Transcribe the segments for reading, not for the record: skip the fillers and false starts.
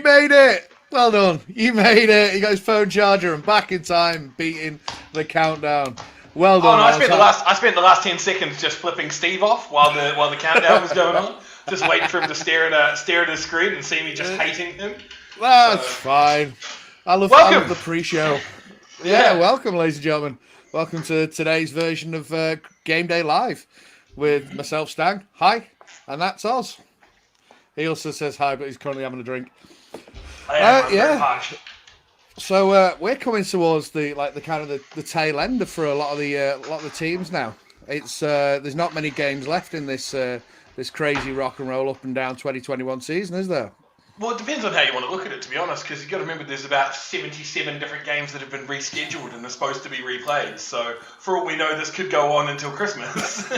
You made it! Well done. You made it. You got his phone charger and back in time, beating the countdown. Well done. Oh no, I spent the last 10 seconds just flipping Steve off while the countdown was going on, just waiting for him to stare at his screen and see me just hating him. That's fine. I love the pre-show. Yeah, welcome, ladies and gentlemen. Welcome to today's version of Game Day Live with myself, Stang. Hi, and that's Oz. He also says hi, but he's currently having a drink. So we're coming towards the kind of the tail end for a lot of the teams now. It's there's not many games left in this crazy rock and roll up and down 2021 season, is there? Well, it depends on how you want to look at it, to be honest, because you've got to remember there's about 77 different games that have been rescheduled and are supposed to be replayed. So, for all we know, this could go on until Christmas.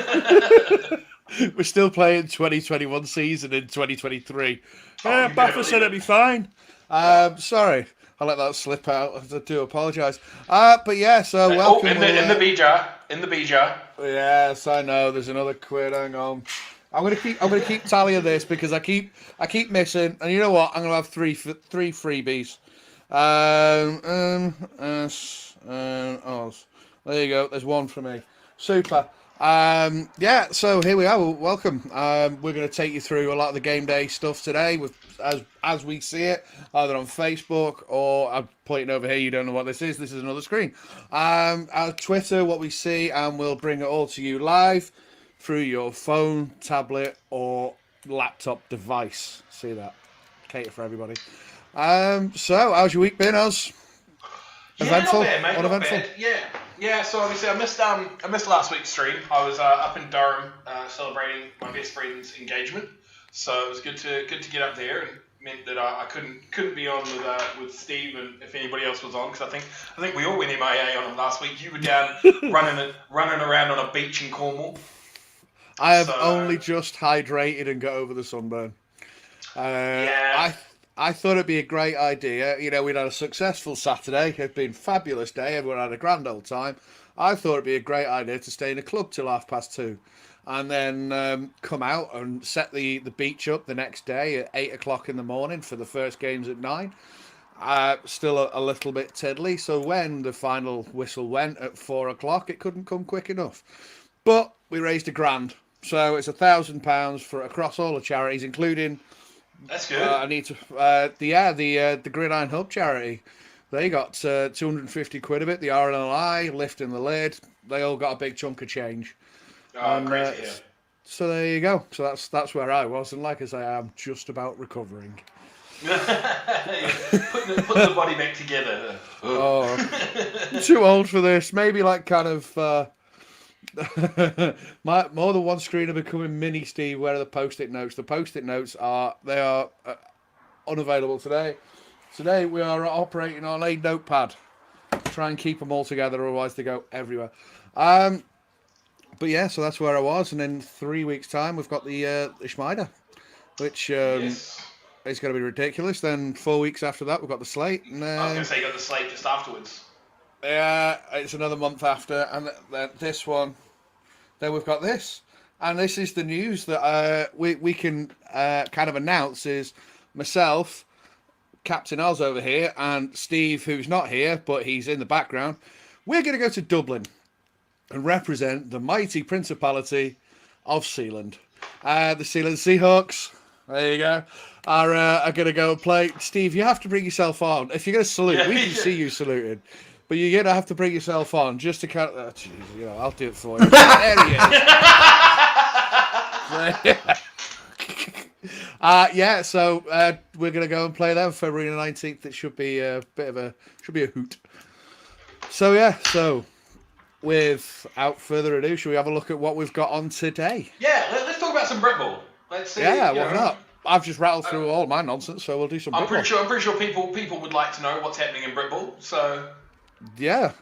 We're still playing 2021 season in 2023. Baffa said it'd be fine. Sorry, I let that slip out. I do apologise. But yeah, so welcome. In the B jar. In the B jar. Yes, I know. There's another quid. Hang on. I'm gonna keep tally of this because I keep missing. And you know what? I'm gonna have three freebies. Oz. There you go. There's one for me. Super. Yeah, so here we are. Welcome. We're going to take you through a lot of the game day stuff today, as we see it, either on Facebook or I'm pointing over here. You don't know what this is. This is another screen. Our Twitter, what we see, and we'll bring it all to you live through your phone, tablet, or laptop device. See that? Cater for everybody. So how's your week been, Oz? Eventful? Not bad, mate. Not bad. Yeah. So obviously I missed last week's stream. I was up in Durham celebrating my best friend's engagement. So it was good to get up there, and meant that I couldn't be on with Steve and if anybody else was on, because I think we all went MIA on him last week. You were down running around on a beach in Cornwall. I have only just hydrated and got over the sunburn. I thought it'd be a great idea. You know, we'd had a successful Saturday. It'd been a fabulous day. Everyone had a grand old time. I thought it'd be a great idea to stay in a club till 2:30 and then come out and set the beach up the next day at 8 o'clock in the morning for the first games at 9. Still a little bit tiddly. So when the final whistle went at 4 o'clock, it couldn't come quick enough. But we raised £1,000. So it's £1,000 for across all the charities, including... That's good. I need to. The Gridiron Hub charity. They got 250 quid of it. The RNLI lifting the lid. They all got a big chunk of change. Great to hear. So there you go. So that's where I was, and like I say, I'm just about recovering. Putting the body back together. I'm too old for this. Maybe like kind of. More than one screen are becoming mini Steve. Where are the post-it notes? The post-it notes are unavailable today. Today we are operating on a notepad. Try and keep them all together, otherwise they go everywhere. But yeah, so that's where I was, and in 3 weeks' time we've got the Schmider, which is going to be ridiculous. Then 4 weeks after that we've got the Slate. And, I was going to say you got the Slate just afterwards. Yeah, it's another month after, and then this one. Then we've got this, and this is the news that we can kind of announce is myself, Captain Oz over here, and Steve, who's not here but he's in the background. We're going to go to Dublin and represent the mighty Principality of Sealand. The Sealand Seahawks. There you go. Are going to go and play. Steve, you have to bring yourself on. If you're going to salute, we can see you saluted. But you're going to have to bring yourself on just to kind of... geez, you know, I'll do it for you. There he is. Yeah, so we're going to go and play them February the 19th. It should be a bit of a... should be a hoot. So, yeah, so... without further ado, shall we have a look at what we've got on today? Yeah, let's talk about some Britball. Let's see. Yeah, why not? I've just rattled through all my nonsense, so we'll do some. I'm pretty sure people would like to know what's happening in Britball. So. Yeah,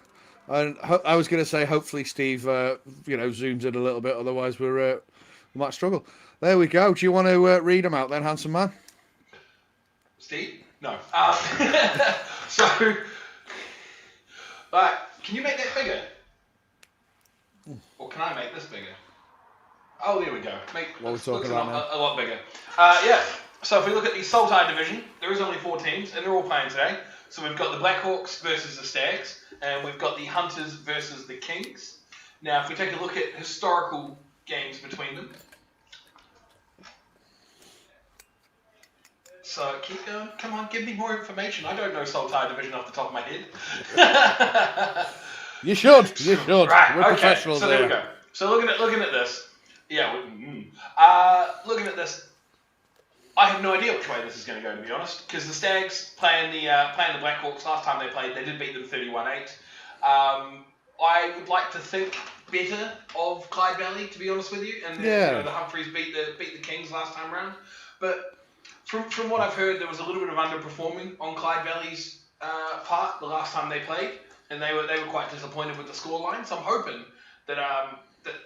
and I was going to say hopefully Steve, zooms in a little bit. Otherwise, we might struggle. There we go. Do you want to read them out then, handsome man? Steve? No. So, can you make that bigger? Or can I make this bigger? Oh, there we go. What we're talking about now. A lot bigger. Yeah. So if we look at the Saltire division, there is only 4 teams, and they're all playing today. So we've got the Blackhawks versus the Stags, and we've got the Hunters versus the Kings. Now, if we take a look at historical games between them. So keep going. Come on, give me more information. I don't know Saltire division off the top of my head. You should. Right, We're professionals so there we go. So looking at this, looking at this, I have no idea which way this is going to go, to be honest, because the Stags playing the Blackhawks last time they played, they did beat them 31-8. I would like to think better of Clyde Valley, to be honest with you, and the Humphreys beat the Kings last time round. But from what I've heard, there was a little bit of underperforming on Clyde Valley's part the last time they played, and they were quite disappointed with the scoreline. So I'm hoping that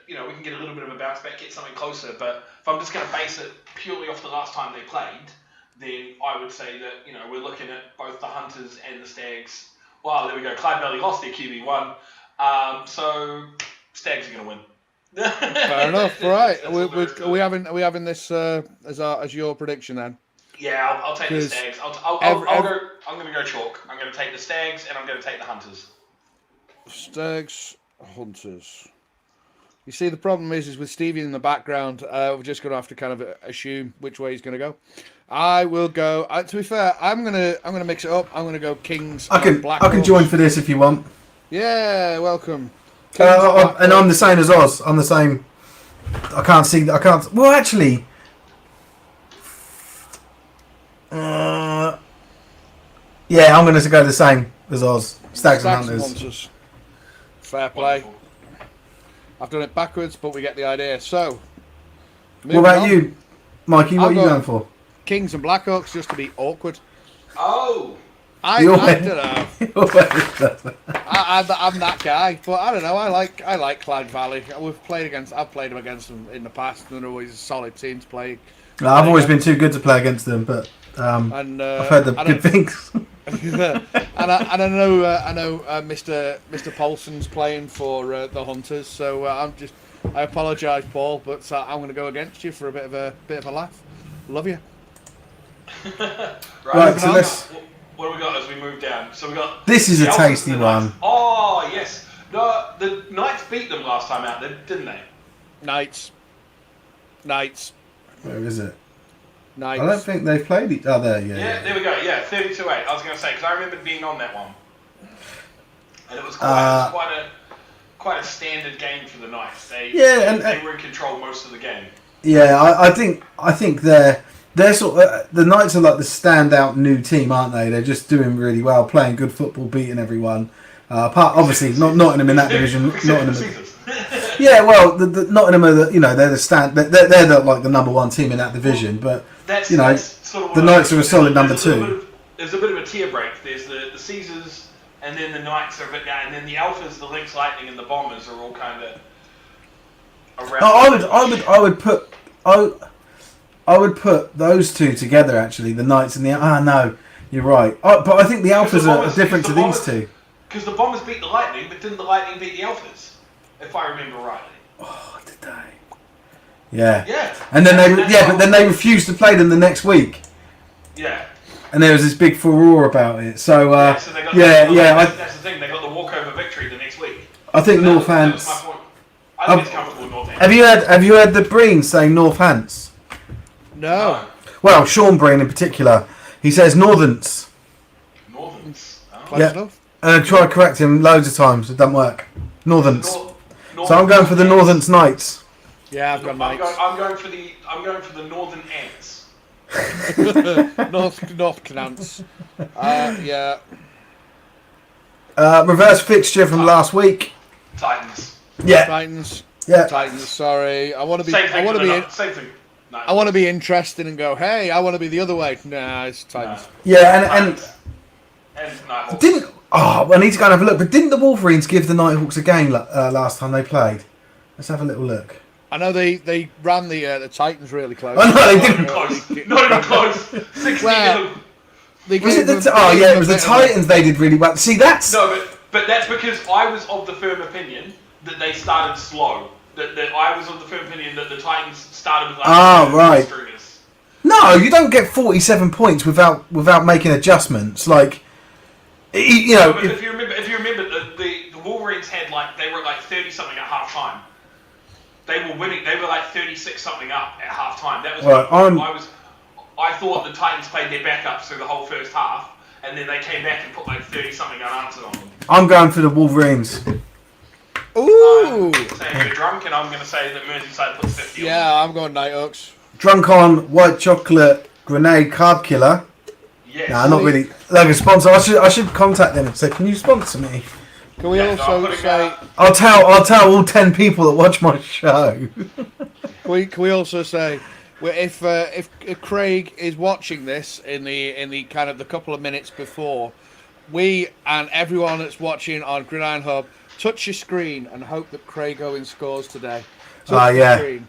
we can get a little bit of a bounce back, get something closer. But if I'm just going to base it purely off the last time they played, then I would say that we're looking at both the Hunters and the Stags. Wow, there we go. Clyde Valley lost their QB1, so Stags are going to win. Fair enough. Right, are we having this as your prediction then? Yeah, I'll take the Stags. I'm going to go chalk. I'm going to take the Stags and I'm going to take the Hunters. Stags, Hunters. You see, the problem is with Stevie in the background, we're just going to have to kind of assume which way he's going to go. I will go. To be fair, I'm gonna mix it up. I'm gonna go Kings. I can join for this if you want. Yeah, welcome. And I'm the same as Oz. I'm the same. I can't. Well, actually. Yeah, I'm going to go the same as Oz. Stags and Hunters. Fair play. Wonderful. I've done it backwards, but we get the idea. So, what about you, Mikey? What are you going for? Kings and Blackhawks, just to be awkward. Oh! I don't know. I'm that guy, but I don't know. I like Clyde Valley. I've played them against them in the past, and they're always a solid team to play. I've always been too good to play against them, but I've heard the good things. and I know Mr. Paulson's playing for the Hunters, so I apologise, Paul, but I'm going to go against you for a bit of a laugh. Love you. Right, so let's. What do we got as we move down? So we got. This is a tasty one. Oh yes, no, the Knights beat them last time out, didn't they? Knights. Where is it? Knights. I don't think they've played each other. Yeah, there we go. Yeah, 32-8. I was going to say because I remember being on that one, and it was quite a standard game for the Knights. They were in control most of the game. Yeah, I think they're sort of, the Knights are like the standout new team, aren't they? They're just doing really well, playing good football, beating everyone. Obviously, Nottingham in that division. Yeah, well, the Nottingham are they're the number one team in that division, but that's sort of the Knights are a solid number two. There's a bit of a tier break. There's the Caesars, and then the Knights are a bit down, and then the Alphas, the Lynx Lightning, and the Bombers are all kind of around. I would put those two together, actually, the Knights and the... no, you're right. But I think the Alphas are different to these two. Because the Bombers beat the Lightning, but didn't the Lightning beat the Alphas? If I remember rightly. Oh, did they? Yeah. Yeah. And then but then they refused to play them the next week. Yeah. And there was this big furore about it. So, so they got that's the thing, they got the walkover victory the next week. I think Northants... That's my point. I think it's comfortable with Northants. Have you heard the Breen saying Northants? No. Well, Sean Breen in particular, he says Northants. Northants. Oh. Yeah. And I tried to correct him loads of times. It doesn't work. Northants. So I'm going for the Northants Knights. Yeah, I've got Knights. I'm going for the Northern Ants. North Canants. Yeah. Reverse fixture from last week. Titans. Yeah. Titans. Yeah. Titans. Sorry, I want to be. Same thing. No. I want to be interested and go, hey, I want to be the other way. Nah, it's Titans. No. Yeah, and didn't. Oh, I need to go and have a look. But didn't the Wolverines give the Nighthawks a game last time they played? Let's have a little look. I know they ran the Titans really close. Oh no, they didn't. Not even close. 60. Well, it was the Titans. They did really well. See, that's but that's because I was of the firm opinion that they started slow. That I was of the firm opinion that the Titans started with right. No, you don't get 47 points without making adjustments. Like, you know. But if you remember, the Wolverines they were like 30 something at half time. They were winning. They were like 36 something up at half time. That was I thought the Titans played their backups through the whole first half, and then they came back and put like 30 something unanswered on them. I'm going for the Wolverines. Ooh. I'm saying you're drunk, and I'm going to say that Merseyside puts 50 on. Yeah, I'm going Nighthawks. Drunk on white chocolate grenade carb killer. Yes. Nah, not really. Like a sponsor. I should contact them and say, can you sponsor me? Can we also say? I'll tell all 10 people that watch my show. Can we also say, if Craig is watching this in the kind of the couple of minutes before, we and everyone that's watching on Gridiron Hub, touch your screen and hope that Craig Owens scores today. Touch the screen.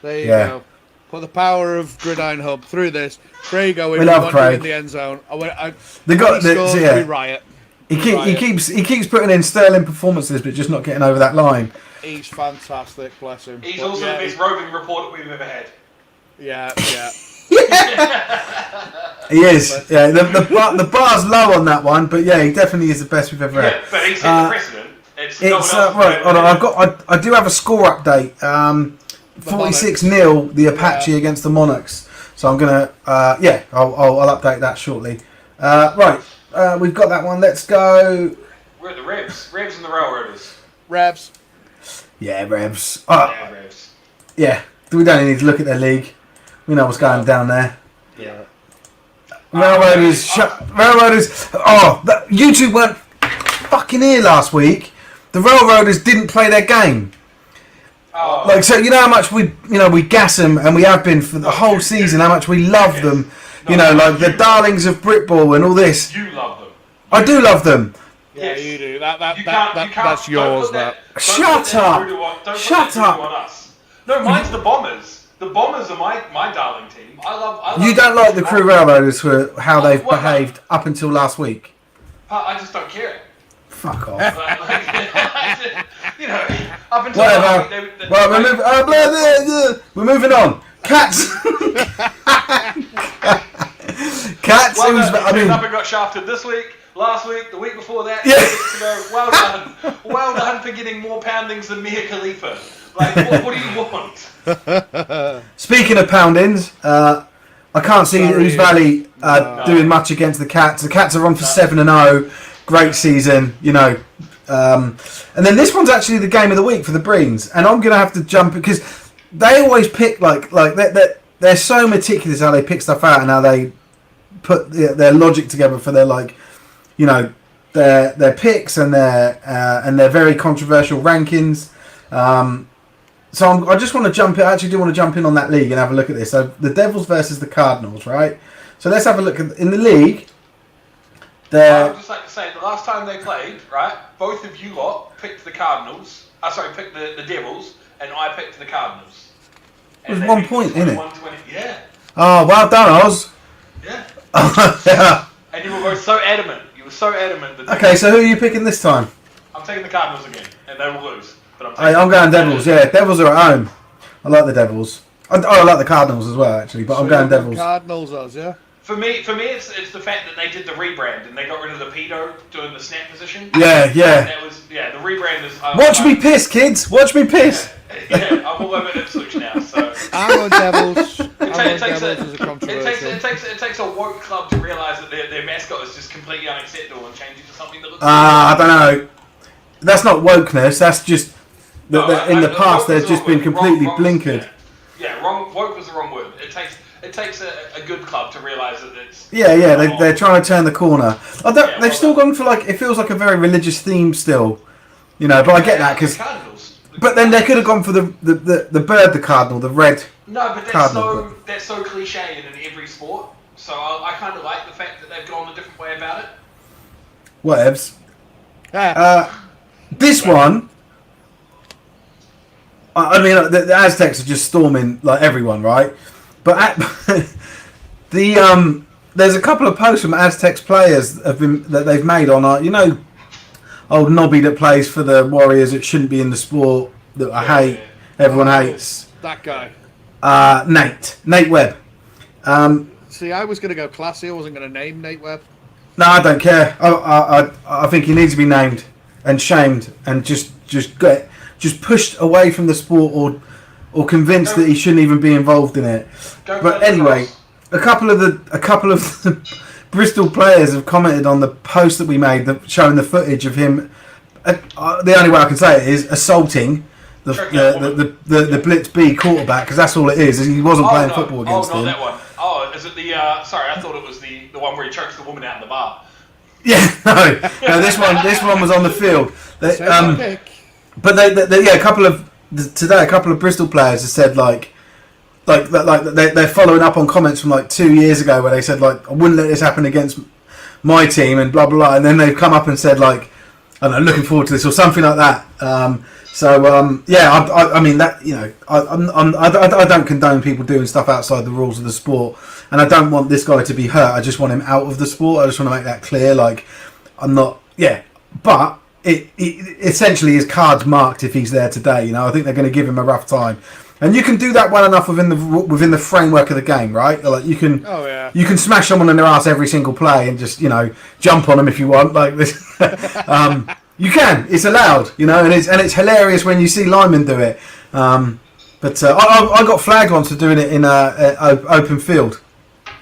There you go. Put the power of Gridiron Hub through this. Craig Owens in the end zone. We riot. He keeps putting in sterling performances, but just not getting over that line. He's fantastic, bless him. He's also the best roving reporter we've ever had. Yeah. He is. Yeah, the bar's low on that one, but yeah, he definitely is the best we've ever had. Yeah, but he set the precedent. It's right. Hold on, I do have a score update. 46-0 the Apache against the Monarchs. So I'm gonna I'll update that shortly. Right. We've got that one. Let's go. We're at the Revs and the Railroaders. Revs. Yeah, Revs. Revs. Yeah, we don't need to look at their league. We know what's going down there. Yeah. Railroaders. YouTube weren't fucking here last week. The Railroaders didn't play their game. Oh. Like, so you know how much we gas them, and we have been for the whole season. How much we love them. Like the darlings of Britball and all this. You love them. I do love them. Yeah, you do. That's yours. Shut up. Shut up. On us. No, mine's the Bombers. The Bombers are my darling team. I love you don't like the Crew Railroaders for how they've behaved up until last week? I just don't care. Fuck off. Up until last week. We're moving on. Cats. Cats. Well done. Up and got shafted this week, last week, the week before that, 2 weeks ago. Well done. Well done for getting more poundings than Mia Khalifa. Like, what do you want? Speaking of poundings, I can't see Ouse Valley doing much against the Cats. The Cats are on for 7-0. Great season, and then this one's actually the game of the week for the Breens, and I'm gonna have to jump because they always pick like they're so meticulous how they pick stuff out and how they put their logic together for their their picks and their very controversial rankings. So I just want to jump in. I actually do want to jump in on that league and have a look at this. So the Devils versus the Cardinals, right? So let's have a look in the league. I would just like to say, the last time they played, right, both of you lot picked the Cardinals. Picked the Devils, and I picked the Cardinals. It was 1 point, innit? Yeah. Oh, well done, Oz. Yeah. Yeah. And you were both so adamant. Okay, so who are you picking this time? I'm taking the Cardinals again, and they will lose. But I'm going Devils, yeah. Devils are at home. I like the Devils. I like the Cardinals as well, actually, but I'm going Devils. Cardinals, Oz, yeah? For me, it's the fact that they did the rebrand and they got rid of the pedo doing the snap position. Yeah. That was the rebrand is. Watch me piss, kids. Watch me piss. Yeah, I'm all over Ipswich now. So I'm on Devils. It takes a woke club to realise that their mascot is just completely unacceptable and change it to something that looks. I don't know. That's not wokeness. That's just in the past they've just been completely blinkered. Wrong. Woke was the wrong word. It takes a good club to realise that it's... They're trying to turn the corner. They've still gone for it feels like a very religious theme still. But I get that because... But then they could have gone for the bird, the cardinal, the red cardinal. That's so cliche in every sport. So I kind of like the fact that they've gone a different way about it. Whatevs. This one... the Aztecs are just storming everyone, right? But there's a couple of posts from Aztecs players that they've made on old Nobby that plays for the Warriors that shouldn't be in the sport that I hate. Everyone hates that guy. Nate Webb. See, I was going to go classy. I wasn't going to name Nate Webb. No, I don't care. I think he needs to be named and shamed and just pushed away from the sport or convinced that he shouldn't even be involved in it. But anyway, a couple of the Bristol players have commented on the post that we made showing the footage of him. The only way I can say it is assaulting the Blitz B quarterback, because that's all it is. He wasn't playing football against him. Oh, not that one. Oh, is it the? Sorry, I thought it was the one where he chokes the woman out in the bar. Yeah, no. This one was on the field. But a couple of Bristol players have said like they're following up on comments from like 2 years ago where they said like, I wouldn't let this happen against my team and blah blah blah, and then they've come up and said like, I don't know, looking forward to this or something like that. I mean that, you know, I don't condone people doing stuff outside the rules of the sport, and I don't want this guy to be hurt. I just want him out of the sport. I just want to make that clear. Like, I'm not, but it essentially is cards marked if he's there today. You know, I think they're going to give him a rough time, and you can do that well enough within the framework of the game, right? Like you can, you can smash someone in their ass every single play and just, you know, jump on them if you want, like this. You can. It's allowed, you know, and it's hilarious when you see linemen do it. I got flagged once for doing it in open field,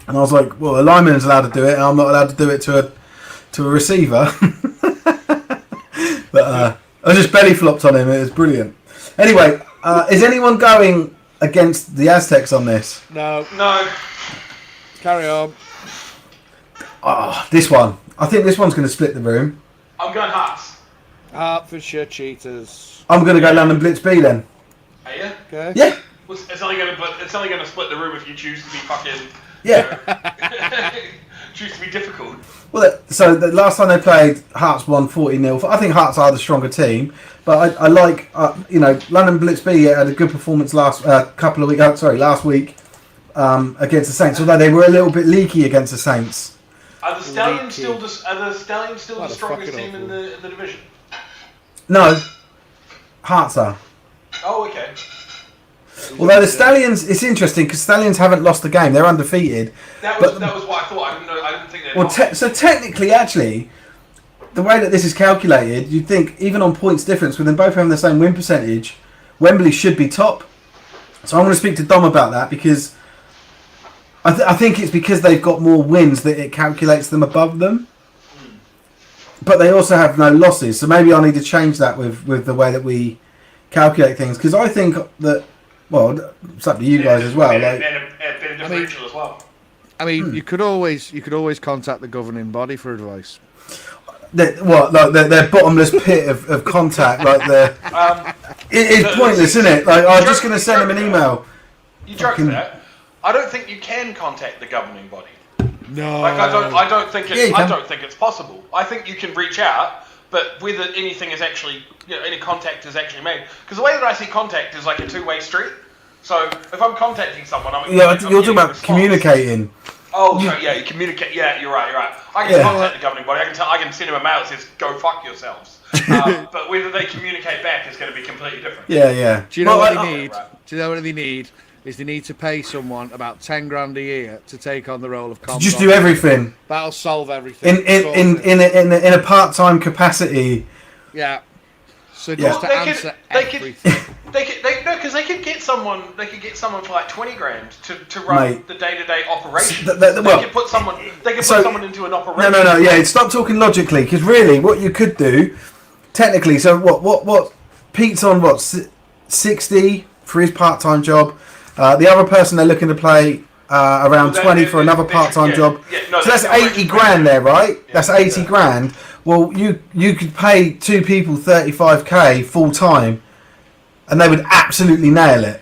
and I was like, well, a lineman is allowed to do it, and I'm not allowed to do it to a receiver. But I just belly flopped on him. It was brilliant. Anyway, is anyone going against the Aztecs on this? No. Carry on. Oh, this one. I think this one's going to split the room. I'm going Hearts. Hertfordshire Cheetahs. I'm going to go London Blitz B then. Are you? Okay. Yeah. Well, it's only going to split the room if you choose to be fucking. Yeah. Choose to be difficult. Well, so the last time they played, Hearts won 40-0. I think Hearts are the stronger team, but I like, you know, London Blitz B had a good performance last week against the Saints, although they were a little bit leaky against the Saints. Are the Stallions still the strongest team in the division? No, Hearts are. Oh, okay. Although the Stallions, it's interesting because Stallions haven't lost a game; they're undefeated. That was what I thought. I didn't think they. Well, so technically, actually, the way that this is calculated, you'd think even on points difference, with them both having the same win percentage, Wembley should be top. So I'm going to speak to Dom about that because I think it's because they've got more wins that it calculates them above them. But they also have no losses, so maybe I need to change that with the way that we calculate things. Because I think that, well, it's up to you guys as well. And a differential as well. I mean, you could always contact the governing body for advice. Their bottomless pit of contact, like it's pointless, isn't it? Like I'm just going to send them an email. You joke that. I don't think you can contact the governing body. No. Like I don't think it's possible. I think you can reach out, but whether anything is actually, you know, any contact is actually made, because the way that I see contact is like a two-way street. So if I'm contacting someone, you're talking about communicating. Oh, sorry, yeah, you communicate. Yeah, you're right. I can contact the governing body. I can send them a mail that says "Go fuck yourselves." But whether they communicate back is going to be completely different. Yeah. Do you know what they need? Do you know what they need? Is they need to pay someone about 10 grand a year to take on the role of comms. Just do everything. That'll solve everything. In a part-time capacity. Yeah. So just to answer everything. Because they could get someone. They could get someone for like 20 grand to run the day-to-day operation. They could put someone. They could put someone into an operation. No. Yeah, stop talking logically. Because really, what you could do, technically. So what? Pete's on 60 for his part-time job. The other person they're looking to play around 20 for another part-time job. So that's 80 grand there, right? That's 80 grand. Well, you could pay two people 35k full-time, and they would absolutely nail it.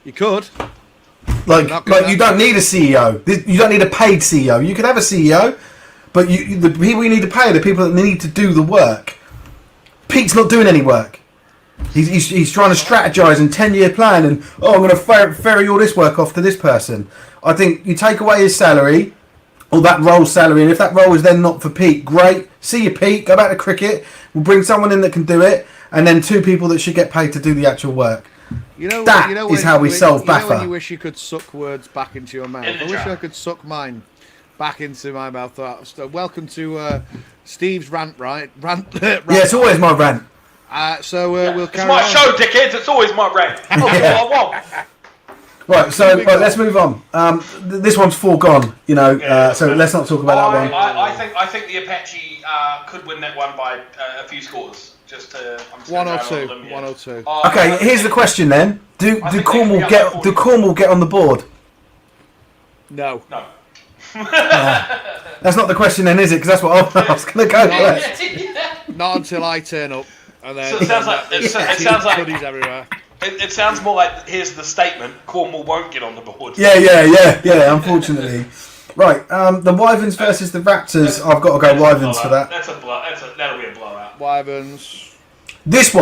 You could. Like you don't need a CEO. You don't need a paid CEO. You could have a CEO, but the people you need to pay are the people that need to do the work. Pete's not doing any work. He's trying to strategize and 10-year plan and I'm going to ferry all this work off to this person. I think you take away his salary or that role's salary, and if that role is then not for Pete, great. See you, Pete. Go back to cricket. We'll bring someone in that can do it, and then two people that should get paid to do the actual work. That is how we solve You know when Baffa. you wish you could suck words back into your mouth? I wish I could suck mine back into my mouth. So welcome to Steve's rant, right? Rant. Yeah, it's always my rant. We'll carry on. It's my show, dickheads. It's always my rant. That's what I want. Right, so let's move on. This one's foregone, so let's not talk about that one. I think the Apache could win that one by a few scores. Just to, I'm just 102. Okay, here's the question then: Do Cornwall get on the board? No. That's not the question then, is it? Because that's what I was going to go with. Not until I turn up, and then so it sounds like hoodies everywhere. It sounds more like here's the statement: Cornwall won't get on the board. Yeah. Unfortunately, right. The Wyverns versus the Raptors. I've got to go Wyverns for that. That'll be a blowout. Wyverns. This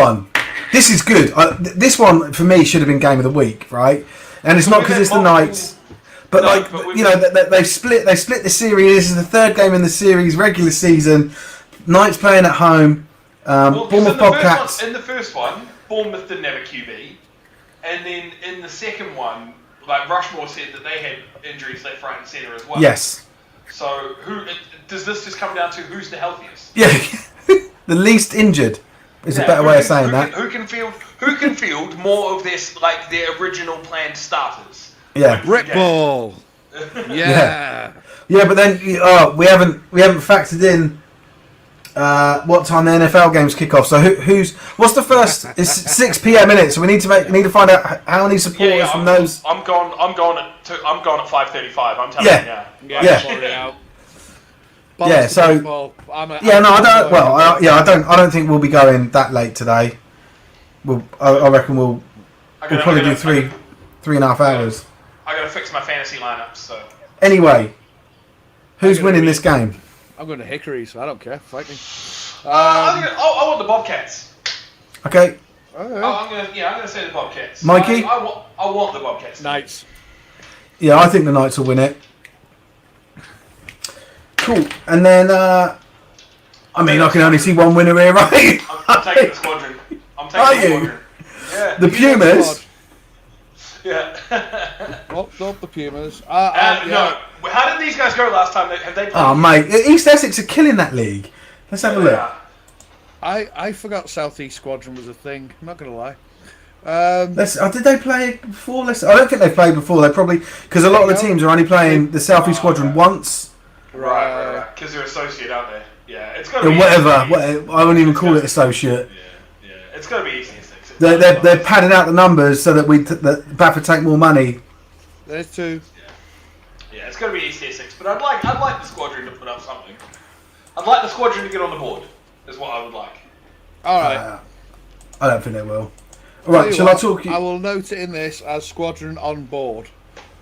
is good. This one for me should have been game of the week, right? And it's not because it's the Knights, but they split the series. This is the third game in the series, regular season. Knights playing at home. Bournemouth Bobcats. In the first one, Bournemouth didn't have a QB, and then in the second one, like Rushmore said that they had injuries left, right, and centre as well. Yes. So who does this just come down to? Who's the healthiest? Yeah, the least injured is a better way of saying that. Who can field more of this, like their original planned starters? Yeah. Britball. Yeah. Yeah, but then we haven't factored in what time the NFL games kick off. So what's the first? It's 6 p.m. in it, so we need to find out how many supporters from those. I'm going at 5:35. I'm telling you now. Yeah. I don't think we'll be going that late today. I reckon we'll probably do 3.5 hours. I gotta fix my fantasy lineups. So anyway, who's winning this game? I'm going to Hickory, so I don't care. Fight me. I want the Bobcats. Okay. I'm gonna say the Bobcats. Mikey? I want the Bobcats. Knights. Yeah, I think the Knights will win it. Cool. And then, I can only see one winner here, right? I'm taking the Squadron. Squadron. Yeah. The Pumas? Yeah. Not the Pumas. No. How did these guys go last time? Have they played? Oh, mate. East Essex are killing that league. Let's have a look. I forgot South East Squadron was a thing. I'm not going to lie. Did they play before? I don't think they played before. They probably... Because a lot of the teams are only playing the South East Squadron once. Right. Because they're associate, aren't they? Yeah. It's got to be... Whatever. I won't even call it associate. Yeah. It's got to be East Essex. They're padding out the numbers so that that Baffa take more money. There's two. Yeah, it's got to be East Essex. But I'd like the Squadron to put up something. I'd like the Squadron to get on the board. Is what I would like. All right. I don't think they will. All right. Shall I talk? I will note it in this as Squadron on board,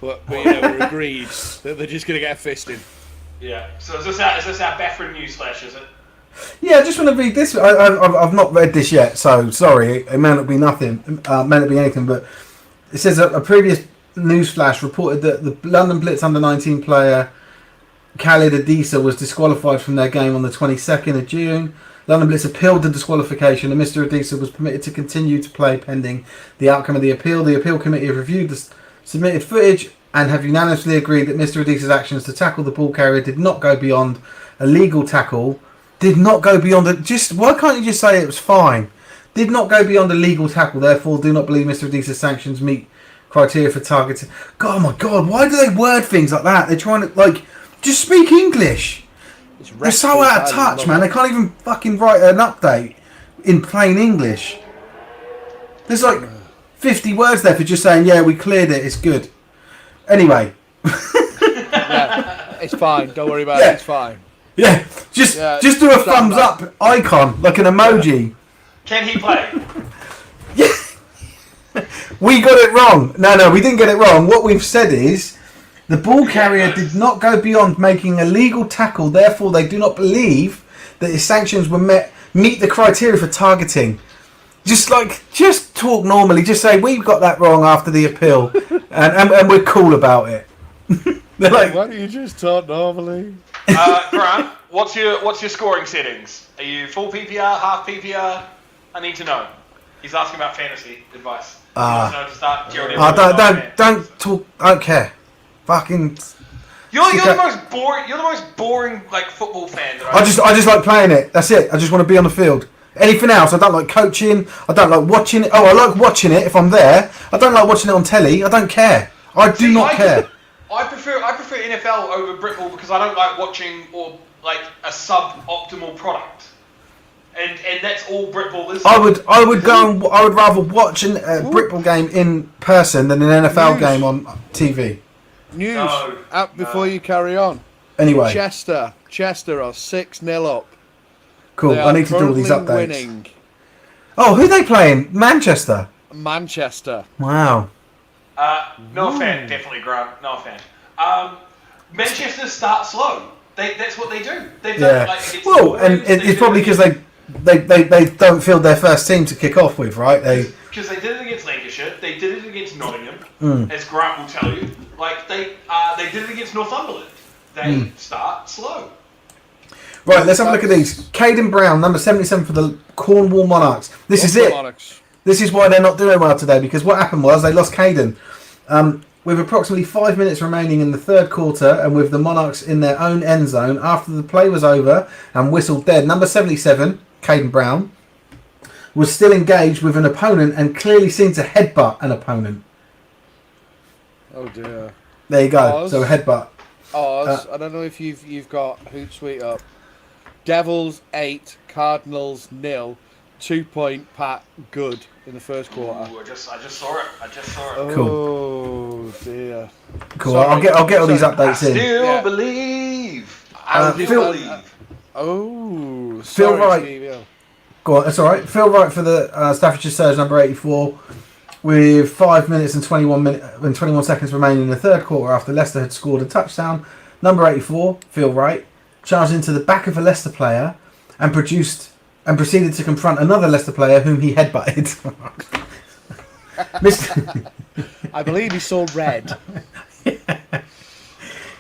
but we're agreed that they're just going to get a fist in. Yeah. So is this our Baffin news flash? Is it? Yeah, I just want to read this. I've not read this yet, so sorry. It may not be nothing. May not be anything, but it says a previous news flash reported that the London Blitz under-19 player Khalid Adisa was disqualified from their game on the 22nd of June. London Blitz appealed the disqualification and Mr. Adisa was permitted to continue to play pending the outcome of the appeal. The appeal committee have reviewed the submitted footage and have unanimously agreed that Mr. Adisa's actions to tackle the ball carrier did not go beyond a legal tackle. Did not go beyond why can't you just say it was fine? Did not go beyond a legal tackle, therefore do not believe Mr. Adisa's sanctions meet criteria for targeting. God, oh my God, why do they word things like that? They're trying to, just speak English. They're so out of touch, man. They can't even fucking write an update in plain English. There's 50 words there for just saying, yeah, we cleared it, it's good. Anyway. Yeah, it's fine. Don't worry about it, it's fine. Yeah, just do a thumbs up icon, like an emoji. Can he play? Yeah. We got it wrong. No, we didn't get it wrong. What we've said is the ball carrier did not go beyond making a legal tackle, therefore they do not believe that his sanctions meet the criteria for targeting. Just talk normally. Just say we've got that wrong after the appeal, and we're cool about it. They're like, why don't you just talk normally? Grant, what's your scoring settings? Are you full PPR, half PPR? I need to know. He's asking about fantasy advice. Don't talk. I don't care. Fucking. You're the most boring. You're the most boring like football fan. That I just like playing it. That's it. I just want to be on the field. Anything else? I don't like coaching. I don't like watching it. Oh, I like watching it if I'm there. I don't like watching it on telly. I don't care. I do not care. I prefer NFL over Britball because I don't like watching or like a suboptimal product. And that's all Britball is. I would rather watch a Britball game in person than an NFL game on TV. News before you carry on. Anyway, Chester are 6-0 up. Cool. I need to do all these updates. Winning. Oh, who are they playing? Manchester. Wow. No fan, definitely Grant. No fan. Manchester start slow. That's what they do. They've done it's probably because they don't field their first team to kick off with, right? Because they did it against Lancashire, they did it against Nottingham, as Grant will tell you. Like they did it against Northumberland. They start slow. Right, let's have a look at these. Caden Brown, number 77 for the Cornwall Monarchs. This is it. Monarchs. This is why they're not doing well today, because what happened was they lost Caden. With approximately 5 minutes remaining in the third quarter and with the Monarchs in their own end zone, after the play was over and whistled dead, number 77, Caden Brown, was still engaged with an opponent and clearly seemed to headbutt an opponent. Oh dear. There you go. So a headbutt. Oz, I don't know if you've got Hootsuite up. Devils 8, Cardinals 0. 2-point Pat good in the first quarter. Ooh, I just saw it. Cool. Oh dear. Cool. Sorry. I'll get all these updates in. Still believe. Phil Wright. Go on. That's all right. Phil Wright for the Staffordshire Surge, number 84, with 5 minutes and 21 seconds remaining in the third quarter after Leicester had scored a touchdown. Number 84, Phil Wright, charged into the back of a Leicester player and proceeded to confront another Leicester player whom he headbutted. I believe he saw red.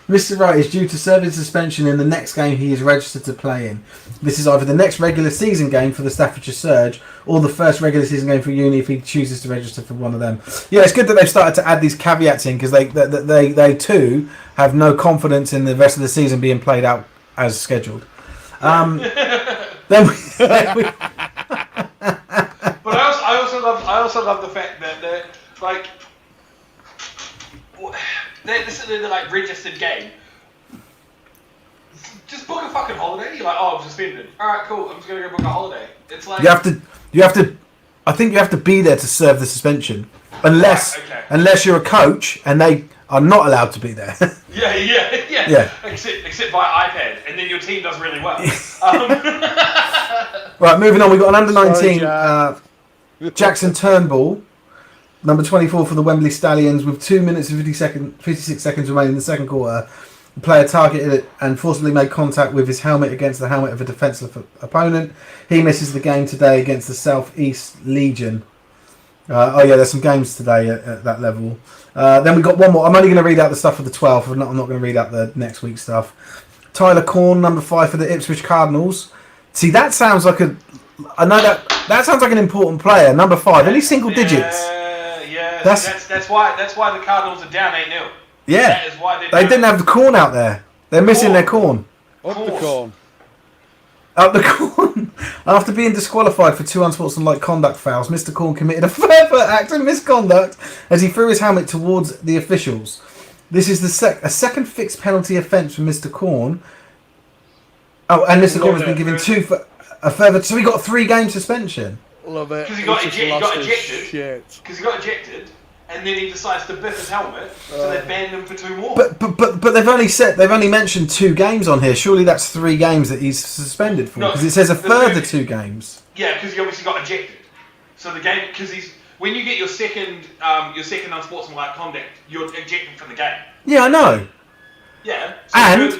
Mr. Wright is due to serve his suspension in the next game he is registered to play in. This is either the next regular season game for the Staffordshire Surge or the first regular season game for Uni if he chooses to register for one of them. Yeah, it's good that they've started to add these caveats in because they too have no confidence in the rest of the season being played out as scheduled. But I also love the fact that they're like they're like registered game. Just book a fucking holiday. You're like, oh, I'm suspended. All right, cool. I'm just gonna go book a holiday. It's like you have to. I think you have to be there to serve the suspension, unless you're a coach and they are not allowed to be there. Yeah. Except by iPad, and then your team does really well. Right, moving on. We've got an under-19 Jackson Turnbull, number 24 for the Wembley Stallions, with 2 minutes and 56 seconds remaining in the second quarter. The player targeted it and forcibly made contact with his helmet against the helmet of a defenseless opponent. He misses the game today against the South East Legion. There's some games today at that level. Then we got one more. I'm only going to read out the stuff for the 12th. I'm not going to read out the next week's stuff. Tyler Corn, number 5 for the Ipswich Cardinals. See, that sounds like that sounds like an important player. Number 5, only single digits. That's why the Cardinals are down 8-0. Yeah, that is why they didn't have the corn out there. They're missing their corn. Up the corn. Up the corn. After being disqualified for 2 unsportsmanlike conduct fouls, Mr. Corn committed a further act of misconduct as he threw his helmet towards the officials. This is a second fixed penalty offence for Mr. Corn. Oh, and Mr. Corn has been given 2 for a further. So he got a 3-game suspension. Love it. Because he got ejected. Because he got ejected. And then he decides to biff his helmet, so they banned him for 2 more. But they've only mentioned 2 games on here. Surely that's 3 games that he's suspended for, because it says a further 2 games. Yeah, because he obviously got ejected. So the game, because when you get your second unsportsmanlike conduct, you're ejected from the game. Yeah, I know. Yeah. So and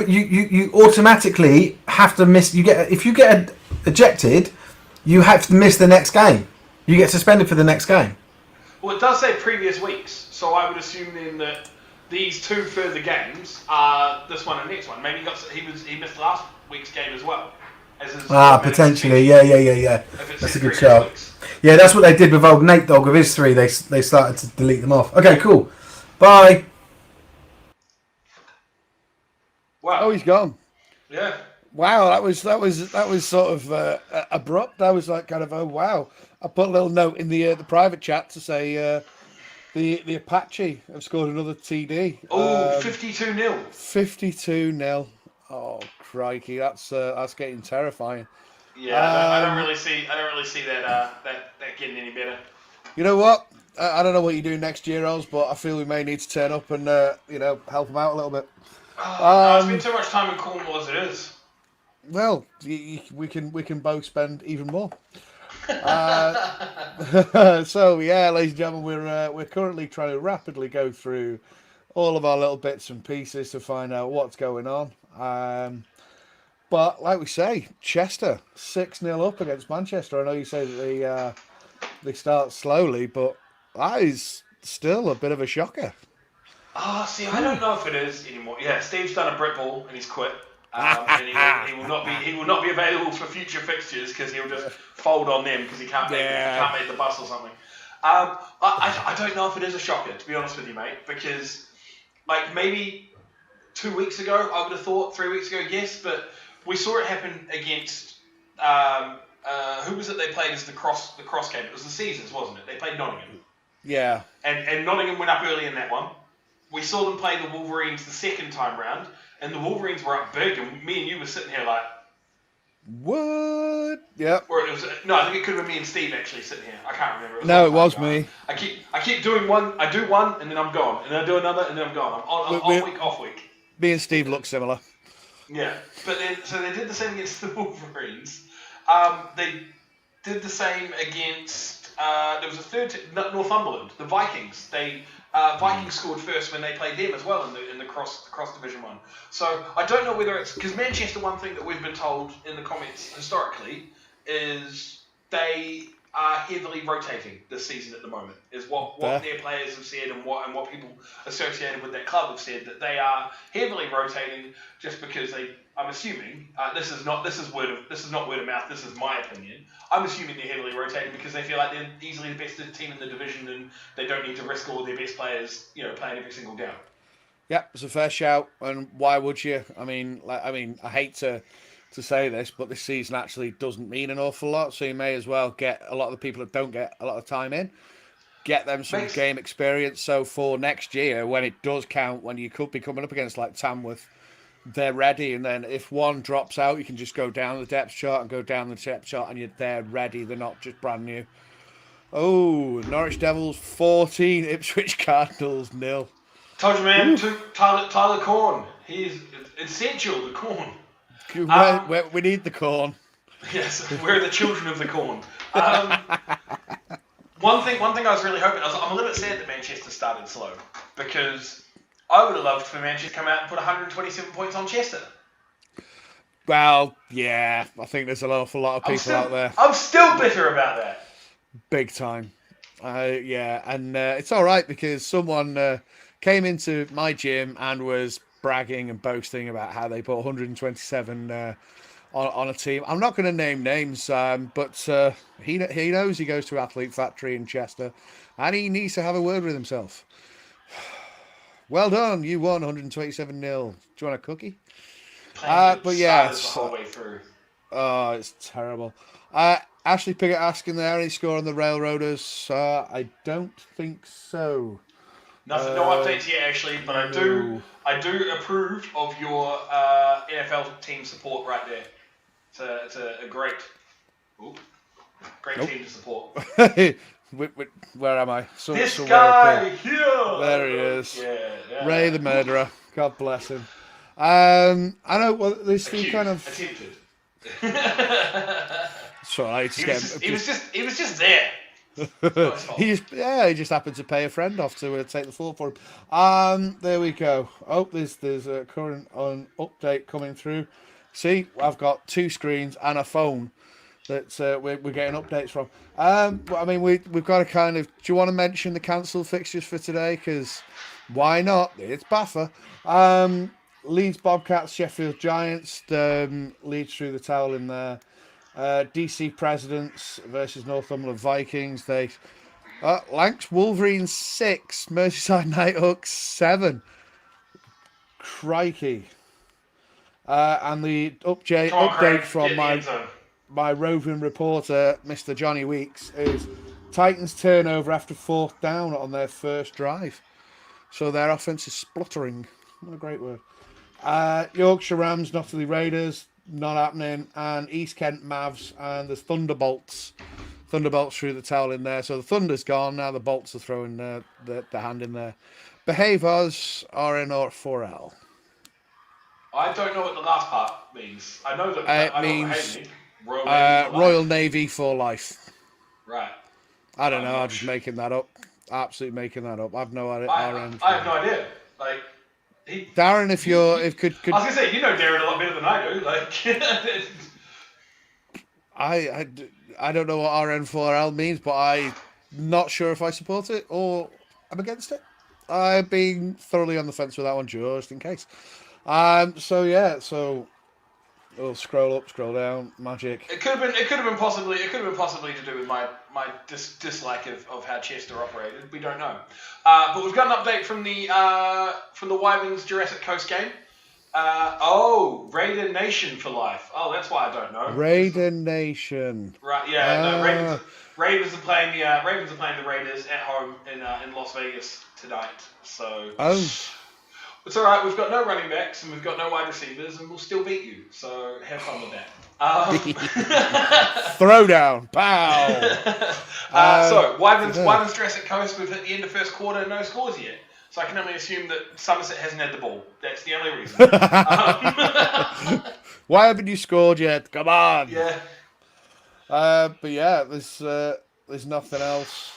you automatically have to miss. If you get ejected, you have to miss the next game. You get suspended for the next game. Well, it does say previous weeks, so I would assume then that these 2 further games are this one and next one. Maybe he missed last week's game as well. as his potentially, yeah. That's a good shout. Weeks. Yeah, that's what they did with old Nate Dogg of his 3. They started to delete them off. Okay, cool. Bye. Wow. Oh, he's gone. Yeah. Wow, that was sort of abrupt. I was like, kind of, oh wow. I put a little note in the private chat to say the Apache have scored another TD. Oh, 52-0. 52-0. Oh crikey, that's getting terrifying. Yeah, I don't really see that getting any better. You know what? I don't know what you do next year, Oz, but I feel we may need to turn up and help them out a little bit. I spend too much time in Cornwall as it is. Well, we can both spend even more. So yeah, ladies and gentlemen, we're currently trying to rapidly go through all of our little bits and pieces to find out what's going on. But like we say, Chester 6-0 up against Manchester. I know you say that they start slowly, but that is still a bit of a shocker. See, I don't know if it is anymore. Yeah, Steve's done a Britball and he's quit. And he will not be available for future fixtures because he'll just fold on them because he can't make the bus or something. I don't know if it is a shocker, to be honest with you, mate, because like maybe 2 weeks ago I would have thought, 3 weeks ago, yes, but we saw it happen against who was it they played as the cross game? It was the Caesars, wasn't it? They played Nottingham. Yeah. And Nottingham went up early in that one. We saw them play the Wolverines the second time round, and the Wolverines were up big, and me and you were sitting here like, what? Yep. Or it was I think it could have been me and Steve actually sitting here. I can't remember. It was me. I keep doing one. I do one, and then I'm gone, and then I do another, and then I'm gone. I'm on week, off week. Me and Steve look similar. Yeah, but then so they did the same against the Wolverines. They did the same against there was a third Northumberland, the Vikings. Vikings scored first when they played them as well in the cross division one. So I don't know whether it's because Manchester. One thing that we've been told in the comments historically is they are heavily rotating this season at the moment. Is what their players have said and what people associated with that club have said, that they are heavily rotating just because they. I'm assuming this is not word of mouth. This is my opinion. I'm assuming they're heavily rotating because they feel like they're easily the best team in the division and they don't need to risk all their best players, playing every single down. Yeah, it's a fair shout. And why would you? I mean, I hate to say this, but this season actually doesn't mean an awful lot. So you may as well get a lot of the people that don't get a lot of time in, get them some game experience. So for next year, when it does count, when you could be coming up against like Tamworth, they're ready, and then if one drops out, you can just go down the depth chart and go down the depth chart, and they're ready. They're not just brand new. Oh, Norwich Devils 14, Ipswich Cardinals 0. Told you, man. Tyler Corn. He's essential. The corn. We need the corn. Yes, we're the children of the corn. One thing I was really hoping. I'm a little bit sad that Manchester started slow because I would have loved for Manchester to come out and put 127 points on Chester. Well, yeah, I think there's an awful lot of people out there. I'm still bitter about that. Big time. And it's all right because someone came into my gym and was bragging and boasting about how they put 127 on a team. I'm not going to name names, but he knows he goes to Athlete Factory in Chester, and he needs to have a word with himself. Well done, you won 127-0. Do you want a cookie? But yeah, it's the whole way through. Oh, it's terrible. Ashley Piggott asking there, any score on the Railroaders? I don't think so. No updates yet, Ashley, but I do approve of your NFL team support right there. It's a great team to support. Where am I? This guy here. There he is. Yeah. Ray the murderer. God bless him. I know. Well, this thing kind of attempted. Sorry, he was just there. He just happened to pay a friend off to take the floor for him. There we go. Oh, there's a current update coming through. See, I've got two screens and a phone that we're getting updates from. But I mean, we've got to kind of. Do you want to mention the cancelled fixtures for today? Because why not? It's Baffa. Leeds Bobcats, Sheffield Giants. Leeds threw the towel in there. DC Presidents versus Northumberland Vikings. Lancs Wolverines 6, Merseyside Nighthawks 7. Crikey. And the update from my roving reporter, Mr. Johnny Weeks, is Titans turnover after 4th down on their first drive. So their offense is spluttering. What a great word. Yorkshire Rams, Nottingham Raiders, not happening. And East Kent Mavs and the Thunderbolts. Thunderbolts threw the towel in there. So the Thunder's gone. Now the Bolts are throwing the hand in there. Behave Us, RN or 4L. I don't know what the last part means. I know that it means Royal Navy for life. Right. I don't know. I'm just making that up. Absolutely making that up. I've no idea. I have no idea. Like, Darren, if could I was gonna say, you know Darren a lot better than I do. Like, I don't know what RN4L means, but I'm not sure if I support it or I'm against it. I'm being thoroughly on the fence with that one, just in case. So we'll scroll up, scroll down, magic. It could have been possibly to do with my dislike of how Chester operated. We don't know. But we've got an update from the Wyverns Jurassic Coast game. Raider Nation for life. Oh, that's why I don't know. Raider Nation. Right. Yeah. Ravens are playing the Raiders at home in Las Vegas tonight. So. Oh. It's all right. We've got no running backs and we've got no wide receivers, and we'll still beat you. So have fun with that. Throwdown, pow. So Wyverns Jurassic Coast. We've hit the end of first quarter, no scores yet. So I can only assume that Somerset hasn't had the ball. That's the only reason. Why haven't you scored yet? Come on. Yeah. But yeah, there's nothing else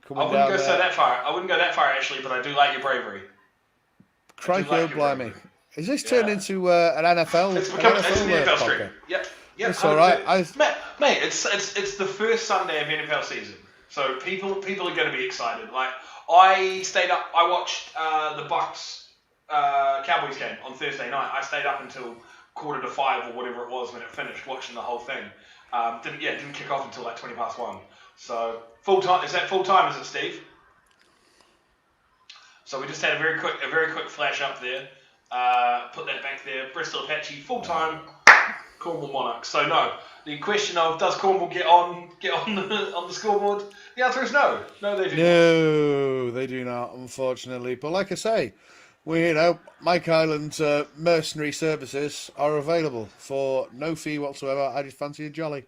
coming down. I wouldn't go that far actually, but I do like your bravery. Crikey, blimey. Is this turned into an NFL? It's become an NFL stream. Yep. It's all right. Mate, it's the first Sunday of NFL season, so people are going to be excited. Like, I stayed up. I watched the Bucks Cowboys game on Thursday night. I stayed up until 4:45 or whatever it was when it finished, watching the whole thing. Didn't kick off until like 1:20. So full time. Is that full time? Is it, Steve? So we just had a very quick flash up there. Put that back there. Bristol Apache full time. Cornwall Monarchs. So no. The question of does Cornwall get on the scoreboard? The answer is no. No, they do not. No, they do not, unfortunately. But like I say, Mike Island's mercenary services are available for no fee whatsoever. I just fancy a jolly.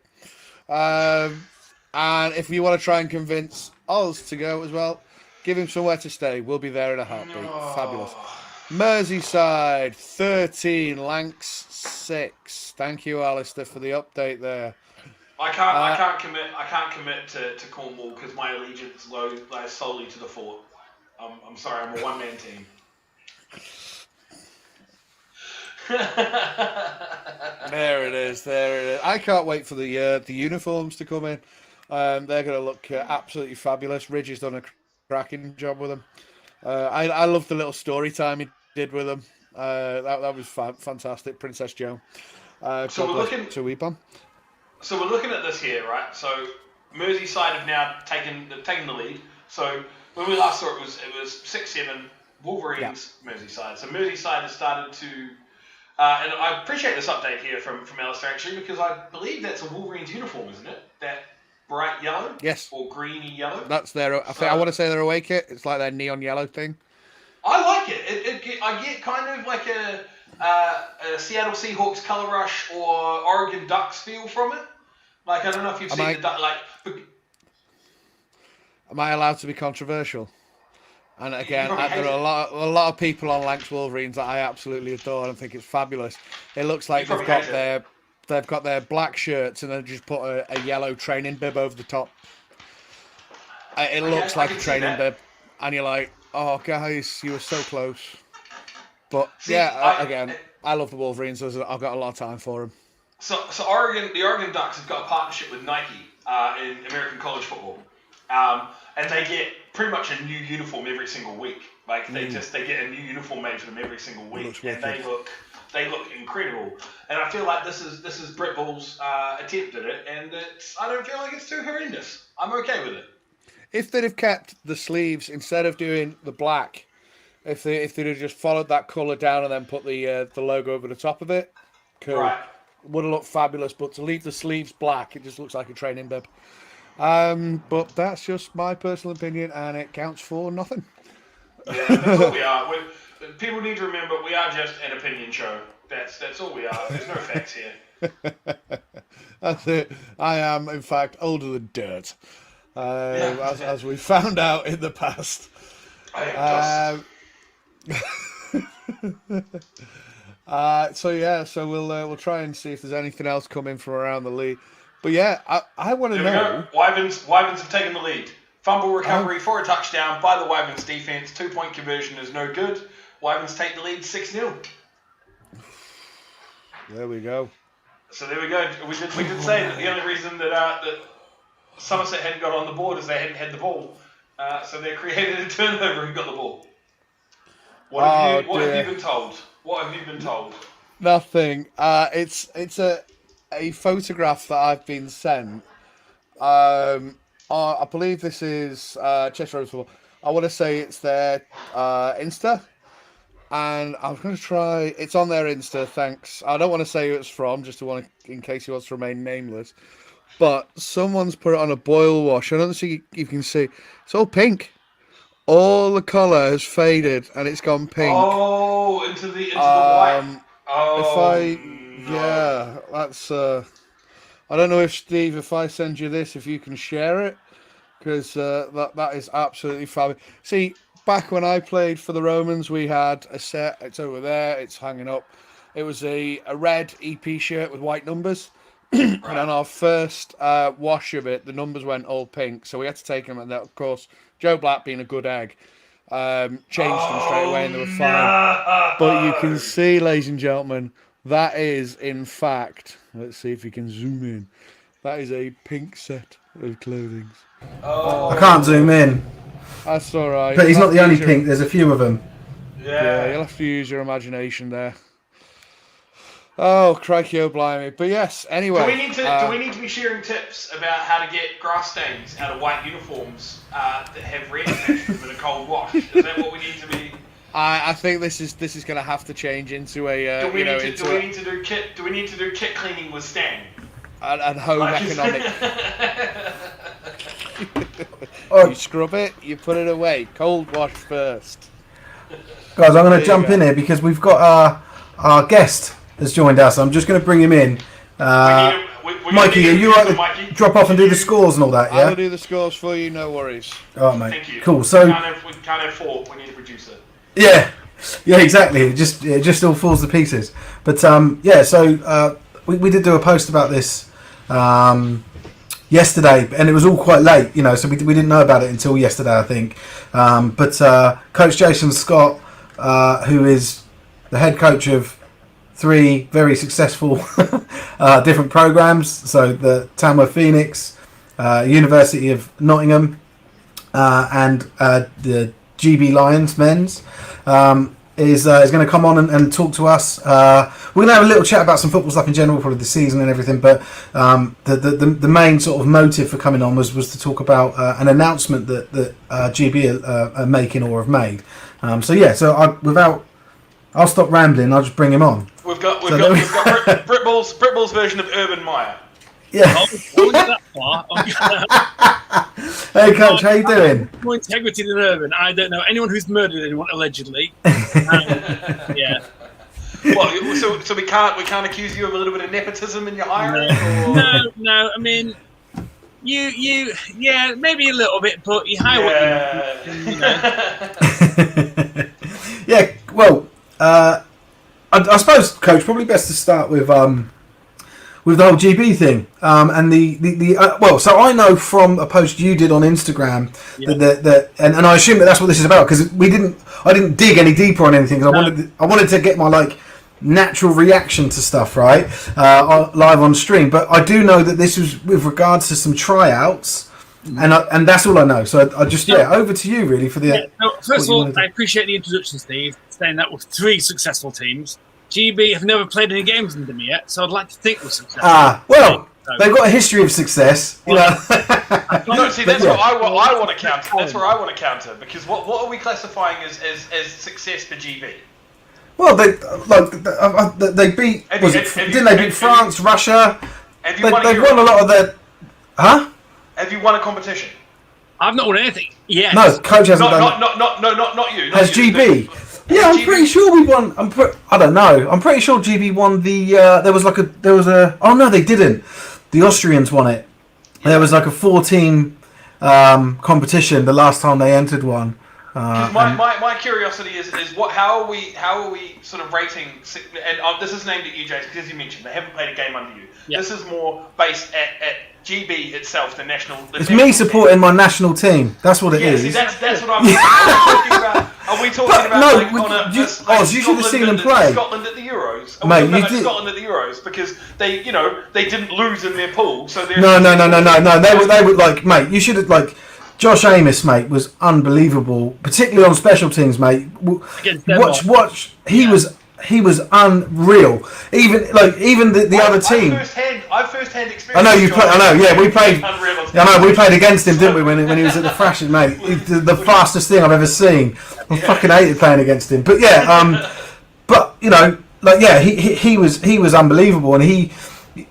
And if you want to try and convince Oz to go as well, give him somewhere to stay. We'll be there in a heartbeat. Oh. Fabulous. Merseyside 13, Lancs 6. Thank you, Alistair, for the update there. I can't commit to Cornwall because my allegiance lies solely to the fort. I'm sorry, I'm a one-man team. There it is. I can't wait for the uniforms to come in. They're going to look absolutely fabulous. Ridge has done a cracking job with them. I love the little story time he did with them. That was fantastic. Princess Joan. So we're looking at this here, right? So Merseyside have now taken the lead. So when we last saw it was 6-7 Wolverines, yeah. Merseyside. So Merseyside has started to, and I appreciate this update here from Alistair actually, because I believe that's a Wolverines uniform, isn't it? That bright yellow, yes, or greeny yellow. That's their. I want to say their away kit. It's like their neon yellow thing. I like it. I get kind of like a Seattle Seahawks color rush or Oregon Ducks feel from it. Like, I don't know if you've seen the duck. Like, am I allowed to be controversial? And again, there are a lot of people on Lancs Wolverines that I absolutely adore and think it's fabulous. It looks like they've got their black shirts and then just put a yellow training bib over the top. It looks like a training bib, and you're like, oh guys, you were so close. But I love the Wolverines. I've got a lot of time for them. So the Oregon Ducks have got a partnership with Nike in American college football. and they get pretty much a new uniform every single week. Like they get a new uniform made for them every single week, and they look incredible. And I feel like this is Britball's attempt at it, and I don't feel like it's too horrendous. I'm okay with it. If they'd have kept the sleeves instead of doing the black, if they'd have just followed that colour down and then put the logo over the top of it, cool. Right. Would have looked fabulous. But to leave the sleeves black, it just looks like a training bib. But that's just my personal opinion, and it counts for nothing. Yeah, that's all we are. People need to remember we are just an opinion show. That's all we are. There's no facts here. That's it. I am, in fact, older than dirt, as we found out in the past. I am dust. So we'll try and see if there's anything else coming from around the league. But yeah, I want to know. Wyverns have taken the lead. Fumble recovery for a touchdown by the Wyverns defense. 2-point conversion is no good. Wyverns take the lead 6-0. There we go. So there we go. We did say that the only reason that Somerset hadn't got on the board is they hadn't had the ball. So they created a turnover and got the ball. What have you been told? What have you been told? Nothing. It's a photograph that I've been sent. I believe this is Chester Rose Football. I want to say it's their Insta. And I'm going to try. It's on their Insta, thanks. I don't want to say who it's from, just in case he wants to remain nameless. But someone's put it on a boil wash. I don't think you can see. It's all pink. All the colour has faded and it's gone pink. Oh, into the white. Yeah, that's. I don't know if Steve, if I send you this, if you can share it, because that is absolutely fabulous. See, back when I played for the Romans, we had a set. It's over there. It's hanging up. It was a red EP shirt with white numbers. And on our first wash of it, the numbers went all pink, so we had to take them. And of course, Joe Black, being a good egg, changed them straight away, and they were fine. But you can see, ladies and gentlemen, that is in fact. Let's see if we can zoom in. That is a pink set of clothing. I can't zoom in. That's all right. But he's not the only pink. There's a few of them. Yeah, you'll have to use your imagination there. Oh, crikey, oh, blimey. But yes, anyway. Do we need to be sharing tips about how to get grass stains out of white uniforms that have red attached to them in a cold wash? Is that what we need to be? I think this is going to have to change into a. Do we need to do kit cleaning with Stan? And home economic. You scrub it, you put it away. Cold wash first. Guys, I'm going to jump in here because we've got our guest has joined us. I'm just going to bring him in. Mikey, are you right to drop off and do the scores and all that, yeah? I'll do the scores for you, no worries. Oh, mate. Thank you. Cool. So, we can't have four. We need a producer. Yeah, exactly. It just all falls to pieces. But, so we did do a post about this yesterday, and it was all quite late, so we didn't know about it until yesterday, I think. But Coach Jason Scott, who is the head coach of 3 very successful different programs, so the Tamworth Phoenix, University of Nottingham, and the GB Lions men's, is going to come on and talk to us. We're going to have a little chat about some football stuff in general, probably the season and everything, but the main sort of motive for coming on was to talk about an announcement that GB are making or have made. I'll stop rambling. I'll just bring him on. We've got Britball's version of Urban Meyer. Yeah. That far. Hey, Coach, how you doing? More integrity than Urban. I don't know anyone who's murdered anyone allegedly. Yeah. Well, so we can't accuse you of a little bit of nepotism in your hiring. No. I mean, you, maybe a little bit, but you hire what you. Yeah. Well. I suppose, Coach, probably best to start with the whole GB thing, and so I know from a post you did on Instagram that and I assume that's what this is about, because I didn't dig any deeper on anything, because I wanted to get my natural reaction to stuff live on stream, but I do know that this was with regards to some tryouts and that's all I know. So I just over to you really for the. Yeah, no, first of all, I appreciate the introduction, Steve. Saying that with 3 successful teams. GB have never played any games in them yet, so I'd like to think we're successful. Well, they've got a history of success. You know. No, see, that's what I want to counter. That's where I want to counter, because what are we classifying as success for GB? Well, they beat. Didn't they beat France, Russia? They've won a lot of their. Huh? Have you won a competition? I've not won anything. Yes. No, coach hasn't done. Not you. Has GB? Yeah, I'm pretty sure we won. I don't know. I'm pretty sure GB won the. There was a. Oh no, they didn't. The Austrians won it. Yeah. There was like a 4-team competition the last time they entered one. My curiosity is how are we sort of rating, and this is aimed at you, Jason, because as you mentioned they haven't played a game under you. Yeah. This is more based at GB itself, the national. It's me supporting my national team. That's what it is. See, that's what I'm talking about. Are we talking about you should have seen them play. Scotland at the Euros. Are we talking about Scotland at the Euros because they didn't lose in their pool, so they're no. They were like, mate. You should have Josh Amos, mate, was unbelievable, particularly on special teams, mate. Watch. He was unreal. Even the other team. I've first-hand experience. I know you played. I know. Yeah, we played. I know we played against him, didn't we? When he was at the Thrashing, mate. The fastest thing I've ever seen. I fucking hated playing against him. But yeah, he was unbelievable, and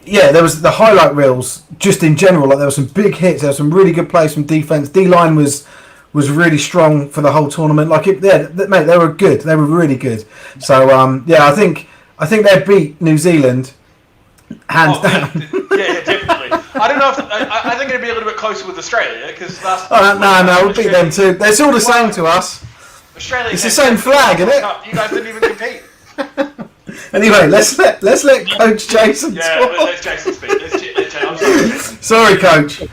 there was the highlight reels just in general. Like there were some big hits. There were some really good plays from defense. D-line was really strong for the whole tournament. Mate, they were good. They were really good. So I think they beat New Zealand hands down. Yeah, definitely. I don't know if I think it'd be a little bit closer with Australia because last. No, we'll beat them too. They're all the same to us. Australia. It's the same flag, isn't it? You guys didn't even compete. Anyway, let's let Coach Jason talk. Yeah, let's Jason speak. I'm sorry, Coach.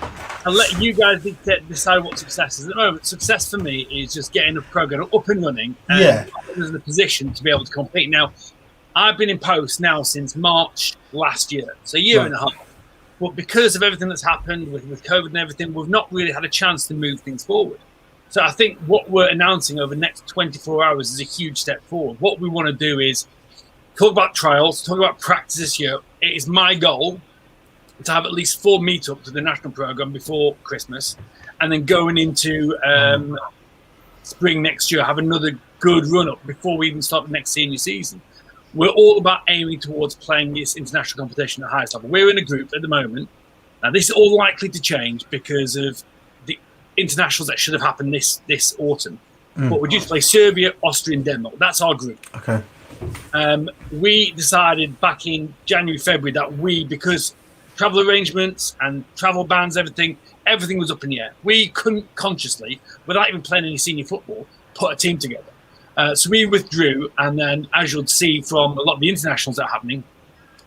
I'll let you guys decide what success is. At the moment, success for me is just getting the program up and running and in a position to be able to compete. Now, I've been in post now since March last year, so a year and a half. But because of everything that's happened with COVID and everything, we've not really had a chance to move things forward. So I think what we're announcing over the next 24 hours is a huge step forward. What we want to do is talk about trials, talk about practice this year. It is my goal to have at least 4 meetups with the national program before Christmas, and then going into spring next year, have another good run up before we even start the next senior season. We're all about aiming towards playing this international competition at the highest level. We're in a group at the moment. Now, this is all likely to change because of the internationals that should have happened this autumn. But we're due to play Serbia, Austria, and Denmark. That's our group. Okay. We decided back in January, February that because travel arrangements and travel bans, everything was up in the air. We couldn't consciously, without even playing any senior football, put a team together. So we withdrew, and then as you'll see from a lot of the internationals that are happening,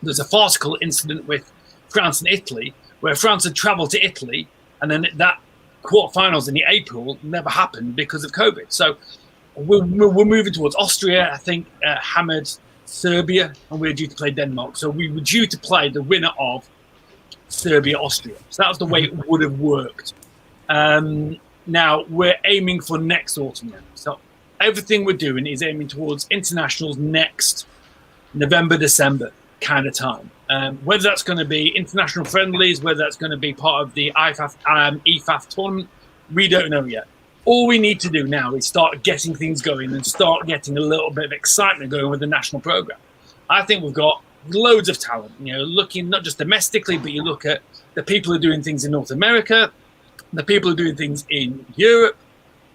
there's a farcical incident with France and Italy, where France had travelled to Italy, and then that quarterfinals in the A pool never happened because of COVID. So we're moving towards Austria, I think, hammered Serbia, and we're due to play Denmark. So we were due to play the winner of Serbia, Austria. So that was the way it would have worked. Now we're aiming for next autumn. So everything we're doing is aiming towards internationals next November, December kind of time. Whether that's going to be international friendlies, whether that's going to be part of the EFAF tournament, we don't know yet. All we need to do now is start getting things going and start getting a little bit of excitement going with the national program. I think we've got loads of talent, looking not just domestically, but you look at the people who are doing things in North America, the people who are doing things in Europe.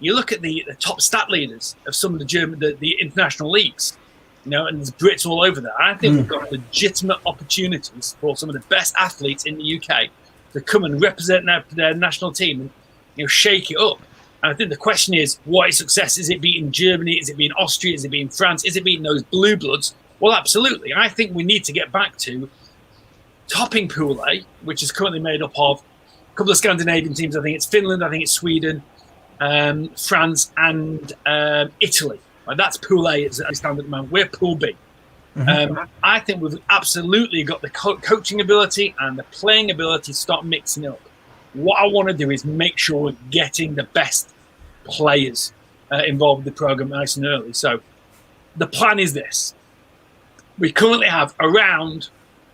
You look at the top stat leaders of some of the international leagues, and there's Brits all over there. I think we've got legitimate opportunities for some of the best athletes in the UK to come and represent their national team and shake it up. And I think the question is, what is success? Is it beating Germany? Is it beating Austria? Is it beating France? Is it beating those blue bloods? Well, absolutely. I think we need to get back to topping Pool A, which is currently made up of a couple of Scandinavian teams. I think it's Finland, I think it's Sweden, France, and Italy. That's Pool A as I stand at the moment. We're Pool B. I think we've absolutely got the coaching ability and the playing ability to start mixing up. what I want to do is make sure we're getting the best players involved with the program nice and early. So the plan is this. We currently have around,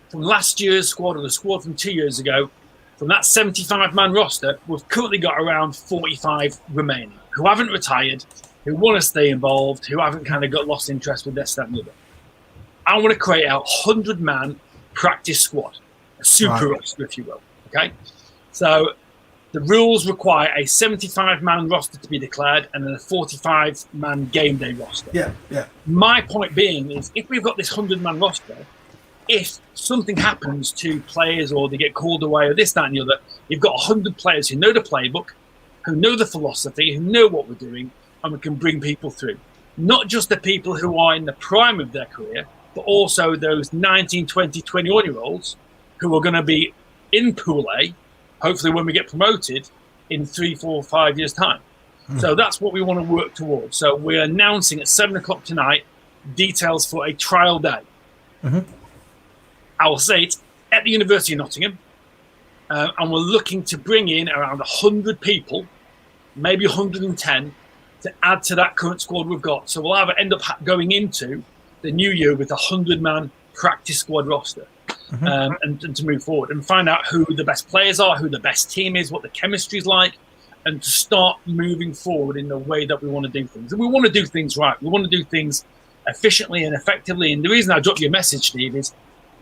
from last year's squad or the squad from 2 years ago, from that 75-man roster, we've currently got around 45 remaining who haven't retired, who want to stay involved, who haven't kind of got lost interest with this, that, and the other. I want to create a 100-man practice squad, a super roster, if you will. Okay? So the rules require a 75-man roster to be declared and then a 45-man game day roster. Yeah. My point being is if we've got this 100-man roster, if something happens to players or they get called away or this, that, and the other, you've got 100 players who know the playbook, who know the philosophy, who know what we're doing, and we can bring people through. Not just the people who are in the prime of their career, but also those 19, 20, 21-year-olds who are going to be in Pool A, hopefully when we get promoted in 3, 4, 5 years' time. So that's what we want to work towards. So we're announcing at 7 o'clock tonight details for a trial day. I will say it's at the University of Nottingham, and we're looking to bring in around 100 people, maybe 110, to add to that current squad we've got. So we'll end up going into the new year with a 100-man practice squad roster, and to move forward and find out who the best players are, who the best team is, what the chemistry's like, and to start moving forward in the way that we want to do things. And we want to do things right. We want to do things efficiently and effectively. And the reason I dropped you a message, Steve, is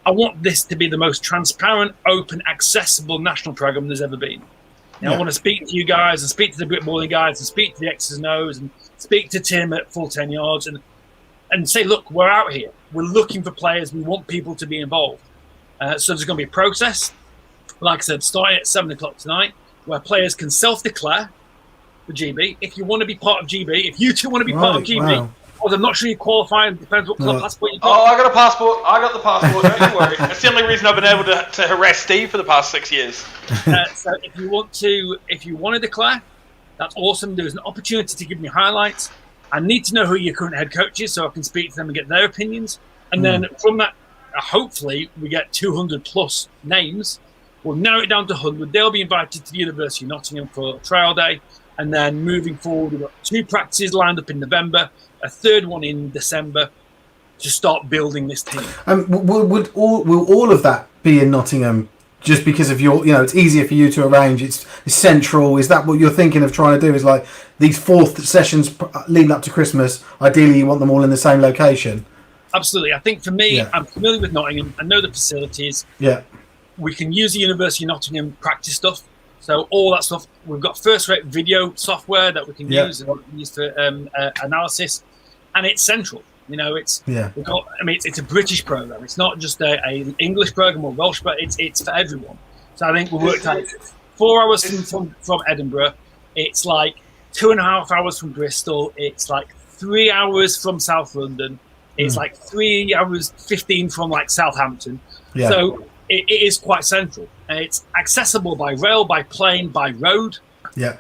I want this to be the most transparent, open, accessible national program there's ever been. Now, I want to speak to you guys and speak to the Britballing guys and speak to the X's and O's and speak to Tim at Full 10 Yards and say, look, we're out here. We're looking for players. We want people to be involved. So there's going to be a process, like I said, starting at 7 o'clock tonight, where players can self-declare for GB. If you want to be part of GB, if you two want to be part of GB, although I'm not sure you qualify, it depends what club passport you've got. Oh, I got a passport. I got the passport. Don't you worry. That's the only reason I've been able to harass Steve for the past 6 years. So if you want to declare, that's awesome. There's an opportunity to give me highlights. I need to know who your current head coach is so I can speak to them and get their opinions. And then from that, hopefully we get 200 plus names. We'll narrow it down to 100. They'll be invited to the University of Nottingham for a trial day. And then moving forward, we've got 2 practices lined up in November, a 3rd one in December to start building this team. Will all of that be in Nottingham just because of your, it's easier for you to arrange, it's central? Is that what you're thinking of trying to do, is like these 4th sessions leading up to Christmas, ideally you want them all in the same location? Absolutely. I think for me, I'm familiar with Nottingham. I know the facilities. Yeah. We can use the University of Nottingham practice stuff. So all that stuff, we've got first-rate video software that we can use and use for analysis, and it's central. It's it's a British program. It's not just a English program or Welsh, but it's for everyone. So I think we worked out 4 hours from Edinburgh. It's like 2.5 hours from Bristol. It's like 3 hours from South London. It's like 3 hours 15 from like Southampton. Yeah. So it is quite central. It's accessible by rail, by plane, by road. Yeah.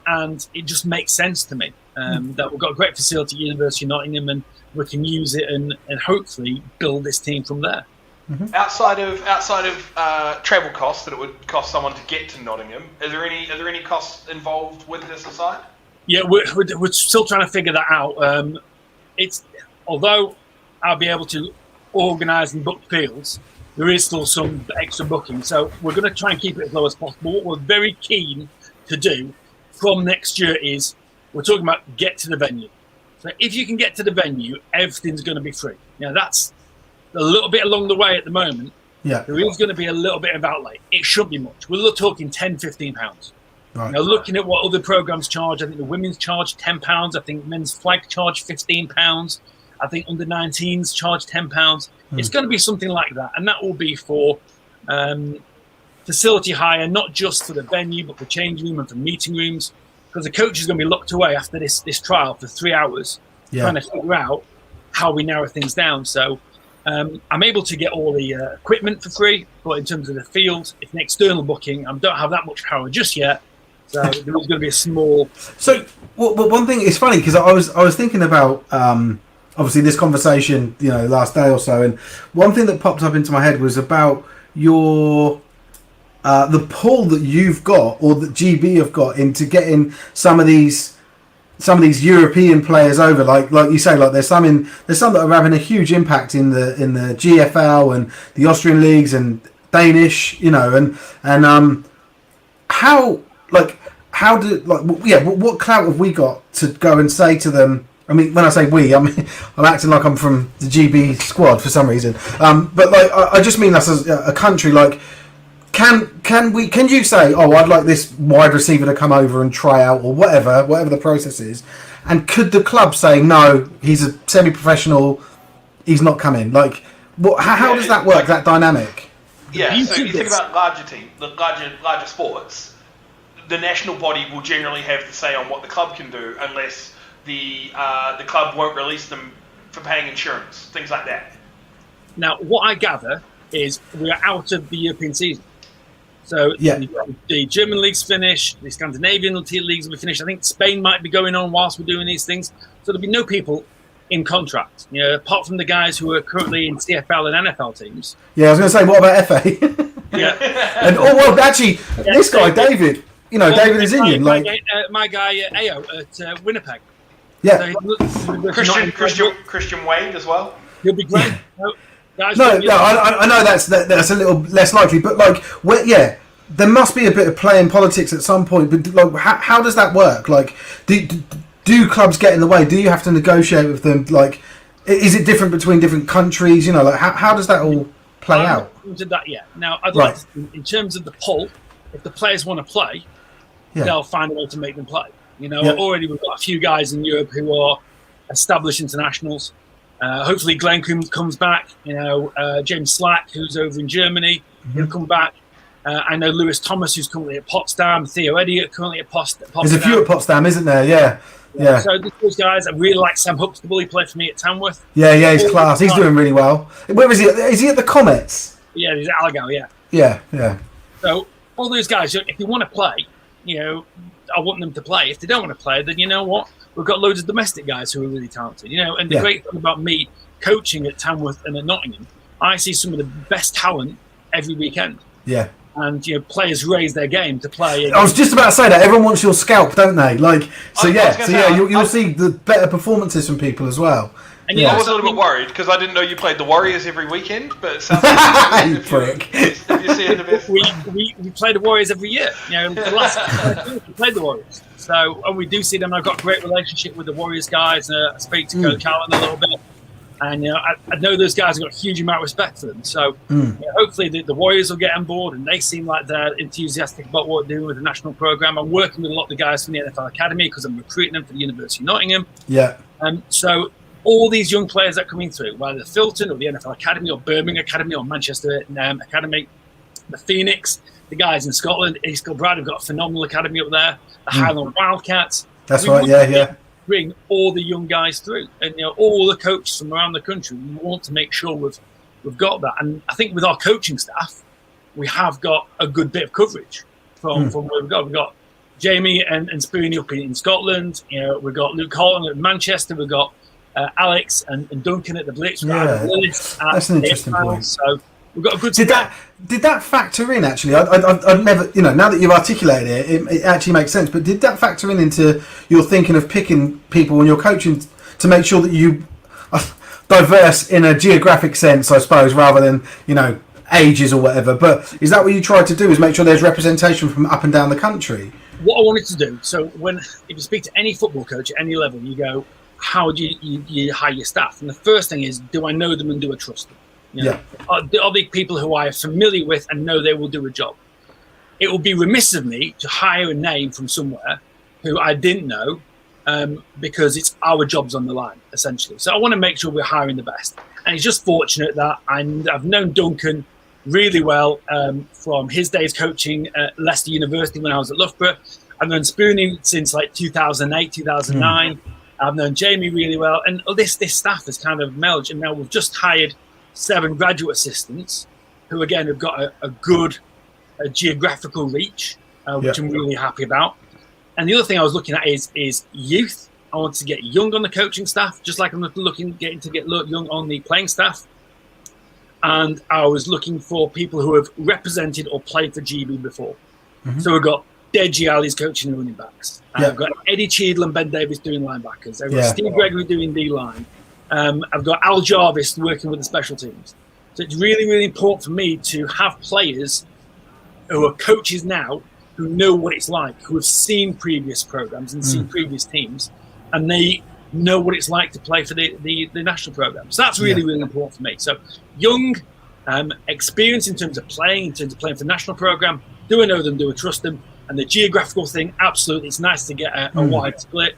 And it just makes sense to me that we've got a great facility at University of Nottingham and we can use it and hopefully build this team from there. Outside of travel costs that it would cost someone to get to Nottingham, are there any costs involved with this aside? Yeah, we're still trying to figure that out. Although I'll be able to organise and book fields, there is still some extra booking. So we're going to try and keep it as low as possible. What we're very keen to do from next year is we're talking about get to the venue. So if you can get to the venue, everything's going to be free. That's a little bit along the way at the moment. Yeah. There is going to be a little bit of outlay. It shouldn't be much. We're talking £10, £15. Right. Looking at what other programs charge, I think the women's charge £10. I think men's flag charge £15. I think under 19s charge £10. It's going to be something like that, and that will be for facility hire, not just for the venue, but for change room and for meeting rooms. Because the coach is going to be locked away after this trial for 3 hours, trying to figure out how we narrow things down. So I'm able to get all the equipment for free, but in terms of the field, it's an external booking. I don't have that much power just yet. So there's going to be a small. So, well, one thing is funny because I was thinking about obviously this conversation, last day or so, and one thing that popped up into my head was about your the pull that you've got, or that GB have got, into getting some of these European players over, like you say, like there's some that are having a huge impact in the GFL and the Austrian leagues and Danish, and what clout have we got to go and say to them? I mean, when I say we, I'm acting like I'm from the GB squad for some reason. But like, I just mean us as a country. Like, can you say, oh, I'd like this wide receiver to come over and try out, or whatever the process is, and could the club say, no, he's a semi-professional, he's not coming? Like, how does that work? That dynamic? Yeah. So you think about larger sports. The national body will generally have the say on what the club can do, unless the club won't release them for paying insurance, things like that. Now, what I gather is we're out of the European season. So the German league's finished, the Scandinavian leagues will be finished. I think Spain might be going on whilst we're doing these things. So there'll be no people in contract, apart from the guys who are currently in CFL and NFL teams. Yeah, I was going to say, what about FA? Yeah. And actually, this guy, David, David is Indian. My guy, Ao, at Winnipeg. Yeah. So Christian Wade as well. He'll be great. I know that's a little less likely, but there must be a bit of play in politics at some point. But like, how does that work? Like, do clubs get in the way? Do you have to negotiate with them? Like, is it different between different countries? Like, how does that all play out? Into that yet. Now, I'd like to, in terms of the pull, if the players want to play, they'll find a way to make them play. Already we've got a few guys in Europe who are established internationals. Hopefully Glenn comes back. James Slack, who's over in Germany, he'll come back. I know Lewis Thomas, who's currently at Potsdam. Theo Elliott, currently at Potsdam. There's a few at Potsdam, isn't there? Yeah. So those guys, I really like Sam Huxtable. He played for me at Tamworth. Yeah, he's class. He's doing really well. Where is he? Is he at the Comets? Yeah, he's at Allegau, Yeah. So all those guys, if you want to play, I want them to play. If they don't want to play, then you know what? We've got loads of domestic guys who are really talented, And the great thing about me coaching at Tamworth and at Nottingham, I see some of the best talent every weekend. Yeah. And players raise their game to play. I was just about to say that everyone wants your scalp, don't they? You'll see the better performances from people as well. And I was a little bit worried because I didn't know you played the Warriors every weekend, but it sounds like you prick. If you see the best. We play the Warriors every year. The last we played the Warriors, and we do see them. I've got a great relationship with the Warriors guys. I speak to Coach Allen a little bit. And I know those guys have got a huge amount of respect for them. So hopefully the Warriors will get on board, and they seem like they're enthusiastic about what they're doing with the national program. I'm working with a lot of the guys from the NFL Academy because I'm recruiting them for the University of Nottingham. Yeah. So all these young players that are coming through, whether Filton or the NFL Academy or Birmingham Academy or Manchester Academy, the Phoenix, the guys in Scotland, East Kilbride have got a phenomenal academy up there. The Highland Wildcats. That's right. Yeah. Bring all the young guys through, and all the coaches from around the country. We want to make sure we've got that, and I think with our coaching staff, we have got a good bit of coverage from where we've got. We've got Jamie and Spoonie up in Scotland. We've got Luke Holton at Manchester. We've got Alex and Duncan at the Blitz. That's an interesting point. So we've got a good. Did that factor in actually? I've never, now that you've articulated it actually makes sense. But did that factor into your thinking of picking people when you're coaching to make sure that you are diverse in a geographic sense, I suppose, rather than ages or whatever? But is that what you tried to do? Is make sure there's representation from up and down the country? What I wanted to do. So if you speak to any football coach at any level, you go, how do you hire your staff? And the first thing is, do I know them and do I trust them? Are they people who I am familiar with and know they will do a job? It would be remiss of me to hire a name from somewhere who I didn't know, because it's our jobs on the line, essentially. So I want to make sure we're hiring the best. And it's just fortunate that I've known Duncan really well from his days coaching at Leicester University when I was at Loughborough. I've known Spoonie since 2008, 2009. I've known Jamie really well. And this staff has kind of melded. And now we've just hired 7 graduate assistants who, again, have got a good geographical reach, which I'm really happy about. And the other thing I was looking at is youth. I want to get young on the coaching staff, just like I'm getting to get young on the playing staff. and I was looking for people who have represented or played for GB before. So we've got Deji Ali's coaching the running backs. I've got Eddie Cheadle and Ben Davis doing linebackers. I've got Steve Gregory doing D-line. I've got Al Jarvis working with the special teams. So it's really, really important for me to have players who are coaches now who know what it's like, who have seen previous programs and seen previous teams, and they know what it's like to play for the national program. So that's really, really important for me. So young, experience in terms of playing for the national program. Do I know them? Do I trust them? And the geographical thing, absolutely. It's nice to get a wide split.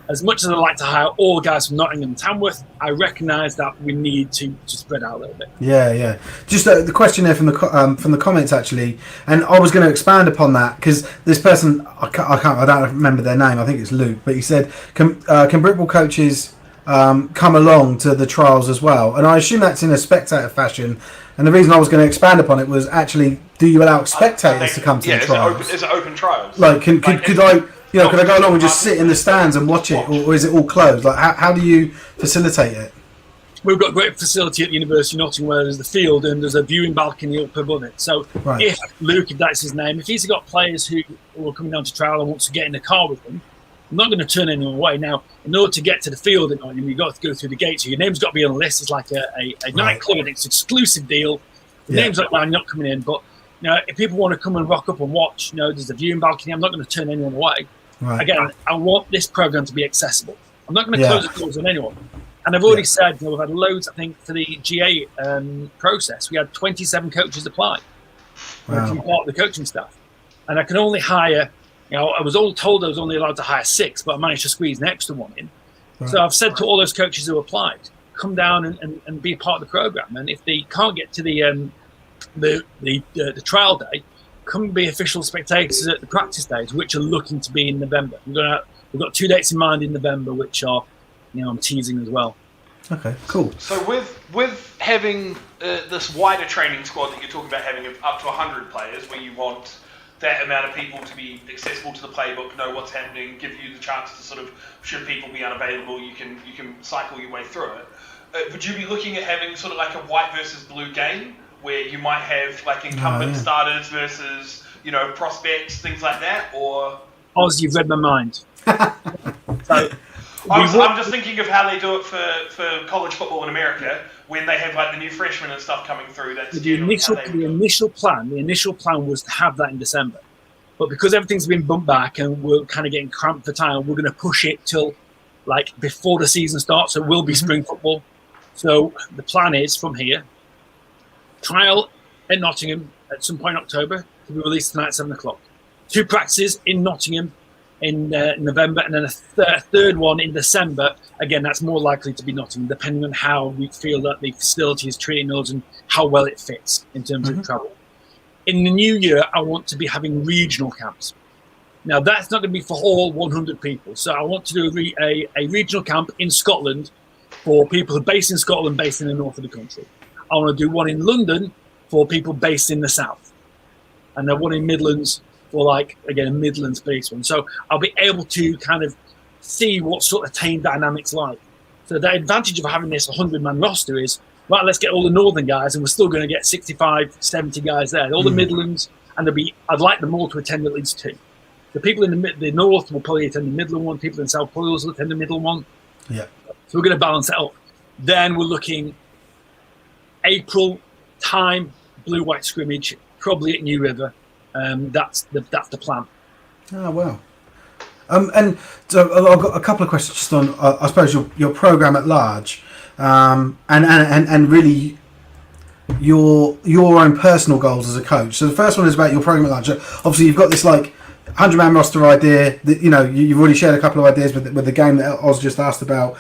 As much as I like to hire all guys from Nottingham and Tamworth, I recognise that we need to spread out a little bit. Yeah. Just the question there from the comments actually, and I was going to expand upon that because this person I don't remember their name. I think it's Luke, but he said, "Can Britball coaches come along to the trials as well?" And I assume that's in a spectator fashion. And the reason I was going to expand upon it was actually, do you allow spectators to come to the trials? Is it open trials? Like, could I go along and just sit in the stands and watch it, or is it all closed? Like, how do you facilitate it? We've got a great facility at the University of Nottingham where there's the field and there's a viewing balcony up above it. So if Luke, if that's his name, if he's got players who are coming down to trial and wants to get in the car with them, I'm not going to turn anyone away. Now, in order to get to the field at Nottingham, you've got to go through the gate. So your name's got to be on the list. It's like a nightclub, and it's an exclusive deal. The name's like, I'm not coming in. But if people want to come and rock up and watch, there's a viewing balcony. I'm not going to turn anyone away. Again, I want this program to be accessible. I'm not going to close the doors on anyone. And I've already said, we've had loads, I think, for the GA process. We had 27 coaches apply to be part of the coaching staff. And I can only hire, I was all told I was only allowed to hire 6, but I managed to squeeze an extra one in. So I've said to all those coaches who applied, come down and be a part of the program. And if they can't get to the trial day, come and be official spectators at the practice days, which are looking to be in November. We've got 2 dates in mind in November, which are, I'm teasing as well. Okay, cool. So with having this wider training squad that you're talking about having up to 100 players, where you want that amount of people to be accessible to the playbook, know what's happening, give you the chance to sort of, should people be unavailable, you can cycle your way through it. Would you be looking at having sort of like a white versus blue game, where you might have like incumbent starters versus prospects, things like that, or? Oz, you've read my mind. So, I'm just thinking of how they do it for college football in America when they have like the new freshmen and stuff coming through. That's the initial plan was to have that in December, but because everything's been bumped back and we're kind of getting cramped for time, we're going to push it till like before the season starts. So it will be spring football. So the plan is from here, trial at Nottingham at some point in October to be released tonight at 7:00. 2 practices in Nottingham in November, and then a third one in December. Again, that's more likely to be Nottingham, depending on how we feel that the facility is treating us and how well it fits in terms of travel. In the new year, I want to be having regional camps. Now, that's not going to be for all 100 people. So I want to do a regional camp in Scotland for people who are based in Scotland, based in the north of the country. I want to do one in London for people based in the south. And then one in Midlands for, like, again, a Midlands-based one. So I'll be able to kind of see what sort of team dynamics like. So the advantage of having this 100-man roster is, right, let's get all the northern guys, and we're still going to get 65, 70 guys there. All the Midlands, and I'd like them all to attend at least 2. The people in the north will probably attend the Midland one. People in South Wales will attend the Midland one. Yeah. So we're going to balance that up. Then we're looking April time, blue-white scrimmage, probably at New River. That's the plan. Oh, wow. And so I've got a couple of questions just on, I suppose, your program at large, and really your own personal goals as a coach. So the first one is about your program at large. Obviously, you've got this like 100-man roster idea that you've already shared a couple of ideas with the game that Oz just asked about.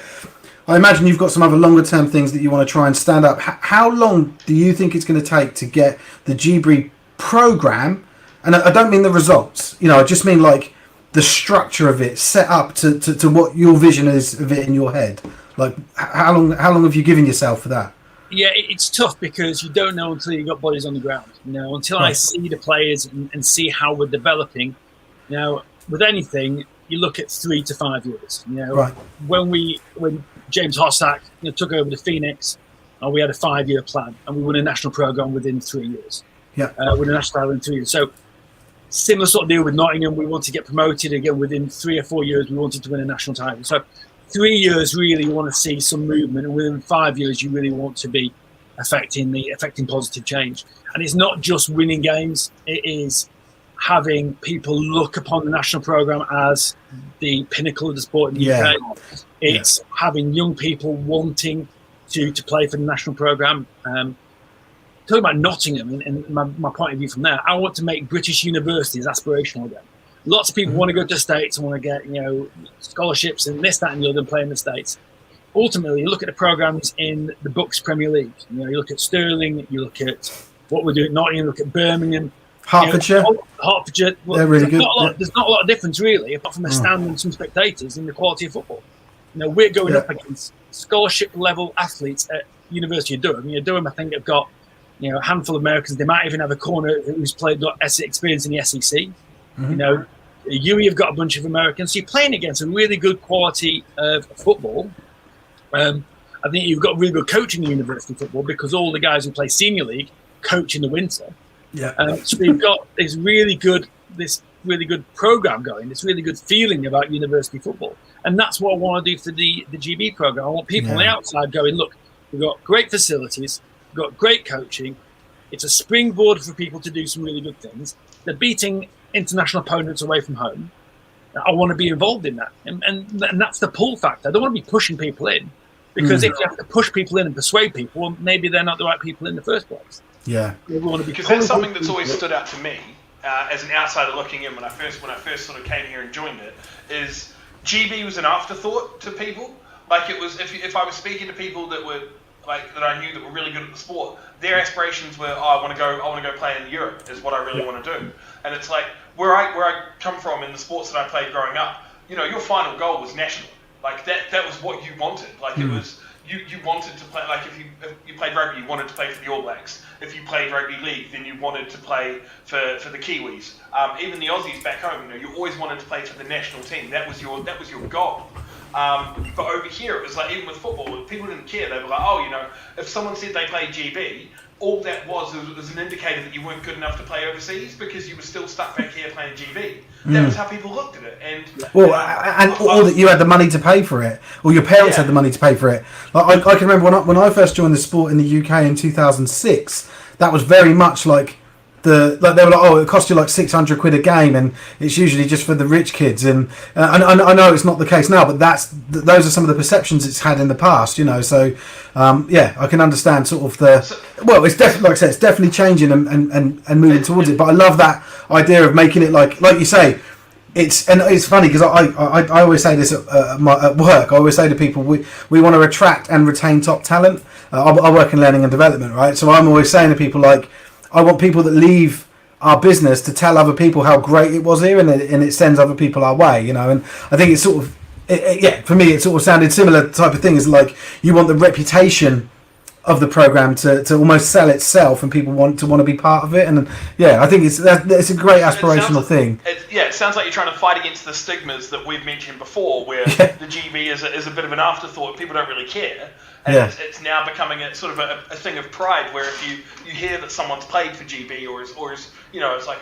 I imagine you've got some other longer term things that you want to try and stand up. How long do you think it's going to take to get the GBRI program? And I don't mean the results. I just mean like the structure of it set up to what your vision is of it in your head. Like how long have you given yourself for that? Yeah, it's tough because you don't know until you've got bodies on the ground. Until I see the players and see how we're developing. With anything, you look at 3 to 5 years. When James Hossack took over the Phoenix, and we had a 5-year plan, and we won a national programme within 3 years. Yeah. Won a national title in 3 years. So similar sort of deal with Nottingham. We wanted to get promoted again within 3 or 4 years. We wanted to win a national title. So 3 years really you want to see some movement, and within 5 years you really want to be affecting positive change. And it's not just winning games; it is having people look upon the national programme as the pinnacle of the sport in the UK. It's having young people wanting to play for the national programme. Talking about Nottingham and my point of view from there, I want to make British universities aspirational again. Lots of people want to go to the States and want to get scholarships and this, that, and the other and play in the States. Ultimately, you look at the programmes in the Bucks Premier League. You look at Stirling, you look at what we're doing at Nottingham, you look at Birmingham. Hertfordshire. Hertfordshire. Well, they're really good. There's not a lot of difference, really, apart from a stand and some spectators in the quality of football. We're going up against scholarship-level athletes at University of Durham. Durham, I think, have got a handful of Americans. They might even have a corner who's got experience in the SEC. UWE have got a bunch of Americans. So you're playing against a really good quality of football. I think you've got really good coaching in university football because all the guys who play senior league coach in the winter. So you've got this really good program going, this really good feeling about university football. And that's what I want to do for the GB program. I want people on the outside going, look, we've got great facilities, we've got great coaching. It's a springboard for people to do some really good things. They're beating international opponents away from home. I want to be involved in that. And that's the pull factor. I don't want to be pushing people in because if you have to push people in and persuade people, well, maybe they're not the right people in the first place. Yeah. Because that's something that's always stood out to me as an outsider looking in when I first sort of came here and joined it, is GB was an afterthought to people. Like it was, if I was speaking to people that were that I knew that were really good at the sport, their aspirations were, I want to go play in Europe is what I really want to do. And it's like where I come from in the sports that I played growing up, your final goal was national. Like that was what you wanted. Like it was. You wanted to play, like if you played rugby, you wanted to play for the All Blacks. If you played rugby league, then you wanted to play for the Kiwis. Even the Aussies back home, you always wanted to play for the national team. That was your goal. But over here, it was like even with football, people didn't care. They were like, if someone said they played GB, all that was an indicator that you weren't good enough to play overseas because you were still stuck back here playing GB. That was how people looked at it. And or that you had the money to pay for it, or your parents had the money to pay for it. Like I can remember when I first joined the sport in the UK in 2006. That was very much like they were like, it cost you like £600 a game, and it's usually just for the rich kids. And I know it's not the case now, but those are some of the perceptions it's had in the past. So I can understand sort of it's definitely, like I said, it's definitely changing and moving towards it. But I love that idea of making it like you say. It's funny because I always say this at work. I always say to people, we want to attract and retain top talent. I work in learning and development, right? So I'm always saying to people I want people that leave our business to tell other people how great it was here, and it sends other people our way, And I think it's sort of, for me, it sort of sounded similar type of thing. Is like you want the reputation of the program to almost sell itself, and people want to be part of it. And I think it's a great aspirational thing. It sounds like you're trying to fight against the stigmas that we've mentioned before, where the GB is a bit of an afterthought. People don't really care. And it's now becoming a sort of a thing of pride, where if you hear that someone's played for GB or is it's like,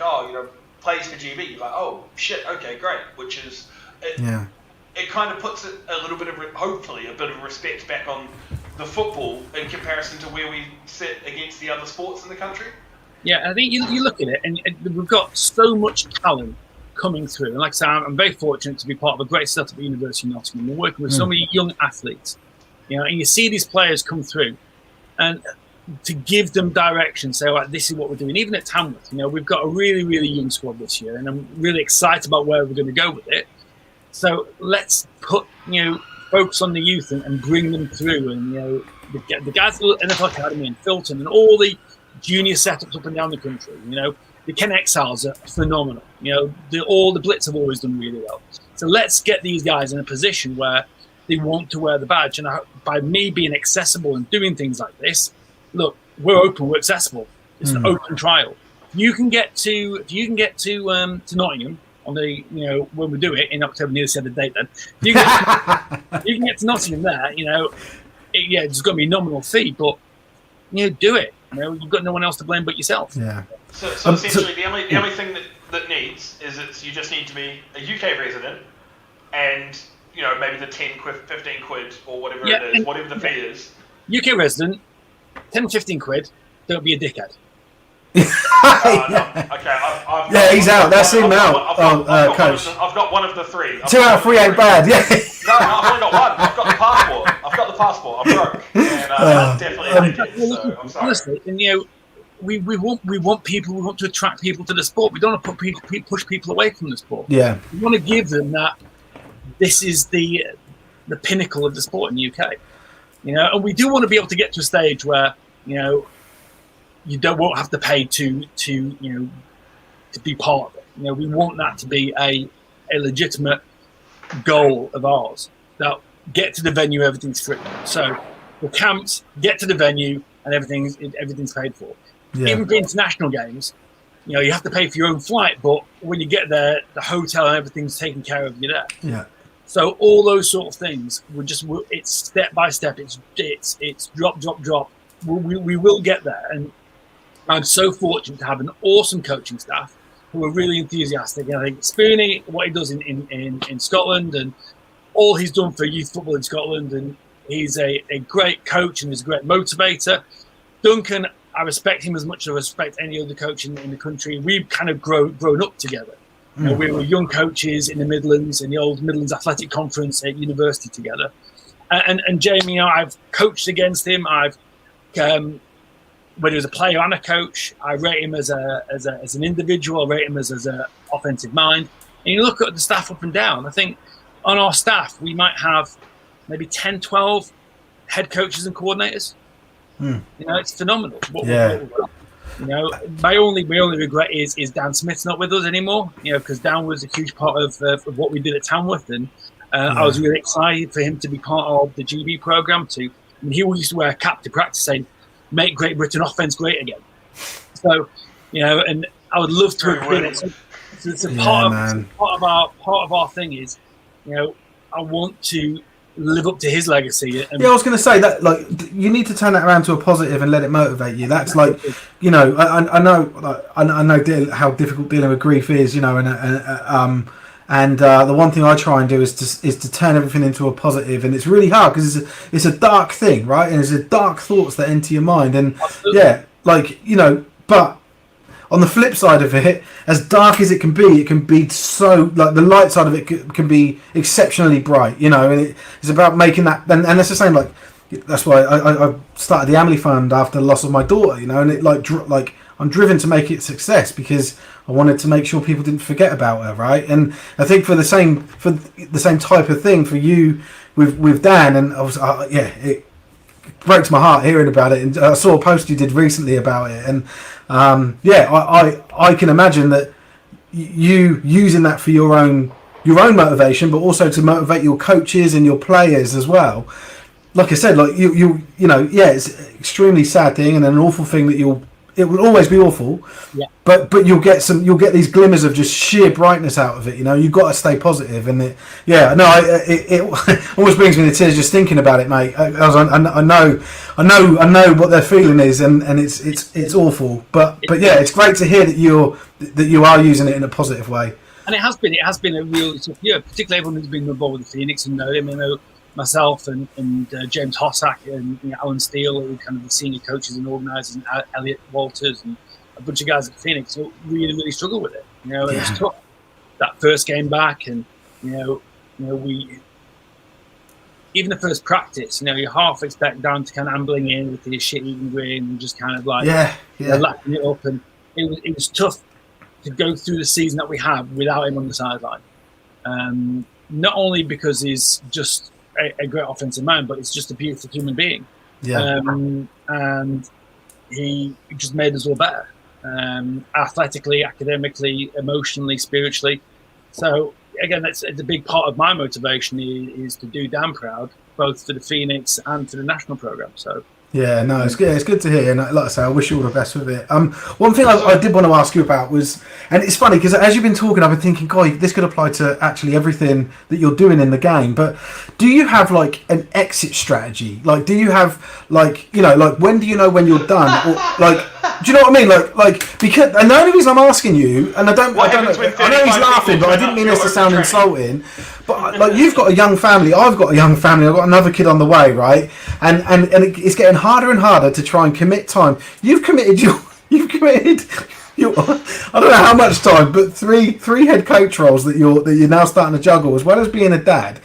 plays for GB, you're like, oh shit, okay, great. Which is it kind of puts a little bit of hopefully a bit of respect back on the football in comparison to where we sit against the other sports in the country. Yeah, I think you look at it, and we've got so much talent coming through. And like I say, I'm very fortunate to be part of a great setup at University of Nottingham. We're working with so many young athletes. And you see these players come through, and to give them direction, say, right, this is what we're doing. Even at Tamworth, we've got a really, really young squad this year, and I'm really excited about where we're going to go with it. So let's put, focus on the youth and bring them through. And, the guys at the NFL Academy and Filton and all the junior setups up and down the country, the Ken Exiles are phenomenal. All the Blitz have always done really well. So let's get these guys in a position where they want to wear the badge, and by me being accessible and doing things like this, look, we're open, we're accessible. It's an open trial. You can get to Nottingham on the when we do it in October. Nearly said the date then. You can get to Nottingham there. It's going to be a nominal fee, but do it. You've got no one else to blame but yourself. Yeah. So essentially, the only thing that needs is you just need to be a UK resident, and maybe the 10 quid, 15 quid, or whatever it is, whatever the fee is. UK resident, 10, 15 quid. Don't be a dickhead. Okay, he's out. That's him out. Coach. I've got one of the three. 2 out of 3 ain't bad. Yeah. No, I've only got one. I've got the passport. I'm broke. And that's definitely a dickhead, so I'm sorry. Honestly, and we want people. We want to attract people to the sport. We don't want to push people away from the sport. Yeah. We want to give them that. This is the pinnacle of the sport in the UK. And we do want to be able to get to a stage where you won't have to pay to be part of it. We want that to be a legitimate goal of ours. That get to the venue, everything's free. So the camps, get to the venue, and everything's paid for. Yeah. Even for international games, you have to pay for your own flight, but when you get there, the hotel and everything's taken care of. You're there. Yeah. So all those sort of things, it's step by step. It's drop. We will get there, and I'm so fortunate to have an awesome coaching staff who are really enthusiastic. I think Spoonie, what he does in Scotland, and all he's done for youth football in Scotland, and he's a great coach and he's a great motivator. Duncan, I respect him as much as I respect any other coach in the country. We've kind of grown up together. We were young coaches in the Midlands, in the old Midlands Athletic Conference at university together. And Jamie, I've coached against him. When he was a player and a coach, I rate him as an individual. I rate him as an offensive mind. And you look at the staff up and down. I think on our staff, we might have maybe 10, 12 head coaches and coordinators. It's phenomenal. My only regret is Dan Smith's not with us anymore. Because Dan was a huge part of what we did at Tamworth, and I was really excited for him to be part of the GB program. He used to wear a cap to practice, saying, "Make Great Britain offense great again." So, and I would love to have been it. So part of our thing is, I want to live up to his legacy. I was going to say that, you need to turn that around to a positive and let it motivate you. That's I know how difficult dealing with grief is, and the one thing I try and do is to turn everything into a positive, and it's really hard because it's a dark thing, right? And it's a dark thoughts that enter your mind, and but on the flip side of it, as dark as it can be so, the light side of it can be exceptionally bright, and it's about making that, and that's the same, that's why I started the Amley Fund after the loss of my daughter, and it I'm driven to make it a success because I wanted to make sure people didn't forget about her, right? And I think for the same type of thing for you with Dan, and I was it breaks my heart hearing about it. And I saw a post you did recently about it, and I can imagine that you using that for your own motivation, but also to motivate your coaches and your players as well. Like I said, it's an extremely sad thing and an awful thing that it will always be awful. Yeah. But you'll get these glimmers of just sheer brightness out of it. You've got to stay positive, and it almost brings me to tears just thinking about it, mate. I know what their feeling is, and it's awful. But it's great to hear that you are using it in a positive way. And it has been a real tough year, particularly everyone who's been involved with the Phoenix and know him. Myself and James Hossack and Alan Steele, who are kind of the senior coaches and organisers, and Elliot Walters and a bunch of guys at Phoenix who really, really struggled with it. It was tough. That first game back, and we even the first practice, you half expect Dan to kind of ambling in with his shit-eating grin and just kind of lapping it up, and it was tough to go through the season that we have without him on the sideline. Not only because he's just a great offensive man, but it's just a beautiful human being. Yeah. And he just made us all better, athletically, academically, emotionally, spiritually. So again, it's a big part of my motivation is to do Dan proud, both for the Phoenix and for the national program. So Yeah, no, it's good. It's good to hear, and like I say, I wish you all the best with it. One thing I did want to ask you about was, and it's funny because as you've been talking, I've been thinking, God, this could apply to actually everything that you're doing in the game. But do you have like an exit strategy? Like, do you have like, like when do you know when you're done? Or like, do you know what I mean? Like because, and the only reason I'm asking you, and I don't know, I know he's laughing, but I didn't mean this to sound insulting. But like, you've got a young family, I've got a young family, I've got another kid on the way, right? And it's getting harder and harder to try and commit time. You've committed your I don't know how much time, but three head coach roles that you're now starting to juggle, as well as being a dad.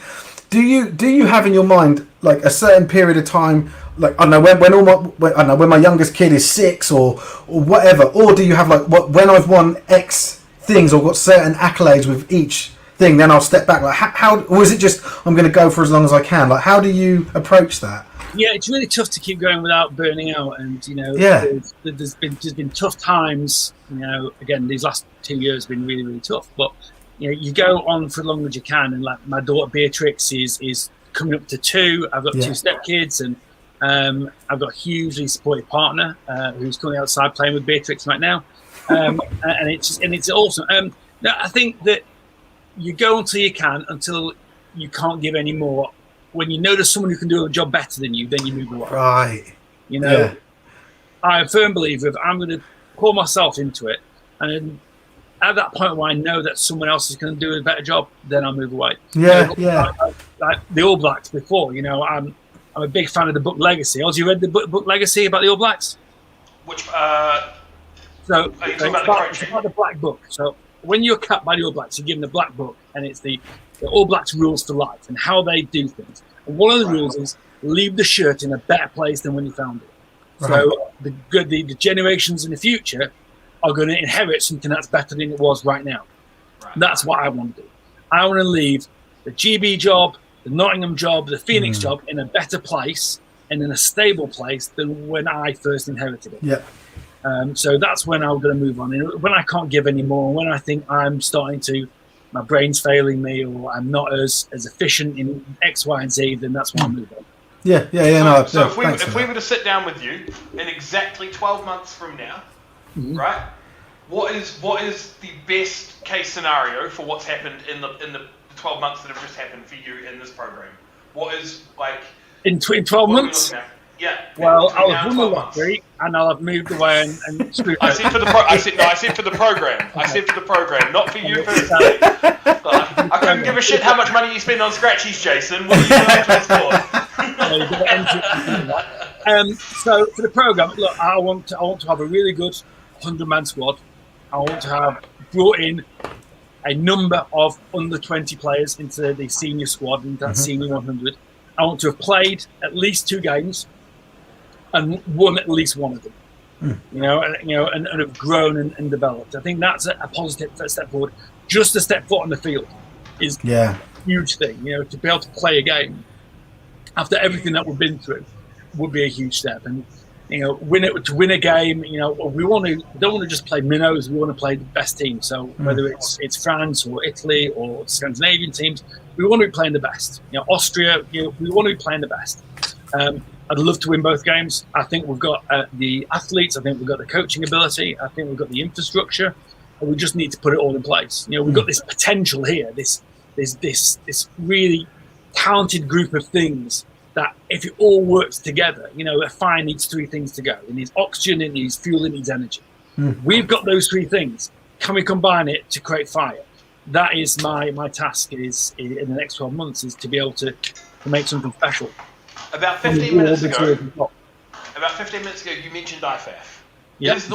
Do you have in your mind like a certain period of time, like I don't know when my youngest kid is 6 or whatever, or do you have like when I've won X things or got certain accolades with each thing, then I'll step back? Like how, or is it just I'm going to go for as long as I can? Like how do you approach that? Yeah, it's really tough to keep going without burning out, and there's been tough times. Again, these last 2 years have been really, really tough. But you go on for as long as you can, and like my daughter Beatrix is coming up to 2. I've got 2 stepkids, and I've got a hugely supportive partner who's currently outside playing with Beatrix right now, and it's awesome. I think that you go until you can, until you can't give any more. When you know there's someone who can do a job better than you, then you move away. Right. I'm a firm believer if I'm going to pour myself into it, and at that point where I know that someone else is going to do a better job, then I'll move away. Like the All Blacks before, I'm a big fan of the book Legacy. Have you read the book Legacy about the All Blacks? Which, So are you talking about it's about the Black Book. So when you're cut by the All Blacks, you're given the Black Book, and it's the All Blacks rules for life and how they do things. And one of the rules is leave the shirt in a better place than when you found it. Right. So the generations in the future are going to inherit something that's better than it was right now. Right. That's what I want to do. I want to leave the GB job, the Nottingham job, the Phoenix job in a better place and in a stable place than when I first inherited it. Yeah. So that's when I'm going to move on. And when I can't give anymore, when I think I'm starting to, my brain's failing me, or I'm not as efficient in X, Y, and Z, then that's when I move on. So if we were to sit down with you in exactly 12 months from now, right? What is the best case scenario for what's happened in the 12 months that have just happened for you in this program? What is like in 12 months? Yeah. Well, I'll have won the lottery and I'll have moved away and screwed. I said for the program. I said for the program, not for you personally. I couldn't give a shit how much money you spend on scratchies, Jason. What are you doing for? So for the program, look, I want to have a really good 100-man squad. I want to have brought in a number of under 20 players into the senior squad, into that senior 100. I want to have played at least 2 games and won at least one of them. And have grown and developed. I think that's a positive step forward. Just to step foot on the field is a huge thing. To be able to play a game after everything that we've been through would be a huge step. And to win a game, we don't want to just play minnows. We want to play the best team. So whether it's France or Italy or Scandinavian teams, we want to be playing the best. Austria, we want to be playing the best. I'd love to win both games. I think we've got the athletes. I think we've got the coaching ability. I think we've got the infrastructure. And we just need to put it all in place. We've got this potential here. This really talented group of things that if it all works together, a fire needs 3 things to go. It needs oxygen, it needs fuel, it needs energy. We've got those 3 things. Can we combine it to create fire? That is my task is in the next 12 months is to be able to make something special. About 15 minutes ago, you mentioned IFAF. Yeah. Is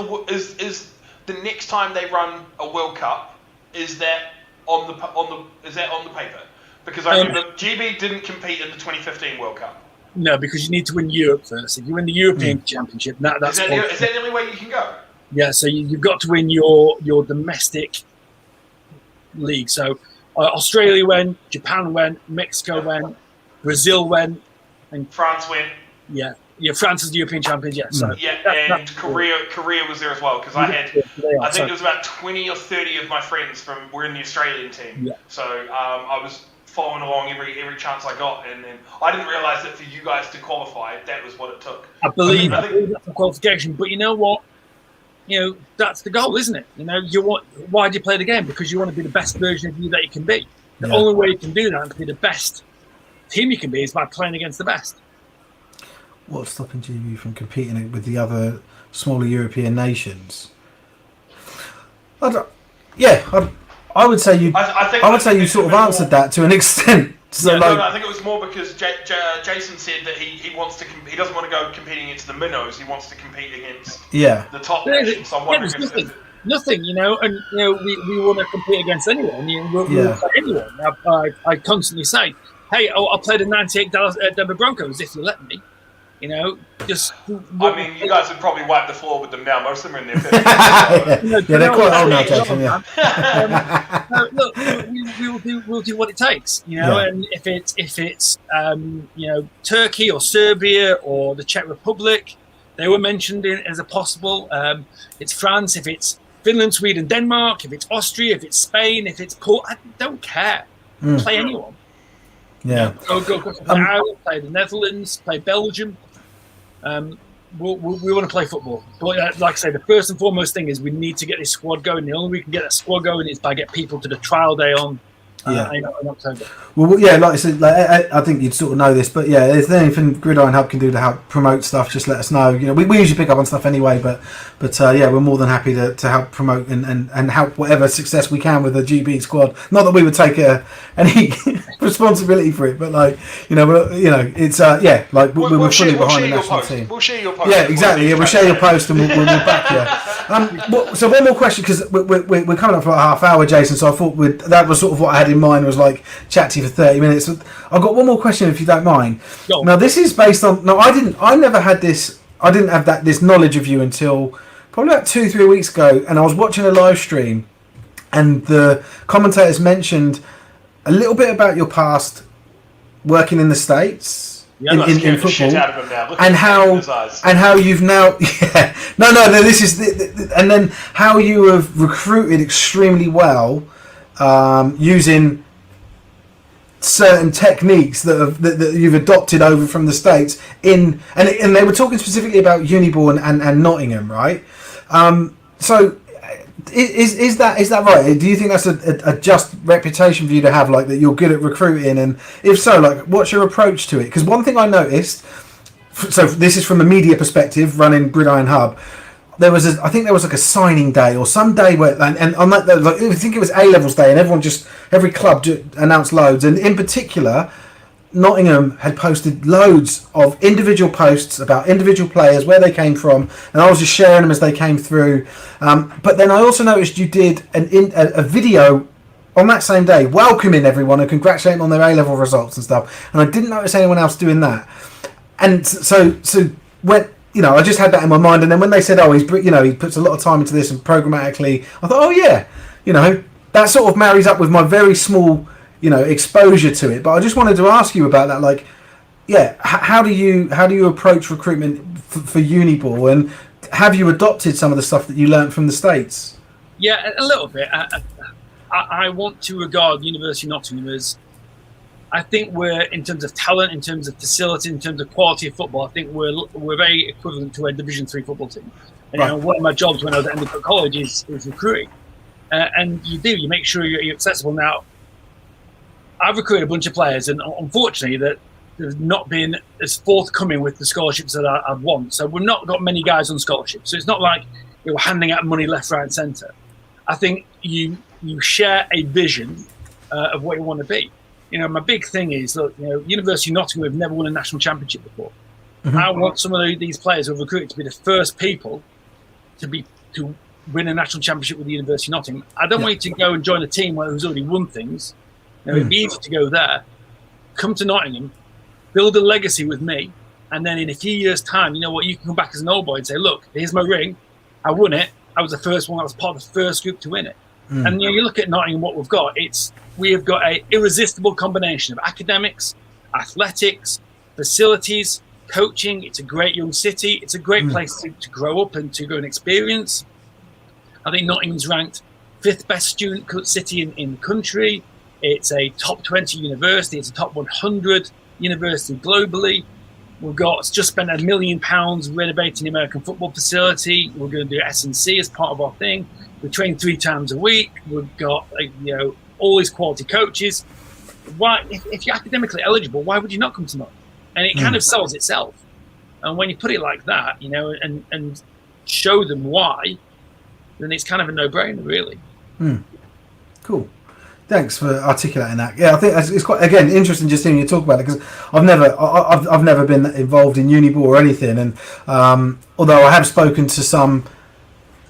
the next time they run a World Cup, is that on the paper? Because I remember GB didn't compete in the 2015 World Cup. No, because you need to win Europe first. If you win the European Championship, is that the only way you can go? Yeah, so you've got to win your domestic league. So Australia went, Japan went, Mexico went, Brazil went, and France went. Yeah, France is the European champions. Yeah, so and Korea was there as well because I think it was about 20 or 30 of my friends were in the Australian team. Yeah. So I was following along every chance I got, and I didn't realise that for you guys to qualify, that was what it took. I believe that's a qualification, but you know what? That's the goal, isn't it? Why do you play the game? Because you want to be the best version of you that you can be. The only way you can do that and to be the best team you can be is by playing against the best. What's stopping GB from competing with the other smaller European nations? I would say you. I would say you sort of answered that to an extent. So I think it was more because Jason said that he wants to. He doesn't want to go competing against the minnows. He wants to compete against the top nations. So I'm wondering nothing, and we want to compete against anyone. We'll play anyone. I constantly say, hey, I'll play the '98 Dallas Denver Broncos if you let me. Just. I mean, you guys would probably wipe the floor with them now. Most of them are in their 50s. They're quite old now, Jason. Look, we'll do what it takes, And if it's Turkey or Serbia or the Czech Republic, they were mentioned as a possible. It's France. If it's Finland, Sweden, Denmark. If it's Austria. If it's Spain. If it's I don't care. Play anyone. Yeah. Go play Ireland, play the Netherlands, play Belgium. We want to play football. But like I say, the first and foremost thing is we need to get this squad going. The only way we can get that squad going is by getting people to the trial day in October. Well, yeah, like I said, I think you'd sort of know this, but yeah, if there's anything Gridiron Hub can do to help promote stuff, just let us know. We usually pick up on stuff anyway, but yeah, we're more than happy to help promote and help whatever success we can with the GB squad. Not that we would take any responsibility for it, but it's we're fully behind the national team. We'll share your post. Yeah, exactly. Yeah, we'll share your post and we'll back you. So one more question, because we're coming up for a half hour, Jason. So I thought that was sort of what I had in mind, was like chat to you for 30 minutes. I've got one more question, if you don't mind. Go on. Now this is based on. No, I never had this. I didn't have this knowledge of you until probably about 2-3 weeks ago, and I was watching a live stream, and the commentators mentioned a little bit about your past working in the States in football, and how you've now this is and then how you have recruited extremely well using certain techniques that you've adopted over from the States and they were talking specifically about Uniball and Nottingham, right? So is that right? Do you think that's a just reputation for you to have, like that you're good at recruiting? And if so, like, what's your approach to it? Because one thing I noticed, so this is from a media perspective, running Gridiron Hub, I think there was like a signing day or some day where, and on that, I think it was A-levels day, and every club announced loads, and in particular, Nottingham had posted loads of individual posts about individual players, where they came from, and I was just sharing them as they came through. But then I also noticed you did a video on that same day welcoming everyone and congratulating on their A-level results and stuff, and I didn't notice anyone else doing that. And so when I just had that in my mind, and then when they said, "Oh, he puts a lot of time into this and programmatically," I thought, "Oh yeah, that sort of marries up with my very small, exposure to it." But I just wanted to ask you about that. Like, yeah, how do you approach recruitment for Uniball, and have you adopted some of the stuff that you learned from the States? Yeah, a little bit. I want to regard University of Nottingham as, I think we're, in terms of talent, in terms of facility, in terms of quality of football, I think we're very equivalent to a Division 3 football team. And right. One of my jobs when I was at Endicott College is recruiting. And you make sure you're accessible. Now, I've recruited a bunch of players, and unfortunately that they've not been as forthcoming with the scholarships that I'd want. So we've not got many guys on scholarships. So it's not like we're handing out money left, right, and centre. I think you share a vision of what you want to be. My big thing is, look, University of Nottingham have never won a national championship before. Mm-hmm. I want some of these players who have recruited to be the first people to win a national championship with the University of Nottingham. I don't want you to go and join a team who's already won things. It'd be easy to go there, come to Nottingham, build a legacy with me, and then in a few years' time, you can come back as an old boy and say, "Look, here's my ring. I won it. I was the first one. I was part of the first group to win it." And you look at Nottingham, what we've got. We have got an irresistible combination of academics, athletics, facilities, coaching. It's a great young city. It's a great place to grow up and to go and experience. I think Nottingham's ranked 5th best student city in the country. It's a top 20 university. It's a top 100 university globally. We've just spent £1 million renovating the American football facility. We're going to do S&C as part of our thing. We train 3 times a week. We've got all these quality coaches. Why, if you're academically eligible, why would you not come to Nottingham? And it kind of sells itself. And when you put it like that, and show them why, then it's kind of a no-brainer, really. Cool. Thanks for articulating that. Yeah, I think it's quite, again, interesting just hearing you talk about it, because I've never been involved in Uniball or anything, and although I have spoken to some.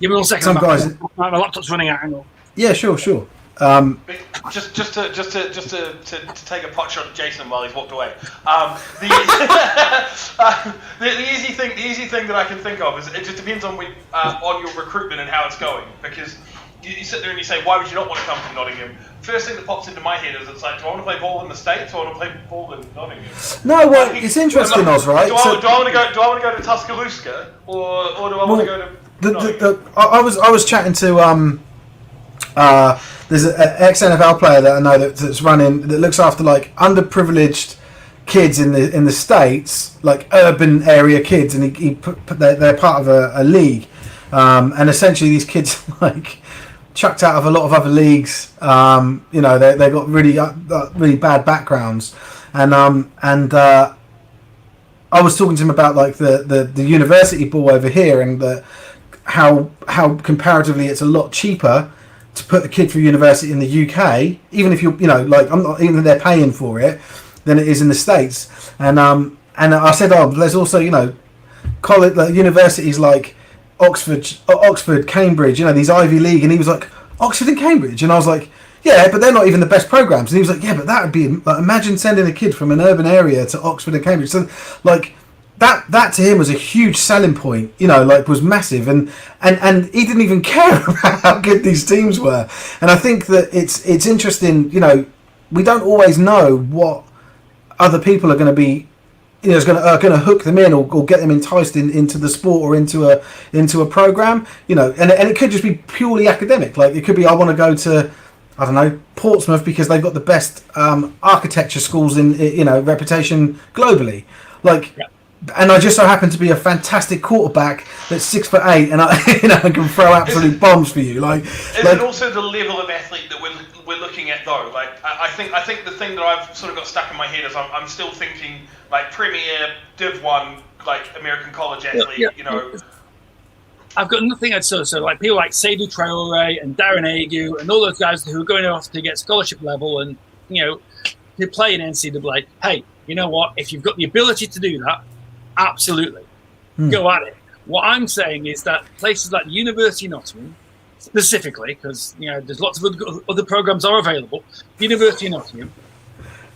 Give me 1 second. Some guys. My laptop's running out. Hang on. Yeah, sure. Just to take a pot shot at Jason while he's walked away. The easy thing that I can think of is it just depends on your recruitment and how it's going, because you sit there and you say, why would you not want to come to Nottingham? First thing that pops into my head is it's like, do I want to play ball in the States or do I want to play ball in Nottingham? No, well, it's interesting, Oz, right? Do I want to go to Tuscaloosa or do I want to go to I was chatting to there's an ex-NFL player that I know that's running, that looks after like underprivileged kids in the States, like urban area kids, and they're part of a league, and essentially these kids like chucked out of a lot of other leagues. They got really bad backgrounds, and I was talking to him about like the university ball over here, and how comparatively it's a lot cheaper to put a kid through university in the UK, even if I'm not, even if they're paying for it, than it is in the States. And I said, there's also college, like universities like Oxford, Cambridge, these Ivy League, and he was like, Oxford and Cambridge, and I was like, yeah, but they're not even the best programs. And he was like, yeah, but that would be like, imagine sending a kid from an urban area to Oxford and Cambridge. So like that to him was a huge selling point, was massive, and he didn't even care about how good these teams were. And I think that it's interesting, we don't always know what other people are going to be, is going to hook them in or get them enticed into the sport or into a program, and it could just be purely academic. Like it could be, I want to go to, I don't know, Portsmouth because they've got the best architecture schools in reputation globally, like. Yeah. And I just so happen to be a fantastic quarterback that's 6'8", and I can throw absolute bombs for you. Is it also the level of athlete that we're looking at though? Like I think the thing that I've sort of got stuck in my head is I'm still thinking like Premier Div 1, like American college athlete. Yeah. I've got nothing I'd say. So like people like Seydou Traore and Darren Agu and all those guys who are going off to get scholarship level and to play in NCAA. Hey, you know what? If you've got the ability to do that, absolutely, go at it. What I'm saying is that places like the University of Nottingham, specifically, because there's lots of other programs are available. The University of Nottingham,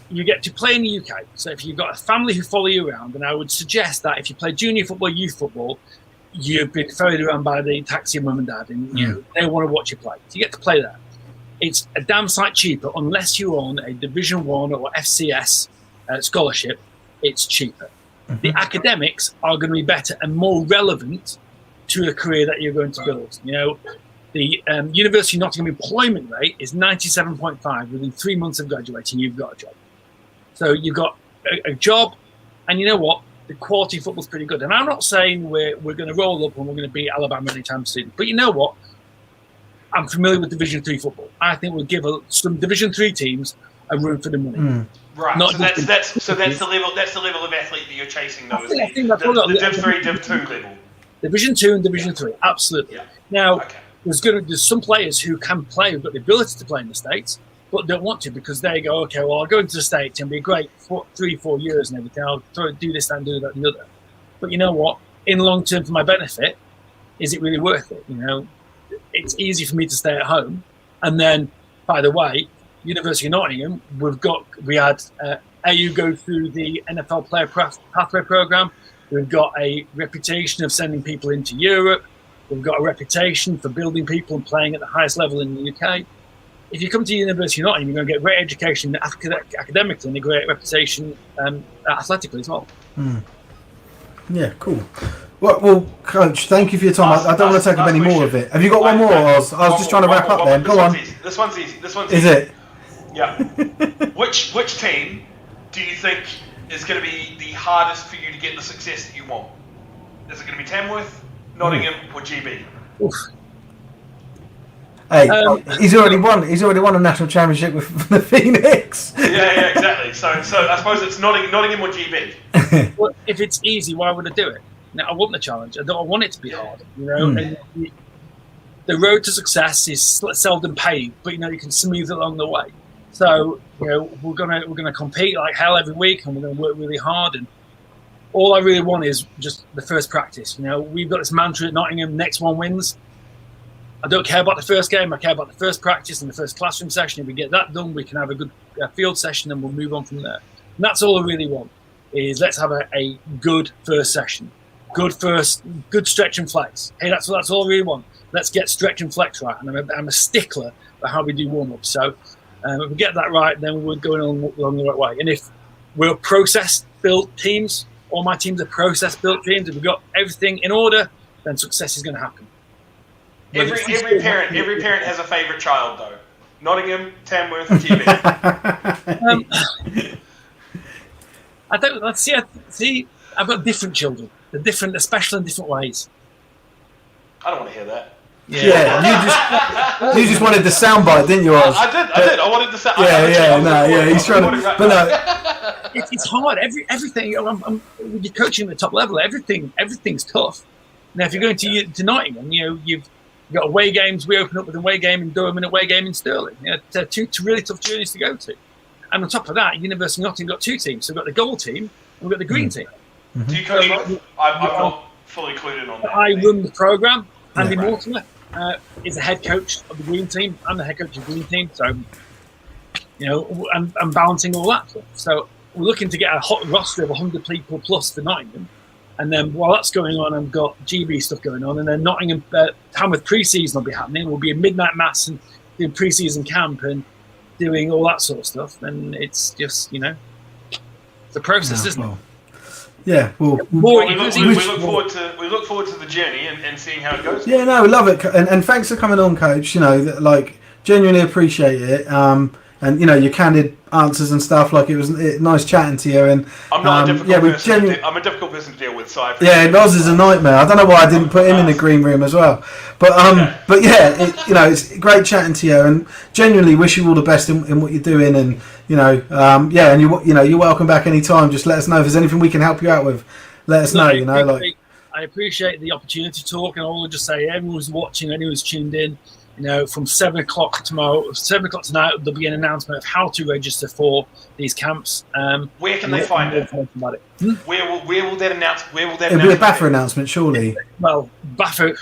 you get to play in the UK. So if you've got a family who follow you around, then I would suggest that if you play junior football, youth football, you've been ferried around by the taxi mum and dad, and they want to watch you play. So you get to play there. It's a damn sight cheaper unless you're on a Division 1 or FCS scholarship. It's cheaper. The academics are going to be better and more relevant to a career that you're going to build. The University of Nottingham employment rate is 97.5. Within 3 months of graduating, you've got a job. So you've got a job, and you know what? The quality of football's pretty good. And I'm not saying we're going to roll up and we're going to beat Alabama anytime soon. But you know what? I'm familiar with Division 3 football. I think we'll give some Division 3 teams a room for the money. Right, so that's the level of athlete that you're chasing, though. I think that's the Div 3, Div 2 level. Division 2 and Division 3, absolutely. Yeah. Now, there's some players who can play, who've got the ability to play in the States, but don't want to because they go, okay, well, I'll go into the States and be great for 3-4 years and everything. I'll do this and do that and the other. But you know what? In the long term, for my benefit, is it really worth it? It's easy for me to stay at home. And then, by the way, University of Nottingham, we had AU go through the NFL Player Pathway Program. We've got a reputation of sending people into Europe. We've got a reputation for building people and playing at the highest level in the UK. If you come to University of Nottingham, you're going to get great education academically and a great reputation athletically as well. Yeah, cool. Well, Coach, thank you for your time. I don't want to take up any more of it. Have you got one more? I was just trying to wrap up then. Go on. This one's easy. Is it? Yeah. Which team do you think is going to be the hardest for you to get the success that you want? Is it going to be Tamworth, Nottingham, or GB? Oof. Hey, he's already won a national championship with the Phoenix. Yeah, exactly. So I suppose it's Nottingham or GB. Well, if it's easy, why would I do it? Now, I want the challenge. I want it to be hard. And the road to success is seldom paved, but you can smooth it along the way. So we're gonna compete like hell every week, and we're gonna work really hard. And all I really want is just the first practice. We've got this mantra at Nottingham: next one wins. I don't care about the first game. I care about the first practice and the first classroom session. If we get that done, we can have a good field session, and we'll move on from there. And that's all I really want. Is let's have a good first session, good stretch and flex. Hey, that's all I really want. Let's get stretch and flex right. And I'm a stickler for how we do warm up. So if we get that right, then we're going along the right way. And if we're process-built teams, all my teams are process-built teams. If we've got everything in order, then success is going to happen. Every parent has a favourite child, though. Nottingham, Tamworth, GB. I don't. Let's see. I've got different children. They're special in different ways. I don't want to hear that. You just wanted the soundbite, didn't you, Oz? I did. I wanted the sound. He's trying to. But no, it's hard. Everything. When you're coaching at the top level, everything's tough. Now, if you're going to Nottingham, you've got away games. We open up with an away game in Durham and an away game in Stirling. They're two really tough journeys to go to. And on top of that, University of Nottingham got two teams. So we've got the gold team and we've got the green team. Mm-hmm. Do you coach both? I'm not fully clued in on that. I run the programme. Andy Mortimer is the head coach of the green team. I'm the head coach of the green team. So, I'm balancing all that stuff. So we're looking to get a hot roster of 100 people plus for Nottingham. And then while that's going on, I've got GB stuff going on. And then Nottingham, Tamworth pre-season will be happening. We'll be a midnight mass and doing pre-season camp and doing all that sort of stuff. And it's just, it's a process, isn't it? Yeah, well, we look forward to the journey and seeing how it goes. Yeah, no, we love it, and thanks for coming on, Coach. Genuinely appreciate it. And your candid answers and stuff. It was nice chatting to you. And I'm not a difficult person. I'm a difficult person to deal with. So Oz is a nightmare. I don't know why I didn't put him in the green room as well. But it's great chatting to you, and genuinely wish you all the best in what you're doing. And you're welcome back anytime. Just let us know if there's anything we can help you out with. Let us know. I appreciate the opportunity to talk, and I will just say, everyone who's watching, anyone who's tuned in. From 7 o'clock tonight, there'll be an announcement of how to register for these camps. Where can they find it? Where will that announce? It'll be a BAFA announcement, surely. Well, BAFA,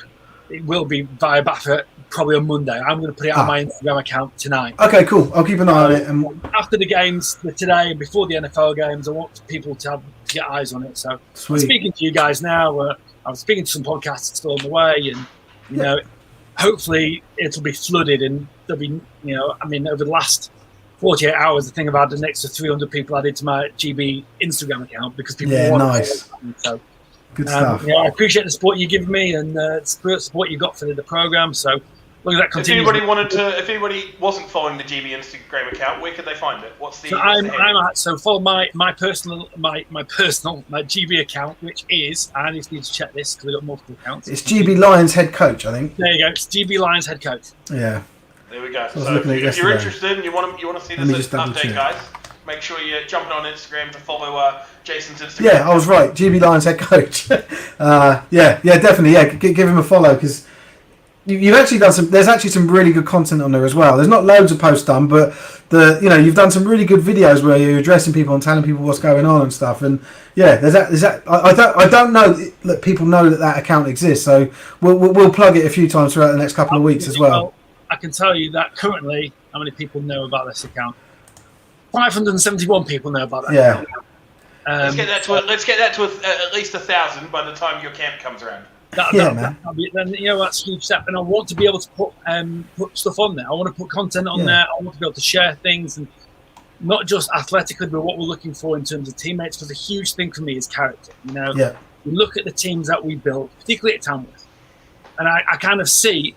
it will be via BAFA probably on Monday. I'm going to put it on my Instagram account tonight. Okay, cool. I'll keep an eye on it. And after the games today and before the NFL games, I want people to get eyes on it. So I'm speaking to you guys now. I'm speaking to some podcasts still on the way, and hopefully it'll be flooded, and there'll be, over the last 48 hours, I think I've had an extra 300 people added to my GB Instagram account because people want nice. So, good stuff. I appreciate the support you give me and the support you got for the program. So, look at that continues. If anybody wasn't following the GB Instagram account, where could they find it? What's the? So follow my personal GB account, which is, I just need to check this because I've got multiple accounts. It's GB Lions head coach, I think. There you go. It's GB Lions head coach. Yeah. There we go. So if you're interested and you want to see this update, guys, make sure you're jumping on Instagram to follow Jason's Instagram. Yeah, I was right. GB Lions head coach. Definitely. Yeah, give him a follow because. You've actually done some. There's actually some really good content on there as well. There's not loads of posts done, but you've done some really good videos where you're addressing people and telling people what's going on and stuff. And there's that. I don't know that people know that account exists, so we'll plug it a few times throughout the next couple of weeks as well. I can tell you that currently, how many people know about this account? 571 people know about that. Yeah. Let's get that to at least 1,000 by the time your camp comes around. Man. Then that's a huge step, and I want to be able to put stuff on there. I want to put content on there. I want to be able to share things, and not just athletically, but what we're looking for in terms of teammates. Because a huge thing for me is character. We look at the teams that we built, particularly at Tamworth, and I kind of see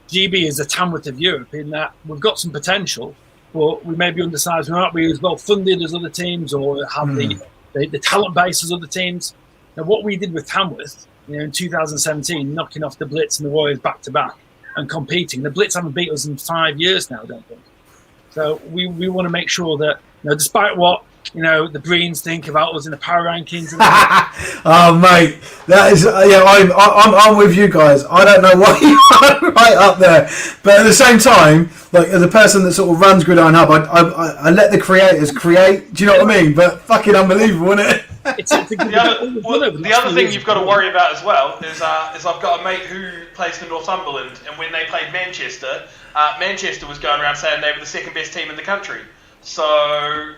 GB as the Tamworth of Europe in that we've got some potential, but we may be undersized. We might not be as well funded as other teams, or have the talent base as other teams. Now, what we did with Tamworth, in 2017, knocking off the Blitz and the Warriors back to back and competing. The Blitz haven't beat us in 5 years now, I don't think. So we want to make sure that, despite what the Breens think about us in the power rankings. Oh, mate, that is I'm with you guys. I don't know why you are right up there, but at the same time, like as a person that sort of runs Gridiron Hub, I let the creators create. Do you know what I mean? But fucking unbelievable, isn't it? The other thing you've got to worry about as well is I've got a mate who plays for Northumberland, and when they played Manchester, Manchester was going around saying they were the second best team in the country. So I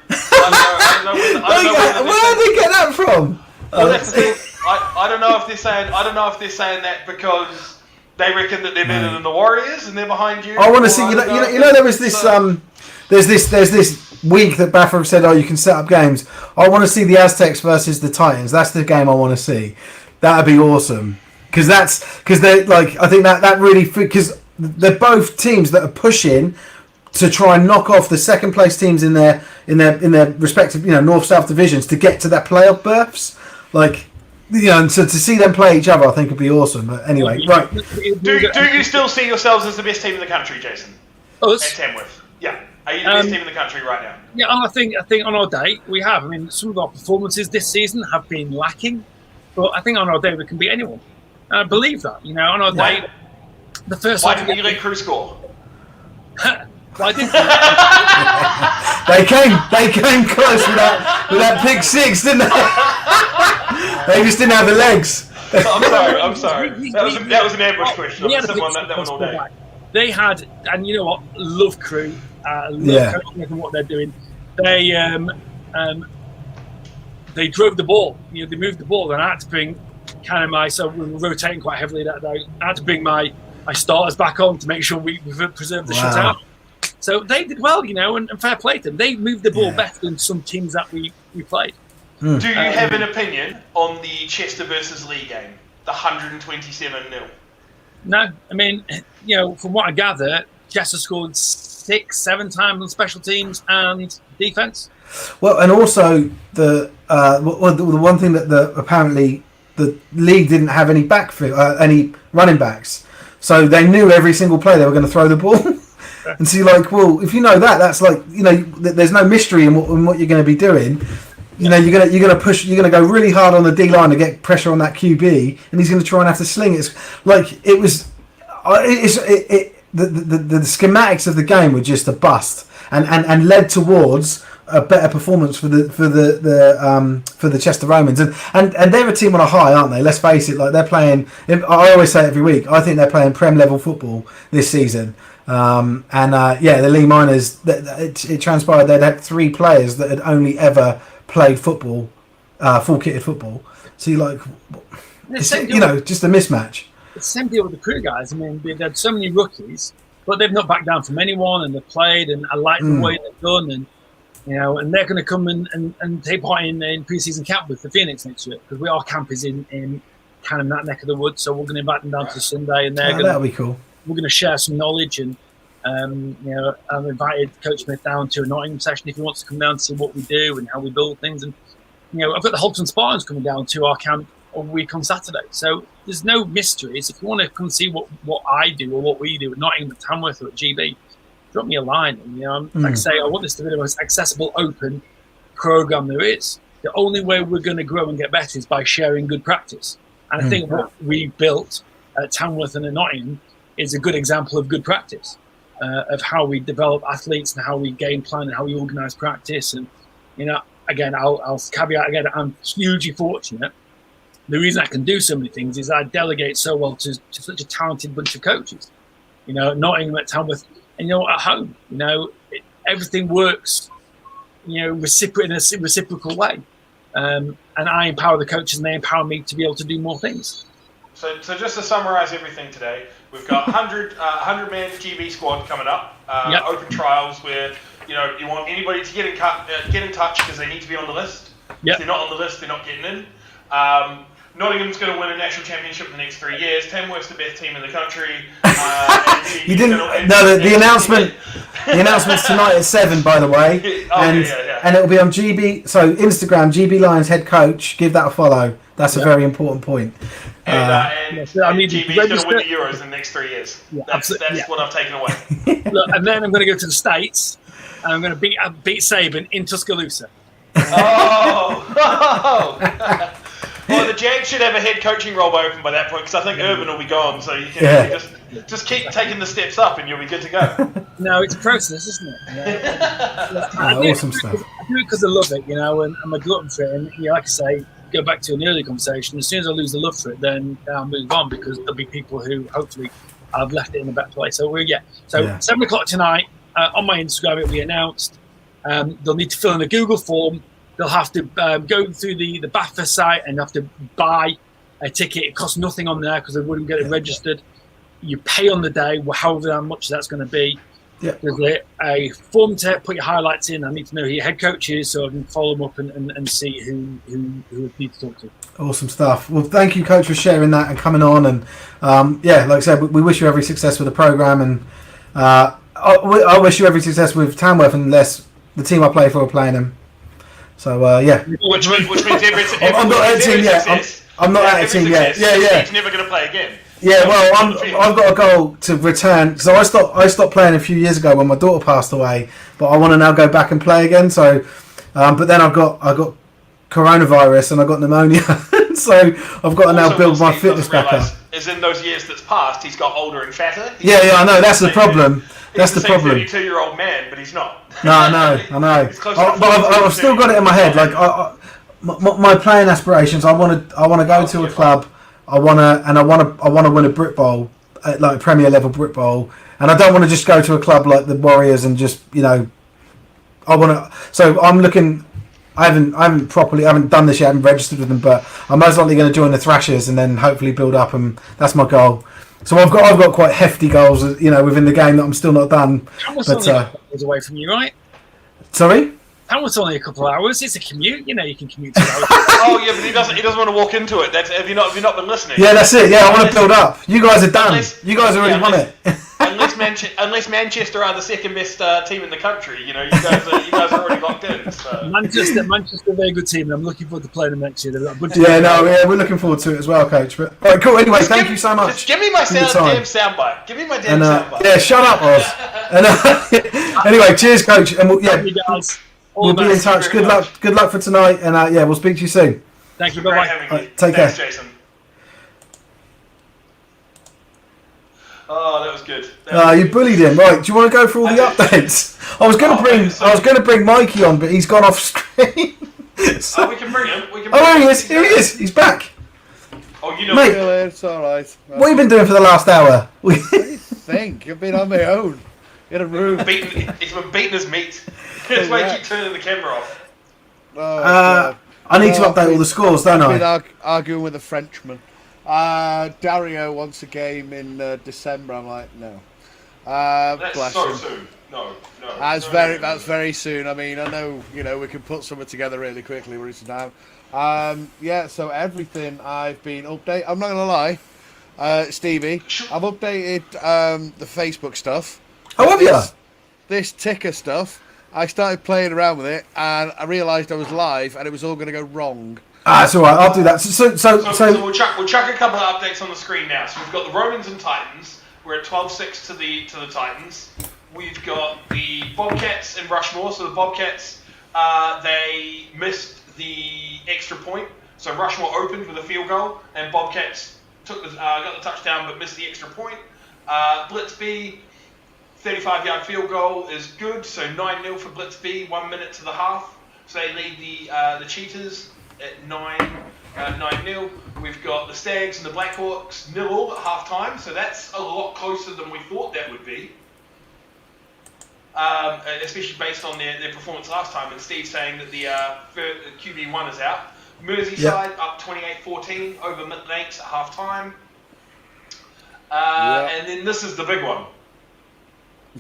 don't know where did they get that from? Well, that's the thing. I don't know if they're saying that because they reckon that they're better than the Warriors and they're behind you. I want to see. There was this. There's this week that Baffer said, "Oh, you can set up games." I want to see the Aztecs versus the Titans. That's the game I want to see. That'd be awesome because they're like, I think that really, because they're both teams that are pushing to try and knock off the second place teams in their respective north south divisions to get to their playoff berths. Like, and so to see them play each other, I think would be awesome. But anyway, right. Do you still see yourselves as the best team in the country, Jason? Us? At Tamworth. Yeah. Are you the best team in the country right now? Yeah, and I think on our day we have. I mean, some of our performances this season have been lacking, but I think on our day we can beat anyone. And I believe that. On our day, the first. Why didn't you let Crew score? Why didn't they came close with that pick six, didn't they? They just didn't have the legs. I'm sorry. That was an ambush question. That one all day. They had, and you know what? Love Crew. Love coaching and what they're doing. They drove the ball. They moved the ball, and I had to bring so we were rotating quite heavily that day. I had to bring my starters back on to make sure we preserved the shutout. So they did well, and fair play to them. They moved the ball better than some teams that we played. Do you have an opinion on the Chester versus Lee game, the 127-0? No, I mean, from what I gather, Chester scored 6-7 times on special teams and defense. Well, and also the one thing that apparently the league didn't have any any running backs, so they knew every single play they were going to throw the ball. And so you're like, well, if you know that, that's like, there's no mystery in what you're going to be doing. You're going to push, you're going to go really hard on the D line to get pressure on that QB, and he's going to try and have to sling it. Like the schematics of the game were just a bust, and led towards a better performance for the Chester Romans, and they're a team on a high, aren't they? Let's face it, like they're playing. I always say it every week. I think they're playing Prem level football this season. The Lee Miners. It transpired they'd had 3 players that had only ever played football, full kitted football. So you're like, just a mismatch. It's the same deal with the Crew guys. I mean, they've had so many rookies, but they've not backed down from anyone, and they've played, and I like the way they've done, and and they're going to come and take part in pre-season camp with the Phoenix next year, because our camp is in kind of that neck of the woods. So we're going to invite them down to Sunday, and that'll be cool. We're going to share some knowledge, and I've invited Coach Smith down to a Nottingham session if he wants to come down to see what we do and how we build things. And I've got the Holton Spartans coming down to our camp a week on Saturday. So there's no mysteries. If you want to come see what I do or what we do at Nottingham, at Tamworth, or at GB, drop me a line. And, like I say, I want this to be the most accessible, open program there is. The only way we're going to grow and get better is by sharing good practice. And I think what we built at Tamworth and at Nottingham is a good example of good practice, of how we develop athletes and how we game plan and how we organise practice. And, again, I'll caveat again, I'm hugely fortunate. The reason I can do so many things is I delegate so well to such a talented bunch of coaches. At Nottingham, at Tamworth, and at home. Everything works, in a reciprocal way. And I empower the coaches, and they empower me to be able to do more things. So just to summarise everything today, we've got 100-man GB squad coming up. Open trials where you want anybody to get in touch because they need to be on the list. Yep. If they're not on the list, they're not getting in. Nottingham's going to win a national championship in the next 3 years. Tamworth's the best team in the country. You didn't. No, the announcement. The announcement's tonight at 7, by the way, and it'll be on GB. So Instagram, GB Lions head coach. Give that a follow. That's a very important point. GB's going to win the Euros in the next 3 years. Yeah, that's what I've taken away. Look, and then I'm going to go to the States, and I'm going to beat Saban in Tuscaloosa. Well, the Jags should have a head coaching role open by that point, because I think Urban will be gone, so you can just keep taking the steps up and you'll be good to go. No, it's a process, isn't it? Awesome stuff. I do it because I love it, and I'm a glutton for it. And like I say, go back to an earlier conversation, as soon as I lose the love for it, then I'll move on, because there'll be people who hopefully I've left it in a better place. So 7 o'clock tonight on my Instagram, it'll be announced. They'll need to fill in a Google form. They'll have to go through the BAFTA site and have to buy a ticket. It costs nothing on there because they wouldn't get it registered. You pay on the day, however much that's going to be. Yeah. There's a form to put your highlights in. I need to know who your head coach is so I can follow them up and see who I need to talk to. Awesome stuff. Well, thank you, Coach, for sharing that and coming on. And like I said, we wish you every success with the programme. And I wish you every success with Tamworth, unless the team I play for are playing them. So which means I'm not at a team yet. I'm not at a team yet. Yeah. He's never going to play again. Yeah, well, I've got a goal to return. So I stopped playing a few years ago when my daughter passed away, but I want to now go back and play again. So, but then I got coronavirus and I got pneumonia, so I've got to now build my fitness back up. Is in those years that's passed, he's got older and fatter. Yeah, I know. That's the problem. That's the problem. He's a 32-year-old man, but he's not. No, I know. But I've still got it in my head. Like my playing aspirations, I want to go to a club. I want to win a Britball, like a Premier level Britball, and I don't want to just go to a club like the Warriors and just I want to. So I'm looking. I haven't done this yet. I haven't registered with them, but I'm most likely going to join the Thrashers and then hopefully build up, and that's my goal. So I've got quite hefty goals, within the game that I'm still not done. That was only a couple hours away from you, right? Sorry? That was only a couple of hours. It's a commute. You can commute 2 hours. Oh yeah, but he doesn't want to walk into it. Have you not been listening? Yeah, that's it. Yeah, I want to build up. You guys are done. You guys already won it. unless Manchester are the second best team in the country, you guys are already locked in. So. Manchester, a very good team, and I'm looking forward to playing them next year. They've got a good team. We're looking forward to it as well, Coach. But all right, cool. Anyway, thank you so much. Just give me my damn soundbite. Give me my damn soundbite. Yeah, shut up, Oz. Anyway, cheers, Coach, and you guys. We'll be in touch. Good luck for tonight, and we'll speak to you soon. Thank you. Bye bye. Take care. Thanks, Jason. Oh, that was good. You bullied him, right? Do you want to go through all the updates? I was going to bring Mikey on, but he's gone off screen. So, we can bring him. Here he is. Here he is. He's back. Oh, mate, it's all right. What have you been doing for the last hour? What do you think? I've been on my own in a room. He's been beating his meat. That's why I keep turning the camera off. I need to update all the scores, don't I? I've been arguing with a Frenchman. Dario wants a game in December. I'm like, no. That's so soon. No. That's very soon. I mean, I know, we can put something together really quickly. We're into time. So everything I've been updating. I'm not gonna lie, Stevie. I've updated the Facebook stuff. Oh, have you? This ticker stuff. I started playing around with it, and I realised I was live, and it was all going to go wrong. It's all right. I'll do that. So we'll chuck a couple of updates on the screen now. So we've got the Romans and Titans. We're at 12-6 to the Titans. We've got the Bobcats and Rushmore. So the Bobcats, they missed the extra point. So Rushmore opened with a field goal, and Bobcats got the touchdown but missed the extra point. Blitz B, 35-yard field goal is good, so 9-0 for Blitz B, 1 minute to the half. So they lead the Cheetahs at 9-0. We've got the Stags and the Blackhawks 0-0 at half time, so that's a lot closer than we thought that would be. Especially based on their performance last time, and Steve saying that the QB1 is out. Merseyside up 28-14 over Midlands at half time. And then this is the big one.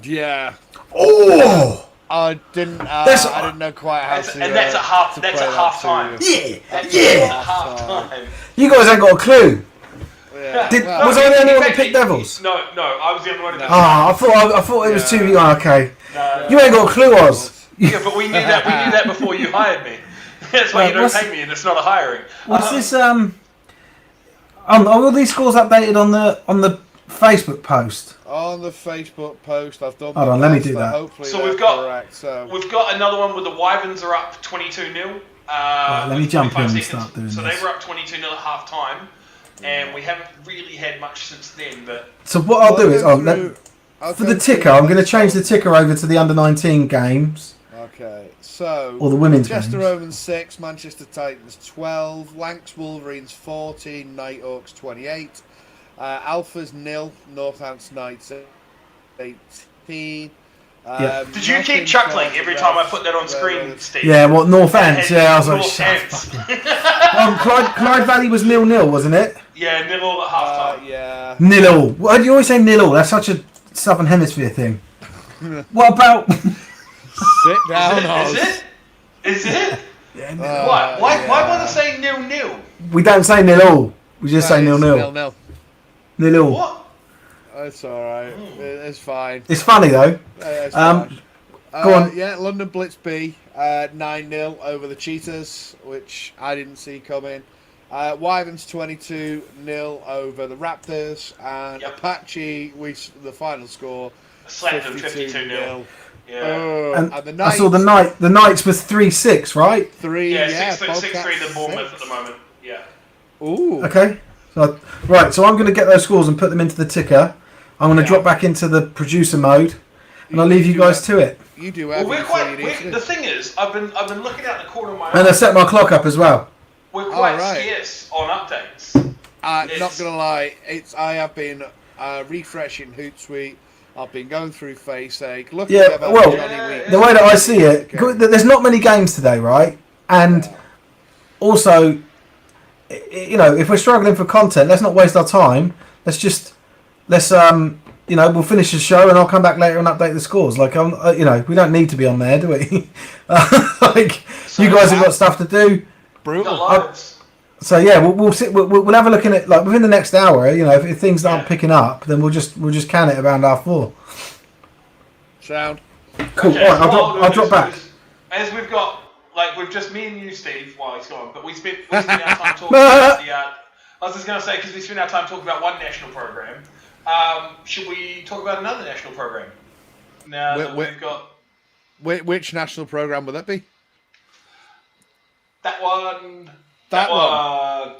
Yeah. Oh! I didn't. I didn't know quite how to. And that's at half. That's at half time. Yeah. That's at half time. You guys ain't got a clue. Yeah. Was I the only one that picked Devils? No, I was the only one that picked I thought it was too. Okay. You ain't got a clue, Oz. Yeah, but we knew that. We knew that before you hired me. That's why you don't pay me, and it's not a hiring. What's this? Are all these scores updated on the Facebook post? On the Facebook post, I've done. Hold on, let me do that. Hopefully So we've got correct, we've got another one where the Wyverns are up 22-0. Let me jump in and start doing So this. they were up 22-0 at half time, and we haven't really had much since then. But So what I'll do is, for the ticker, I'm going to change the ticker over to the under-19 games. Okay, so Or the women's Chester games. Romans 6, Manchester Titans 12, Lancs Wolverines 14, Nighthawks 28, Alphas 0, Northants Knights 18. did you keep chuckling every time I put that on screen, Steve? Yeah, what, North Ants? Yeah, I was like, North shut Ants. Clyde Valley was 0-0, wasn't it? Yeah, 0 at half time. Yeah. 0-0. Why do you always say 0-0? That's such a Southern Hemisphere thing. What about... Sit down, Oz. Is it? Yeah, Why bother saying 0-0? we don't say 0-0. We just say 0-0. 0-0. 0-0. What? It's alright. It's fine. It's funny, though. It's fine. Go on. Yeah, London Blitz B 9-0 over the Cheetahs, which I didn't see coming. Wyverns 22-0 over the Raptors, and Apache, the final score, Slapped them 52-0. Yeah. And the Knights, I saw the Knights was 3-6, right? 3. Yeah, Bobcats 6-3 the Bournemouth 6. at the moment. Yeah. Ooh. Okay. So I'm going to get those scores and put them into the ticker. I'm going to drop back into the producer mode, and I'll leave you guys to it. You do Well, everything. the thing is, I've been looking out the corner of my eye. And I set my clock up as well. We're quite right. scarce on updates. Not gonna lie, I have been refreshing Hootsuite. I've been going through FaceAche. Look Yeah, at well, Johnny Weeks. the way that I see it, there's not many games today, right? And also, if we're struggling for content, let's not waste our time. Let's we'll finish the show and I'll come back later and update the scores. Like, we don't need to be on there, do we? You guys have got stuff to do. Brutal. So yeah, we'll sit. We'll have a look in it like within the next hour. If things aren't picking up, then we'll just can it around 4:30. Sound. Cool. Okay, All right, I'll drop back. As we've got, we've just me and you, Steve, while he's gone, but we spent our time talking about the. I was just going to say, because we spent our time talking about one national program, should we talk about another national program? Now that we've got. Which national program would that be? That one. That one.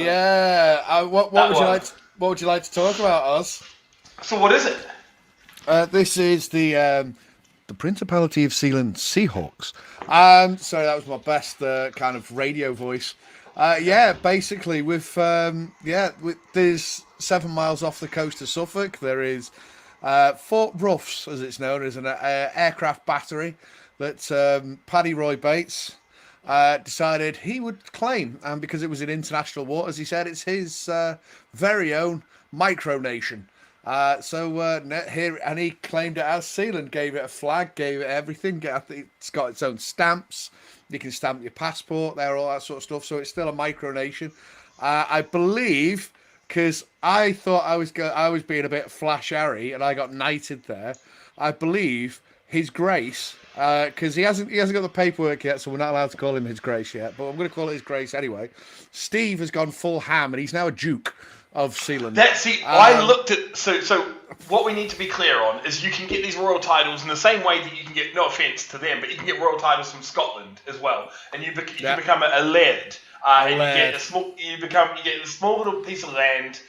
Yeah. What would you like to talk about, Oz? So what is it? This is the Principality of Sealand Seahawks. Sorry, that was my best kind of radio voice. Basically, there's 7 miles off the coast of Suffolk. There is Fort Ruffs, as it's known, as an aircraft battery that Paddy Roy Bates decided he would claim, and because it was in international waters, he said it's his very own micronation. Here, and he claimed it as Sealand, gave it a flag, gave it everything. It's got its own stamps. You can stamp your passport there, all that sort of stuff. So it's still a micronation. I believe, because I thought I was being a bit Flash Harry, and I got knighted there. I believe His Grace, because he hasn't got the paperwork yet, so we're not allowed to call him His Grace yet. But I'm going to call it His Grace anyway. Steve has gone full ham, and he's now a Duke of Sealand. I looked at so what we need to be clear on is you can get these royal titles in the same way that you can get, no offence to them, but you can get royal titles from Scotland as well, and you can become a laird, and you get a small little piece of land.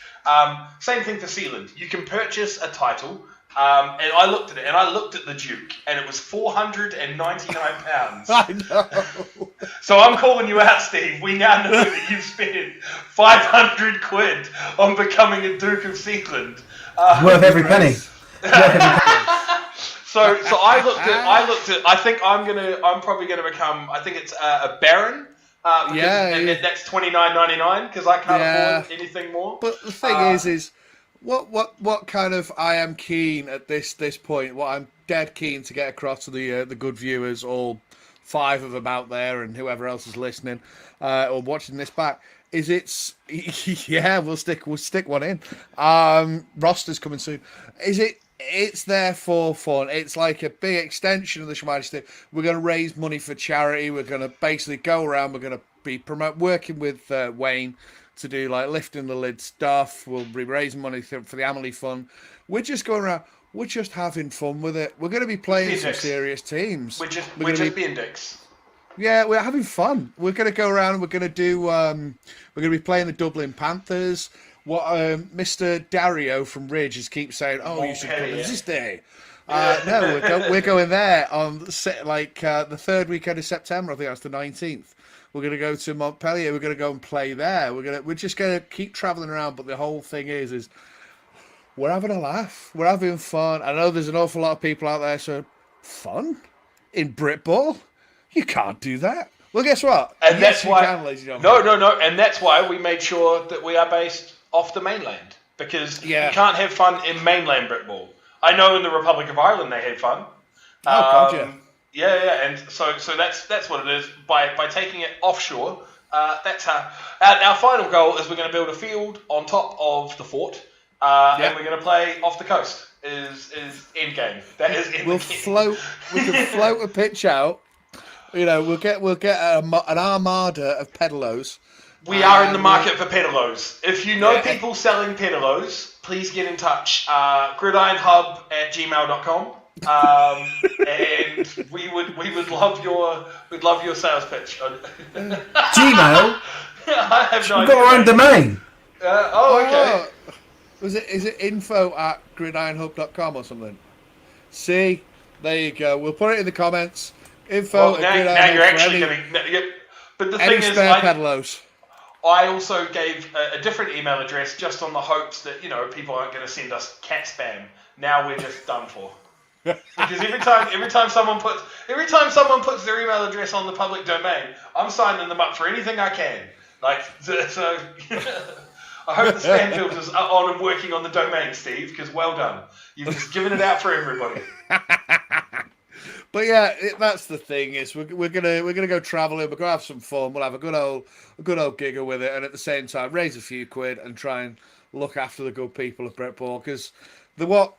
Same thing for Sealand. You can purchase a title. And I looked at it, and I looked at the Duke, and it was £499. I know. So I'm calling you out, Steve. We now know that you've spent £500 on becoming a Duke of Sealand. Worth every penny. So I looked at. I think I'm probably gonna become. I think it's a Baron. That's $29.99 because I can't afford anything more. But the thing is What kind of I am keen at this point. What I'm dead keen to get across to the good viewers, all 5 of them out there, and whoever else is listening or watching this back, is yeah, we'll stick one in. Roster's coming soon. It's there for fun. It's like a big extension of the Schmeidy stick. We're going to raise money for charity. We're going to basically go around. We're going to be working with Wayne to do like lifting the lid stuff. We'll be raising money for the Amelie Fund. We're just going around. We're just having fun with it. We're going to be playing some serious teams. We're just being dicks. Yeah, we're having fun. We're going to go around and we're going to do. We're going to be playing the Dublin Panthers. What Mr. Dario from Ridge keeps saying. Oh, you should come this day. No, we're going there on the 3rd weekend of September. I think that's the 19th. We're going to go to Montpellier. We're going to go and play there. We're just going to keep traveling around. But the whole thing is we're having a laugh. We're having fun. I know there's an awful lot of people out there. So fun in Britball. You can't do that. Well, guess what? And that's why. No. And that's why we made sure that we are based off the mainland, because you can't have fun in mainland Britball. I know in the Republic of Ireland they had fun. Yeah, and so that's what it is. By taking it offshore, that's how our final goal is. We're going to build a field on top of the fort, and we're going to play off the coast. Is end game. That is end We'll game. float. We can float a pitch out. You know, we'll get an armada of pedalos. We are in the market for pedalos. If you know people selling pedalos, please get in touch. gridironhub@gmail.com. And we would love your sales pitch. Gmail. I have no We've got our own domain. Okay. Is it info@gridironhub.com or something? See, there you go. We'll put it in the comments. Info. Now you're actually going to. But the thing is, pedalos. I also gave a different email address just on the hopes that people aren't going to send us cat spam. Now we're just done for. Because every time someone puts their email address on the public domain, I'm signing them up for anything I can. So I hope the spam filters are on and working on the domain, Steve. Because well done, you've just given it out for everybody. But yeah, that's the thing is we're gonna go traveling. We're gonna have some fun. We'll have a good old giggle with it, and at the same time raise a few quid and try and look after the good people of Britball, because what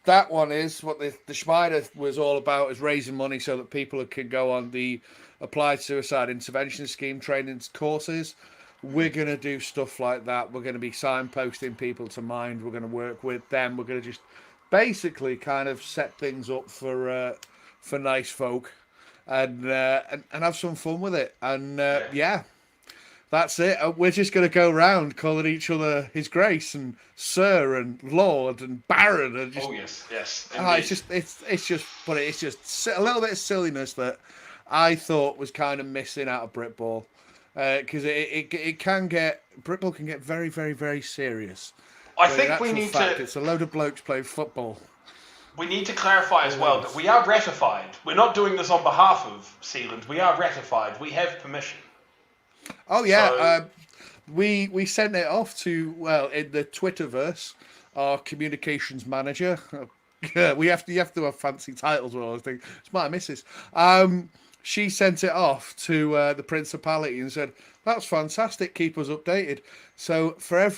the Schmeider was all about is raising money so that people can go on the Applied Suicide Intervention Scheme training courses. We're going to do stuff like that. We're going to be signposting people to Mind. We're going to work with them. We're going to just basically kind of set things up for nice folk and have some fun with it. And that's it. We're just going to go around calling each other His Grace and Sir and Lord and Baron. And yes. It's just a little bit of silliness that I thought was kind of missing out of Britball, because Britball can get very, very, very serious. I think we need to. It's a load of blokes playing football. We need to clarify as well that we are ratified. We're not doing this on behalf of Sealand. We are ratified. We have permission. Oh yeah, we sent it off to in the Twitterverse, our communications manager. You have to have fancy titles. Well, I think it's my missus. She sent it off to the Principality and said, "That's fantastic. Keep us updated." So for our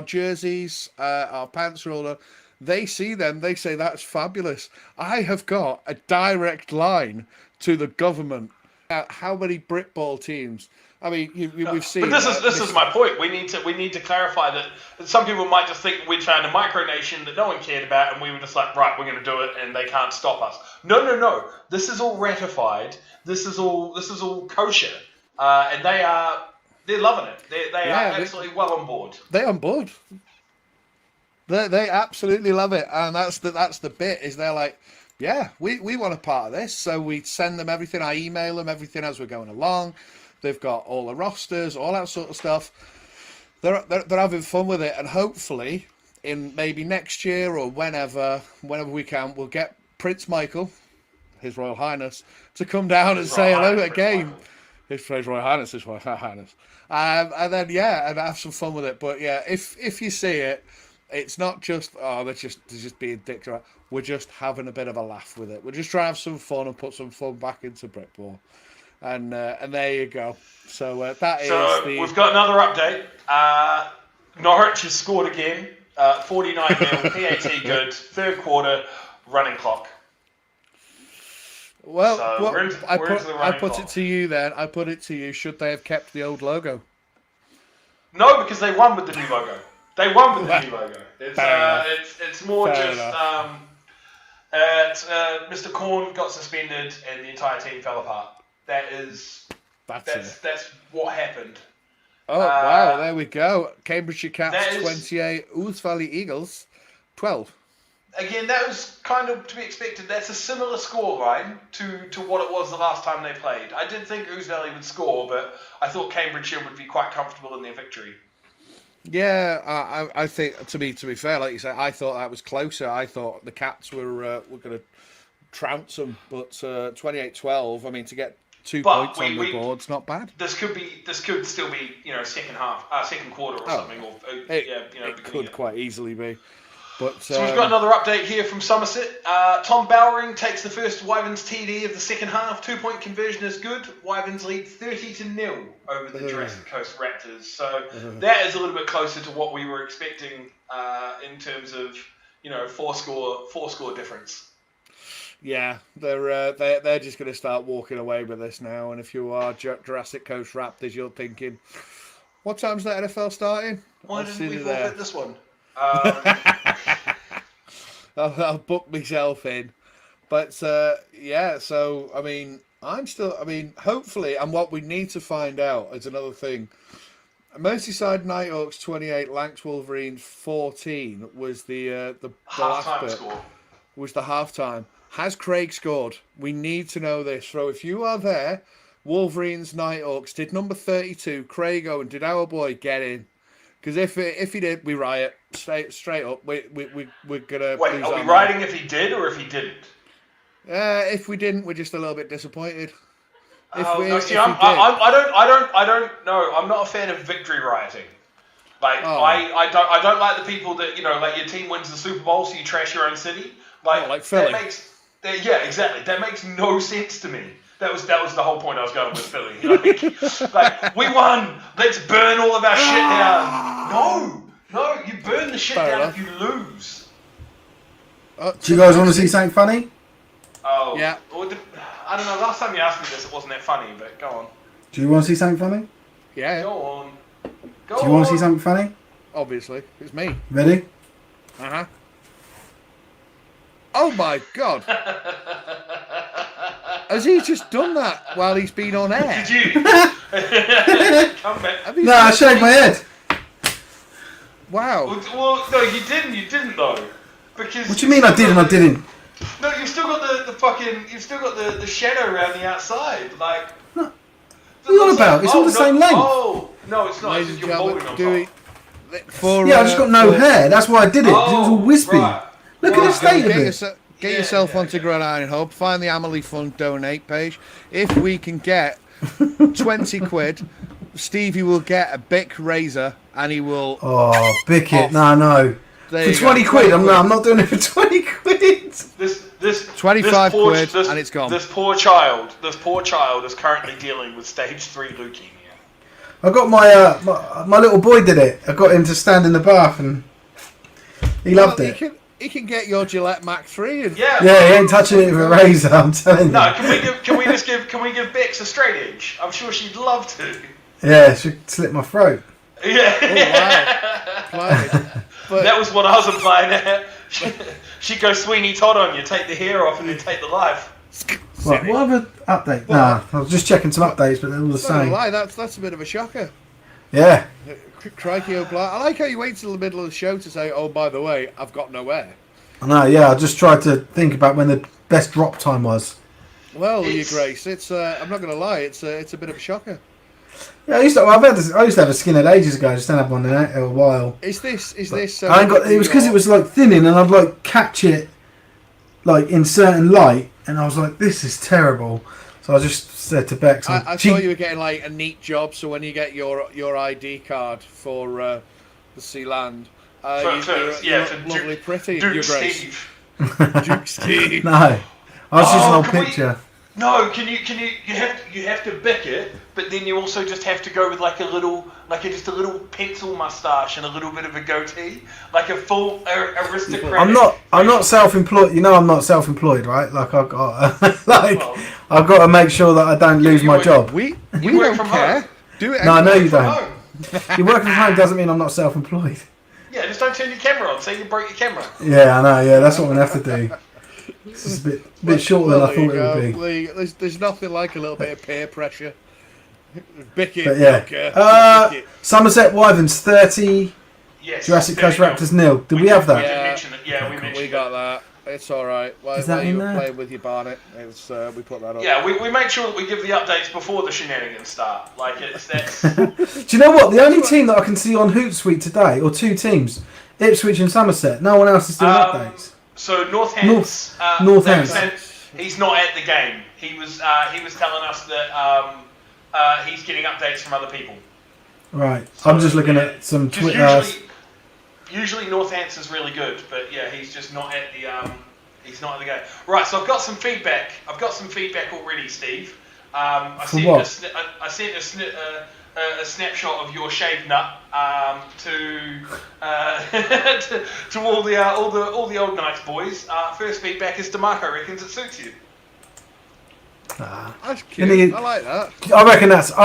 jerseys, our pants roller, they see them. They say that's fabulous. I have got a direct line to the government. How many Britball teams? I mean, we've seen. But this is my point. We need to clarify that some people might just think we found a micronation that no one cared about, and we were just like, right, we're going to do it, and they can't stop us. No. This is all ratified. This is all kosher, and they're loving it. They are absolutely well on board. They're on board. They absolutely love it, and that's the bit. Is they're like, yeah, we want a part of this, so we send them everything. I email them everything as we're going along. They've got all the rosters, all that sort of stuff. They're having fun with it, and hopefully, in maybe next year or whenever we can, we'll get Prince Michael, His Royal Highness, to come down and say hello at a game. His Royal Highness, His Royal Highness. And then and have some fun with it. But yeah, if you see it, it's not just they're just being dicks. Right? We're just having a bit of a laugh with it. We're just trying to have some fun and put some fun back into Britball. And there you go. So we've got another update. Norwich has scored again. 49-0. PAT good. Third quarter. Running clock. Well, so I put it to you then. I put it to you. Should they have kept the old logo? No, because they won with the new logo. They won with the new logo. It's more Fair just Mr. Corn got suspended and the entire team fell apart. That's what happened. Oh wow! There we go. Cambridgeshire Cats 28, Ouse Valley Eagles 12. Again, that was kind of to be expected. That's a similar scoreline to what it was the last time they played. I did think Ouse Valley would score, but I thought Cambridgeshire would be quite comfortable in their victory. Yeah, I think to be fair, like you said, I thought that was closer. I thought the Cats were going to trounce them, but 28-12. I mean, to get 2 points on the board's not bad. This could still be second quarter or something. It could quite easily be. But, so we've got another update here from Somerset. Tom Bowering takes the first Wyverns TD of the second half. 2-point conversion is good. Wyverns lead 30-0 over the Jurassic Coast Raptors. So that is a little bit closer to what we were expecting in terms of four score difference. Yeah, they're just going to start walking away with this now. And if you are Jurassic Coast Raptors, you're thinking, what time's the NFL starting? Why didn't we forfeit this one? I'll book myself in. But so I mean, hopefully, and what we need to find out is another thing. Merseyside Nighthawks 28, Lancs Wolverines 14 was the half-time score. Was the halftime. Has Craig scored? We need to know this. So if you are there, Wolverines Nighthawks, did number 32 Craig Owen, did our boy get in? Because if he did, we riot straight up. We're gonna. Wait, are we rioting if he did or if he didn't? If we didn't, we're just a little bit disappointed. I don't know. I'm not a fan of victory rioting. Like I don't like the people that like your team wins the Super Bowl, so you trash your own city. Like Philly. Exactly. That makes no sense to me. That was the whole point I was going with Philly. Like we won. Let's burn all of our shit down. No, you burn the shit down if you lose. Do you guys want to see something funny? Oh yeah. I don't know. Last time you asked me this, it wasn't that funny. But go on. Do you want to see something funny? Yeah. Go on. Do you want to see something funny? Obviously, it's me. Ready? Oh my God! Has he just done that while he's been on air? Did you? Come back. No, I shaved my head. Wow. Well, no, you didn't. You didn't though. Because. What do you mean I did and I didn't? No, you've still got the fucking. You've still got the shadow around the outside, like. What are you on about? It's all the same length. Oh no, it's not. It's just you're balding on top. I just got no hair. That's why I did it. It was all wispy. Right. Look at the state of it. Get yourself onto Gridiron Hub. Find the Amelie Fund donate page. If we can get 20 quid, Stevie will get a Bic razor and he will. Oh, Bic it! No. For 20 quid, I'm not doing it for 20 quid. This 25 quid and it's gone. This poor child is currently dealing with stage 3 leukemia. I got my little boy did it. I got him to stand in the bath and he loved it. He can get your Gillette Mac 3 and he ain't touching it with a razor. I'm telling you. No, can we give Bex a straight edge? I'm sure she'd love to. Yeah, she'd slit my throat. Yeah. Oh wow. But that was what I was implying at. She'd go Sweeney Todd on you, take the hair off and then take the life. What other update? Nah, I was just checking some updates, but they're all the same. That's a bit of a shocker. Yeah. Crikey O'Brien. I like how you wait till the middle of the show to say, oh, by the way, I've got no hair. I know, yeah. I just tried to think about when the best drop time was. Well, Your Grace, it's I'm not going to lie, it's a bit of a shocker. Yeah, I used to have a skinhead ages ago. I just don't have one in a while. Is this? I ain't got. It was because it was like thinning, and I'd like catch it, like in certain light, and I was like, "This is terrible." So So I just said to Bex, I saw you were getting like a neat job. So when you get your ID card for the Sea Land, you're lovely, pretty, Duke Your Grace. Steve. Duke Steve. No, I was just an old picture. No, you have to bick it, but then you also just have to go with like a little pencil mustache and a little bit of a goatee, like a full aristocratic. I'm not self-employed. You know, I'm not self-employed, right? Like I've got I've got to make sure that I don't lose my job. We work don't from care. home. Do it. No, I know you From don't. home. You work from home doesn't mean I'm not self-employed. Yeah, just don't turn your camera on. Say you broke your camera. Yeah, I know. Yeah, that's what I'm gonna have to do. This is a bit shorter than I thought it would be. There's nothing like a little bit of peer pressure. Bick it, But yeah, Somerset Wyverns 30, Yes. Jurassic Coast there you Raptors 0. Did we have did that? mention it. Yeah, we mentioned We got that. It's all right. Is that While in you were there? playing with your Barnet, we put that up. Yeah, we make sure that we give the updates before the shenanigans start. Like that's Do you know what? The only team that I can see on Hootsuite today, or two teams, Ipswich and Somerset. No one else is doing updates. So Northants. Northants. He's not at the game. He was telling us that he's getting updates from other people. Right. So, I'm just looking yeah, at some 'cause Twitter. Usually Northants is really good, but yeah, he's just not at the the game. Right. So I've got some feedback. Already, Steve. I sent a snapshot of your shaved nut to all the old Knights boys. First feedback is DeMarco reckons it suits you. That's cute. I like that. I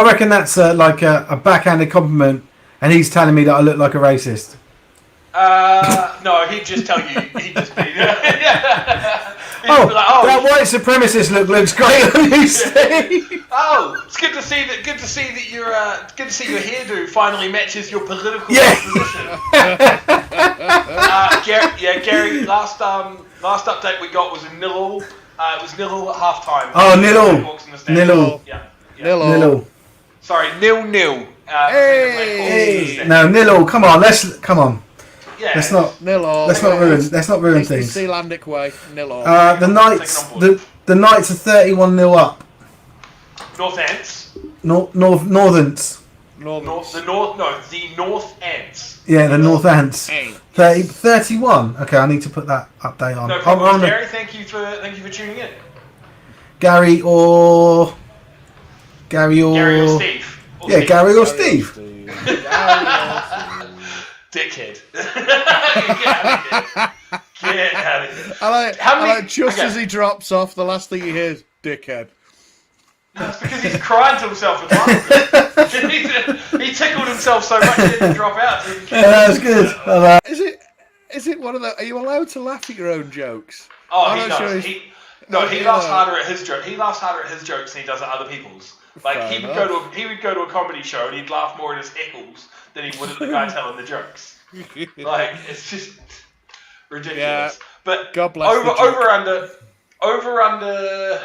reckon that's like a backhanded compliment, and he's telling me that I look like a racist. No, he'd just tell you. He'd just be. That white supremacist look looks great on you, Steve. Oh, it's good to see that. Good to see that your hairdo finally matches your political Yeah. position. Gary. Last update we got was a 0-0. It was 0-0 at half time. Oh, 0-0. Yeah. 0-0. Sorry, 0-0. Hey. No, 0-0. Come on. Yeah. Let's not ruin It's the things. Sealandic way. 0-0. The Knights are 31-0 up. Northants. Northants. The North Ants. Yeah, the North Ants. 31. Okay, I need to put that update on. No problem, Gary. Thank you for tuning in. Gary or Steve. Gary or Steve. Dickhead. Get out of here. I like just as he drops off, the last thing he hears, dickhead. That's because he's crying to himself at last. He tickled himself so much he didn't drop out. Yeah, that's good. Is it one of the? Are you allowed to laugh at your own jokes? Oh, he does. He laughs harder at his jokes. He laughs harder at his jokes than he does at other people's. Like he would go to a comedy show and he'd laugh more at his heckles than he would at the guy telling the jokes. Like it's just ridiculous. Yeah. But God bless over under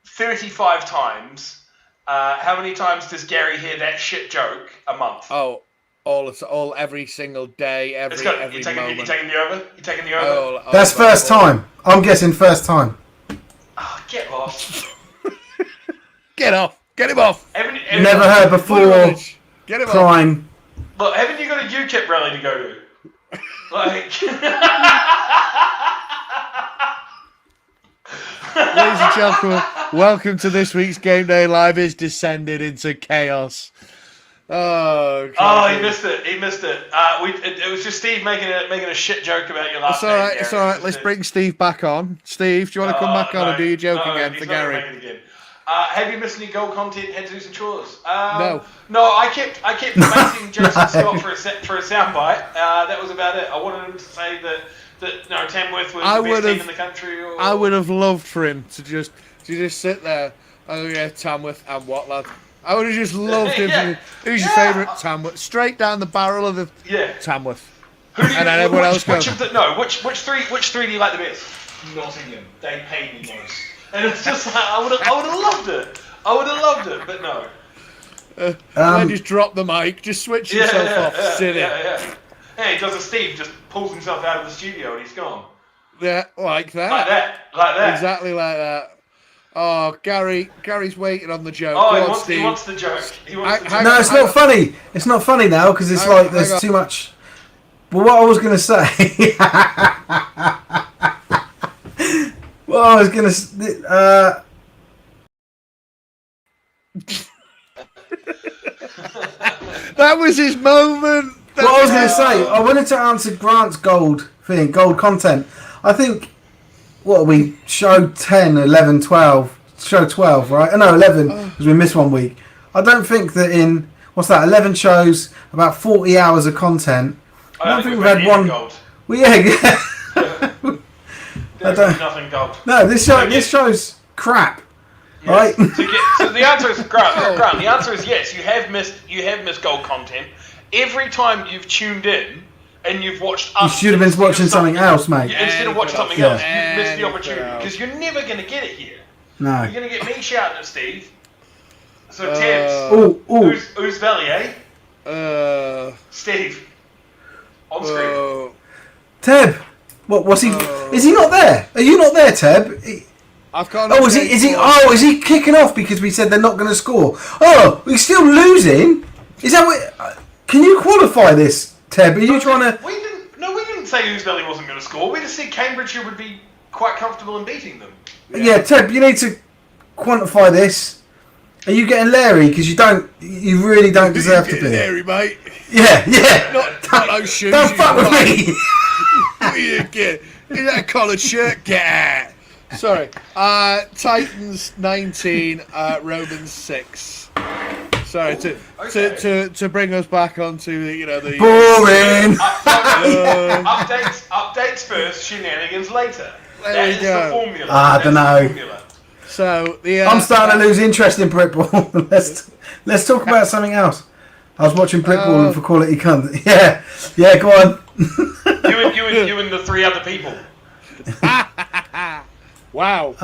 35 times. How many times does Gary hear that shit joke a month? Oh, all every single day, every moment. You taking the over? You taking the over? That's first time. I'm guessing first time. Oh, get off. Get off. Get him off. Never heard before. Get him Crime. Look, haven't you got a UKIP rally to go to? Like. Ladies and gentlemen, welcome to this week's Game Day Live. Is descended into chaos. Oh, he missed it. It was just Steve making a shit joke about your last name. It's all right. Let's bring Steve back on. Steve, do you want to come back on and do your joke again for Gary? Have you missed any goal content? Had to do some chores. No. No, I kept debating Jason Scott for a soundbite. That was about it. I wanted him to say that Tamworth was the best team in the country. I would have loved for him to just sit there. Oh yeah, Tamworth and what, lad? I would have just loved him. Who's your favourite? Tamworth. Straight down the barrel of the Tamworth. And then everyone else goes. Which three do you like the best? Nottingham. They paid me most. And it's just like I would have loved it. I would have loved it, but no. Then just drop the mic. Just switch himself off. Sit it. Yeah, he does a Steve. Just pulls himself out of the studio and he's gone. Yeah, like that. Like that. Exactly like that. Oh, Gary's waiting on the joke. Oh, Go he on, wants, Steve. he wants the joke. He wants the Hang joke. No, it's not funny. It's not funny now because it's there's too much. But what I was going to say, what I was going to, That was his moment. what I was going to say, I wanted to answer Grant's gold content. I think, what are we, show 10, 11, 12, show 12, right? No, 11, because we missed one week. I don't think that in, 11 shows, about 40 hours of content, I don't think we've had one. Gold. Well, yeah. There's nothing gold. No, this show's crap. Yes. Right? So the answer is Grant. The answer is yes. You have missed gold content. Every time you've tuned in and you've watched us, you should have been watching something else, mate. Instead of watching something else, you've missed the opportunity because you're never going to get it here. No. You're going to get me shouting at Steve. So Tibbs, who's belly, eh? Steve, on screen. Teb, what's he? Is he not there? Are you not there, Teb? I've got. Oh, is he? Oh, is he kicking off because we said they're not going to score? Oh, we're still losing. Is that what? Can you qualify this, Teb? Are you trying to? We didn't say Oozebelly wasn't going to score. We just said Cambridgeshire would be quite comfortable in beating them. Yeah, Teb, you need to quantify this. Are you getting Larry? Because you really don't deserve to be. Larry, mate. Yeah. Not those shoes. Don't fuck with me. What are you get? Is that a collared shirt? Get out. Sorry. Titans 19, Romans 6. Sorry to bring us back onto the boring. Updates first, shenanigans later. There we go. The formula. I don't know. So I'm starting to lose interest in Britball. let's talk about something else. I was watching Britball for quality content. Yeah, go on. you and the three other people. Wow.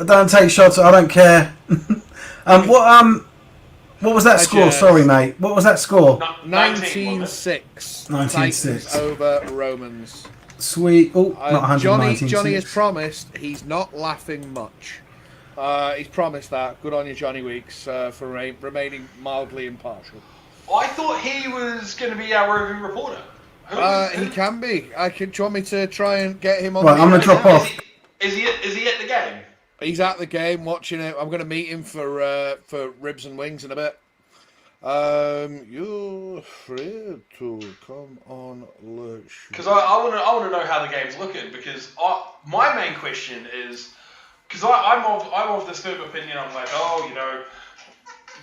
Don't take shots. I don't care. What was that score? Sorry, mate. What was that score? 19-6. 19-6 over Romans. Sweet. Oh, not 119. Johnny has promised he's not laughing much. He's promised that. Good on you, Johnny Weeks, for remaining mildly impartial. I thought he was going to be our roving reporter. He can be. Do you want me to try and get him on? Right, I'm going to drop off. Is he at the game? He's at the game watching it. I'm going to meet him for ribs and wings in a bit. You're free to come on, let's. Because I want to know how the game's looking. Because my main question is, because I'm of this firm opinion. I'm like,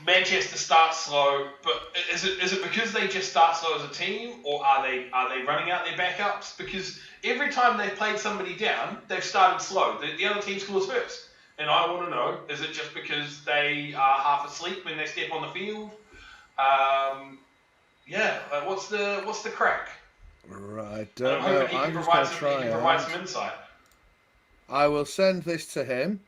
Manchester starts slow, but is it because they just start slow as a team, or are they running out their backups? Because every time they've played somebody down, they've started slow. The other team scores first, and I want to know: is it just because they are half asleep when they step on the field? What's the crack? Right, I'm hoping he can provide some insight. I will send this to him.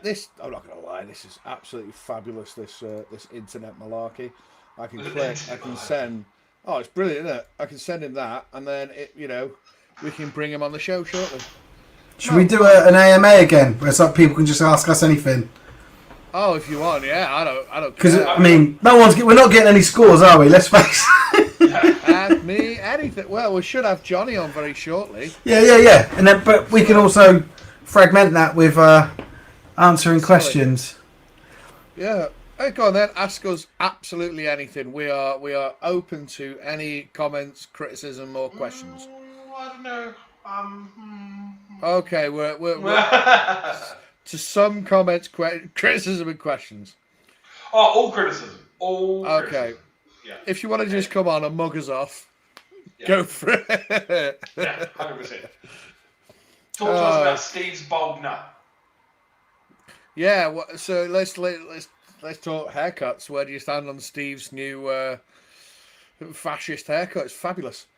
This, I'm not going to lie, this is absolutely fabulous. This internet malarkey. I can click, I can send. Oh, it's brilliant, isn't it? I can send him that, and then we can bring him on the show shortly. Should we do an AMA again, where some people can just ask us anything? Oh, if you want, yeah, I don't. Because we're not getting any scores, are we? Let's face it. Ask me anything. Well, we should have Johnny on very shortly. Yeah. And then, but we can also fragment that with answering questions. Yeah. Hey, go on then. Ask us absolutely anything. We are open to any comments, criticism, or questions. I don't know. Okay, we're to some comments, criticism, and questions. Oh, all criticism. Okay. Criticism. Yeah. If you want to just come on and mug us off, go for it. Yeah, 100%. Talk to us about Steve's bold nut. Yeah. So let's talk haircuts. Where do you stand on Steve's new fascist haircut? It's fabulous.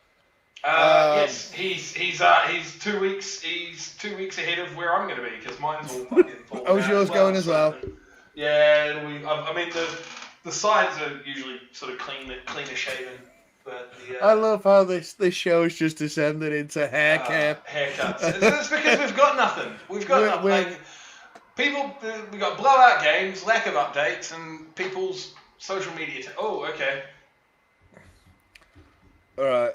Yes, he's 2 weeks. He's 2 weeks ahead of where I'm going to be because mine's all fucking full. How's yours going as well? Yeah, the sides are usually sort of cleaner shaven. But I love how this show is just descended into hair care. Haircuts. It's because we've got nothing. We've got nothing. We're- Like, people, we got blowout games, lack of updates, and people's social media. Okay. All right.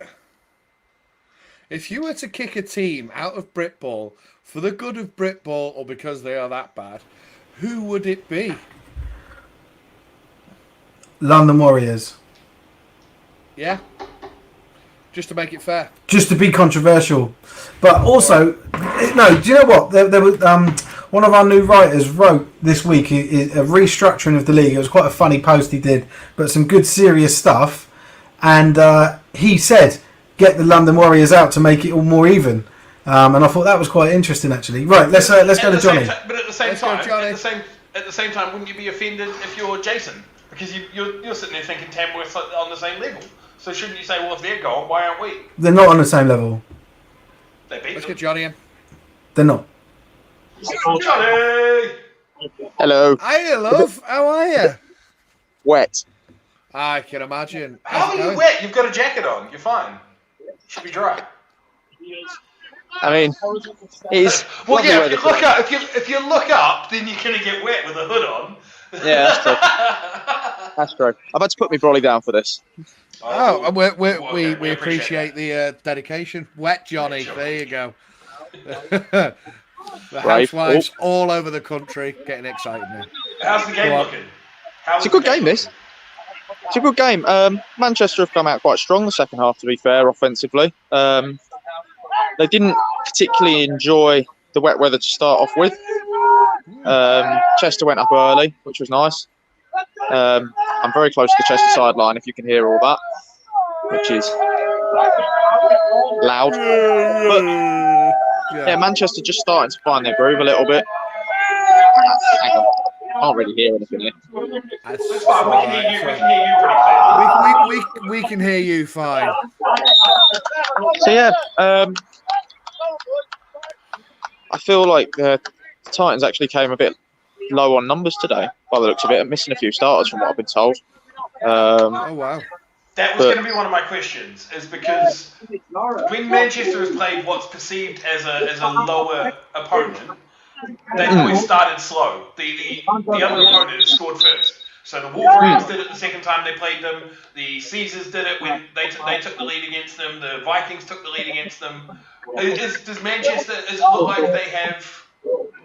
If you were to kick a team out of Britball for the good of Britball or because they are that bad, who would it be? London Warriors. Yeah? Just to make it fair. Just to be controversial. But also, no, do you know what? There was one of our new writers wrote this week a restructuring of the league. It was quite a funny post he did, but some good serious stuff. And he said, get the London Warriors out to make it all more even. And I thought that was quite interesting, actually. Right, let's go to Johnny. But at the same Let's go, time, Johnny. at the same time, wouldn't you be offended if you're Jason? Because you're sitting there thinking Tamworth's on the same level. So shouldn't you say, well, if they're gone, why aren't we? They're not on the same level. They beat Let's them. get Johnny in. They're not. Johnny! Hello. Hiya, love. How are you? Wet. I can imagine. How How's it are you going? wet? You've got a jacket on. You're fine. Should be dry. I mean, it is. Well, lovely yeah. weather If you look today. up, if you look up, then you're gonna get wet with a hood on. Yeah, that's true. That's true. I've had to put my brolly down for this. Oh, and okay, we appreciate the dedication. Wet Johnny. Sure. There you go. The Right. housewives all over the country getting excited now. How's the game Go on. looking? It's a good game, this. It's a good game. Manchester have come out quite strong the second half, to be fair, offensively. They didn't particularly enjoy the wet weather to start off with. Chester went up early, which was nice. I'm very close to the Chester sideline, if you can hear all that, which is loud. But yeah, Manchester just starting to find their groove a little bit. Hang on. Can't really hear anything here. That's It's fine. We can hear you. We can hear you pretty clearly. we can hear you fine. So yeah, I feel like the Titans actually came a bit low on numbers today, by the looks of it. I'm missing a few starters from what I've been told. Oh wow. That was going to be one of my questions, is because when Manchester has played what's perceived as a lower opponent, they've always started slow. The other opponent has scored first. So the Wolverines did it the second time they played them. The Caesars did it when they took the lead against them. The Vikings took the lead against them. Does Manchester, does it look like they have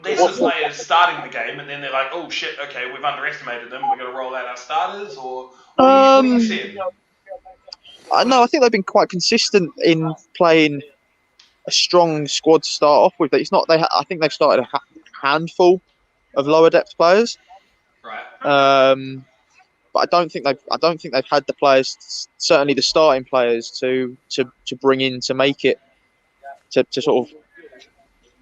lesser players starting the game, and then they're like, oh shit, okay, we've underestimated them, we're going to roll out our starters? Or what are you seeing? No, I think they've been quite consistent in playing a strong squad to start off with. It's not. I think they've started a handful of lower depth players. Right. But I don't think they've had the players, certainly the starting players, to bring in to make it to sort of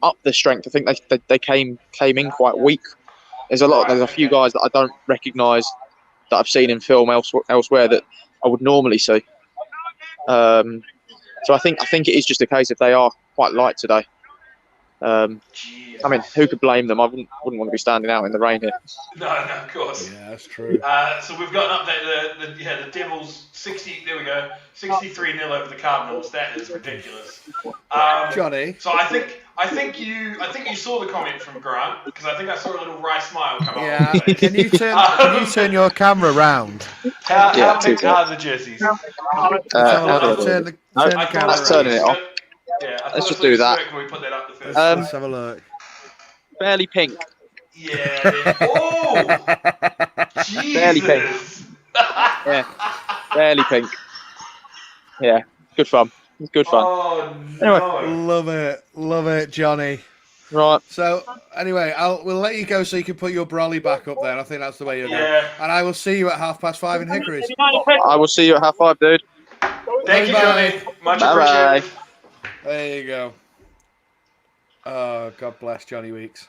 up the strength. I think they came in quite weak. There's a few guys that I don't recognise that I've seen in film elsewhere that I would normally see. So I think it is just a case that they are quite light today. I mean, who could blame them? I wouldn't want to be standing out in the rain here. No, of course. Yeah, that's true. So we've got an update. The Devils 60. There we go. 63-0 over the Cardinals. That is ridiculous. Johnny. So I think you saw the comment from Grant, because I think I saw a little wry smile come up. Yeah. Can you turn your camera round? How big are the jerseys? Turn the camera That's turning it off. Yeah, I Let's thought just it do was that. when we put that up the first. Let's have a look. Barely pink. Yeah. Oh, Jesus. Barely pink. Yeah, barely pink. Yeah, good fun. It's good fun. Oh Anyway. Love it, Johnny. Right. So anyway, we'll let you go so you can put your brolly back up there. I think that's the way you're going. Yeah. And I will see you at 5:30 in Hickories. I will see you at 5:30, dude. Thank you, Bye-bye. Johnny. Much Bye-bye. appreciated. There you go. Oh, God bless Johnny Weeks.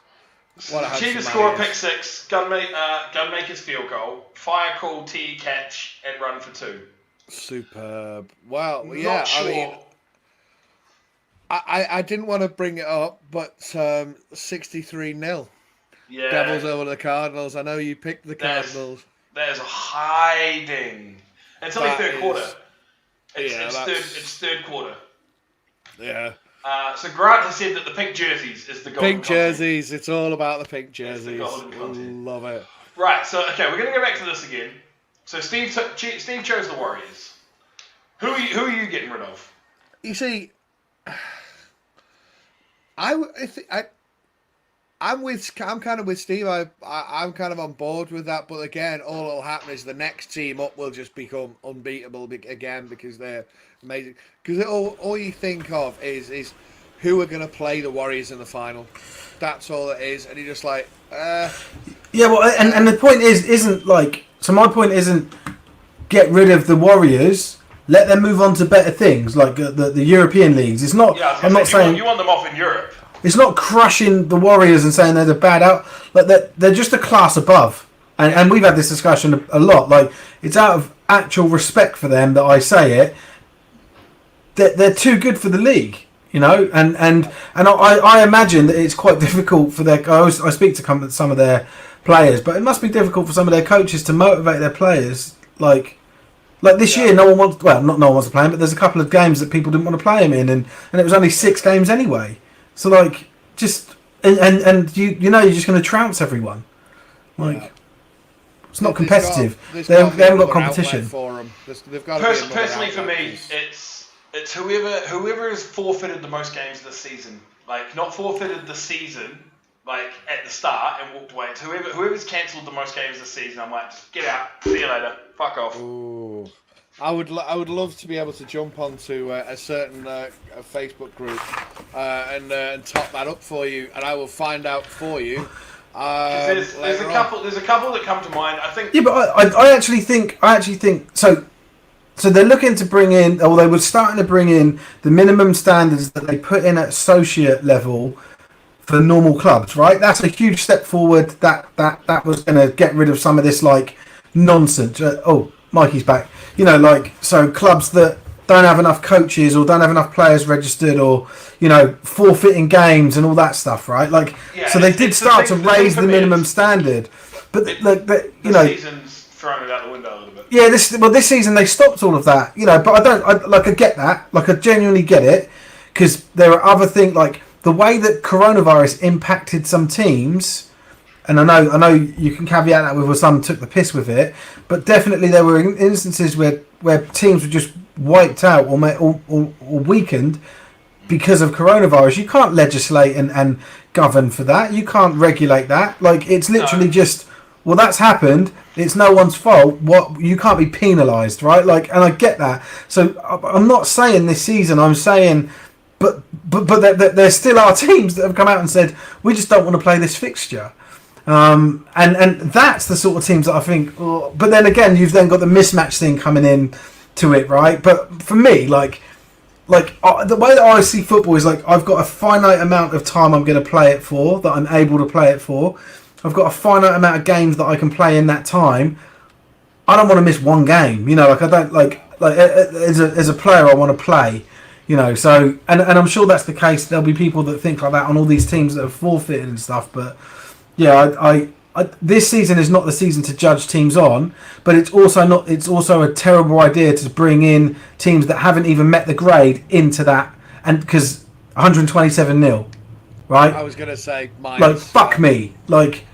What a handsome Cheetah man score he is. pick six, Gunmaker's field goal, fire call, TE catch, and run for two. Superb. Well, Not yeah, sure. I mean, I didn't want to bring it up, but 63-0. Yeah. Devils over the Cardinals. I know you picked the That's- Cardinals. There's a hiding. It's only That third is- quarter. It's third quarter. Yeah. So Grant has said that the pink jerseys is the golden Pink jerseys. It's all about the pink jerseys. the golden content. Love it. Right. So okay, we're gonna go back to this again. So Steve chose the Warriors. Who are you getting rid of? You see, I'm kind of with Steve. I'm kind of on board with that. But again, all that'll happen is the next team up will just become unbeatable again because they're amazing. Because all you think of is who are going to play the Warriors in the final. That's all it is, and you're just like, yeah. Well, and the point isn't like. So my point isn't get rid of the Warriors. Let them move on to better things like the European leagues. It's not. Yeah, I'm not saying you want them off in Europe. It's not crushing the Warriors and saying they're the bad out. Like they're just a class above. And we've had this discussion a lot. Like it's out of actual respect for them that I say it. They're too good for the league, you know. And I imagine that it's quite difficult for their. I speak to some of their players, but it must be difficult for some of their coaches to motivate their players. Like this year, no one wants. Well, not no one wants to play him, but there's a couple of games that people didn't want to play him in, and it was only 6 games anyway. So like, just and you know you're just going to trounce everyone. Like, it's not competitive. They haven't got competition. For them. They've got Personally, for me, it's whoever has forfeited the most games this season. Like, not forfeited the season, like at the start and walked away. It's whoever's cancelled the most games this season. I'm like, just get out. See you later. Fuck off. Ooh. I would love to be able to jump onto a certain a Facebook group and top that up for you, and I will find out for you. There's a couple that come to mind. I think. Yeah, but I actually think so. So they're looking to bring in, or they were starting to bring in the minimum standards that they put in at associate level for normal clubs, right? That's a huge step forward. That was going to get rid of some of this like nonsense. Mikey's back. You know, like, so clubs that don't have enough coaches or don't have enough players registered or, you know, forfeiting games and all that stuff, right? Like, so they did start to raise the minimum standard. But, you know... season's thrown it out the window a little bit. Yeah, this season they stopped all of that, you know, but I get that. Like, I genuinely get it. Because there are other things, like, the way that coronavirus impacted some teams... And I know you can caveat that with some took the piss with it, but definitely there were instances where teams were just wiped out or weakened because of coronavirus. You can't legislate and govern for that. You can't regulate that. Like, it's literally just, well, that's happened. It's no one's fault. You can't be penalised, right? Like, and I get that. So I'm not saying this season. I'm saying, but there still are teams that have come out and said we just don't want to play this fixture. And that's the sort of teams that I think. But then again, you've then got the mismatch thing coming in to it, right? But for me, like the way that I see football is like I've got a finite amount of time I'm going to play it for, that I'm able to play it for. I've got a finite amount of games that I can play in that time. I don't want to miss one game, you know. Like I don't like as a player, I want to play, you know. So and I'm sure that's the case. There'll be people that think like that on all these teams that have forfeited and stuff, but. Yeah, I this season is not the season to judge teams on, but it's also not. It's also a terrible idea to bring in teams that haven't even met the grade into that, and because 127-0, right? I was gonna say, like fuck me, like.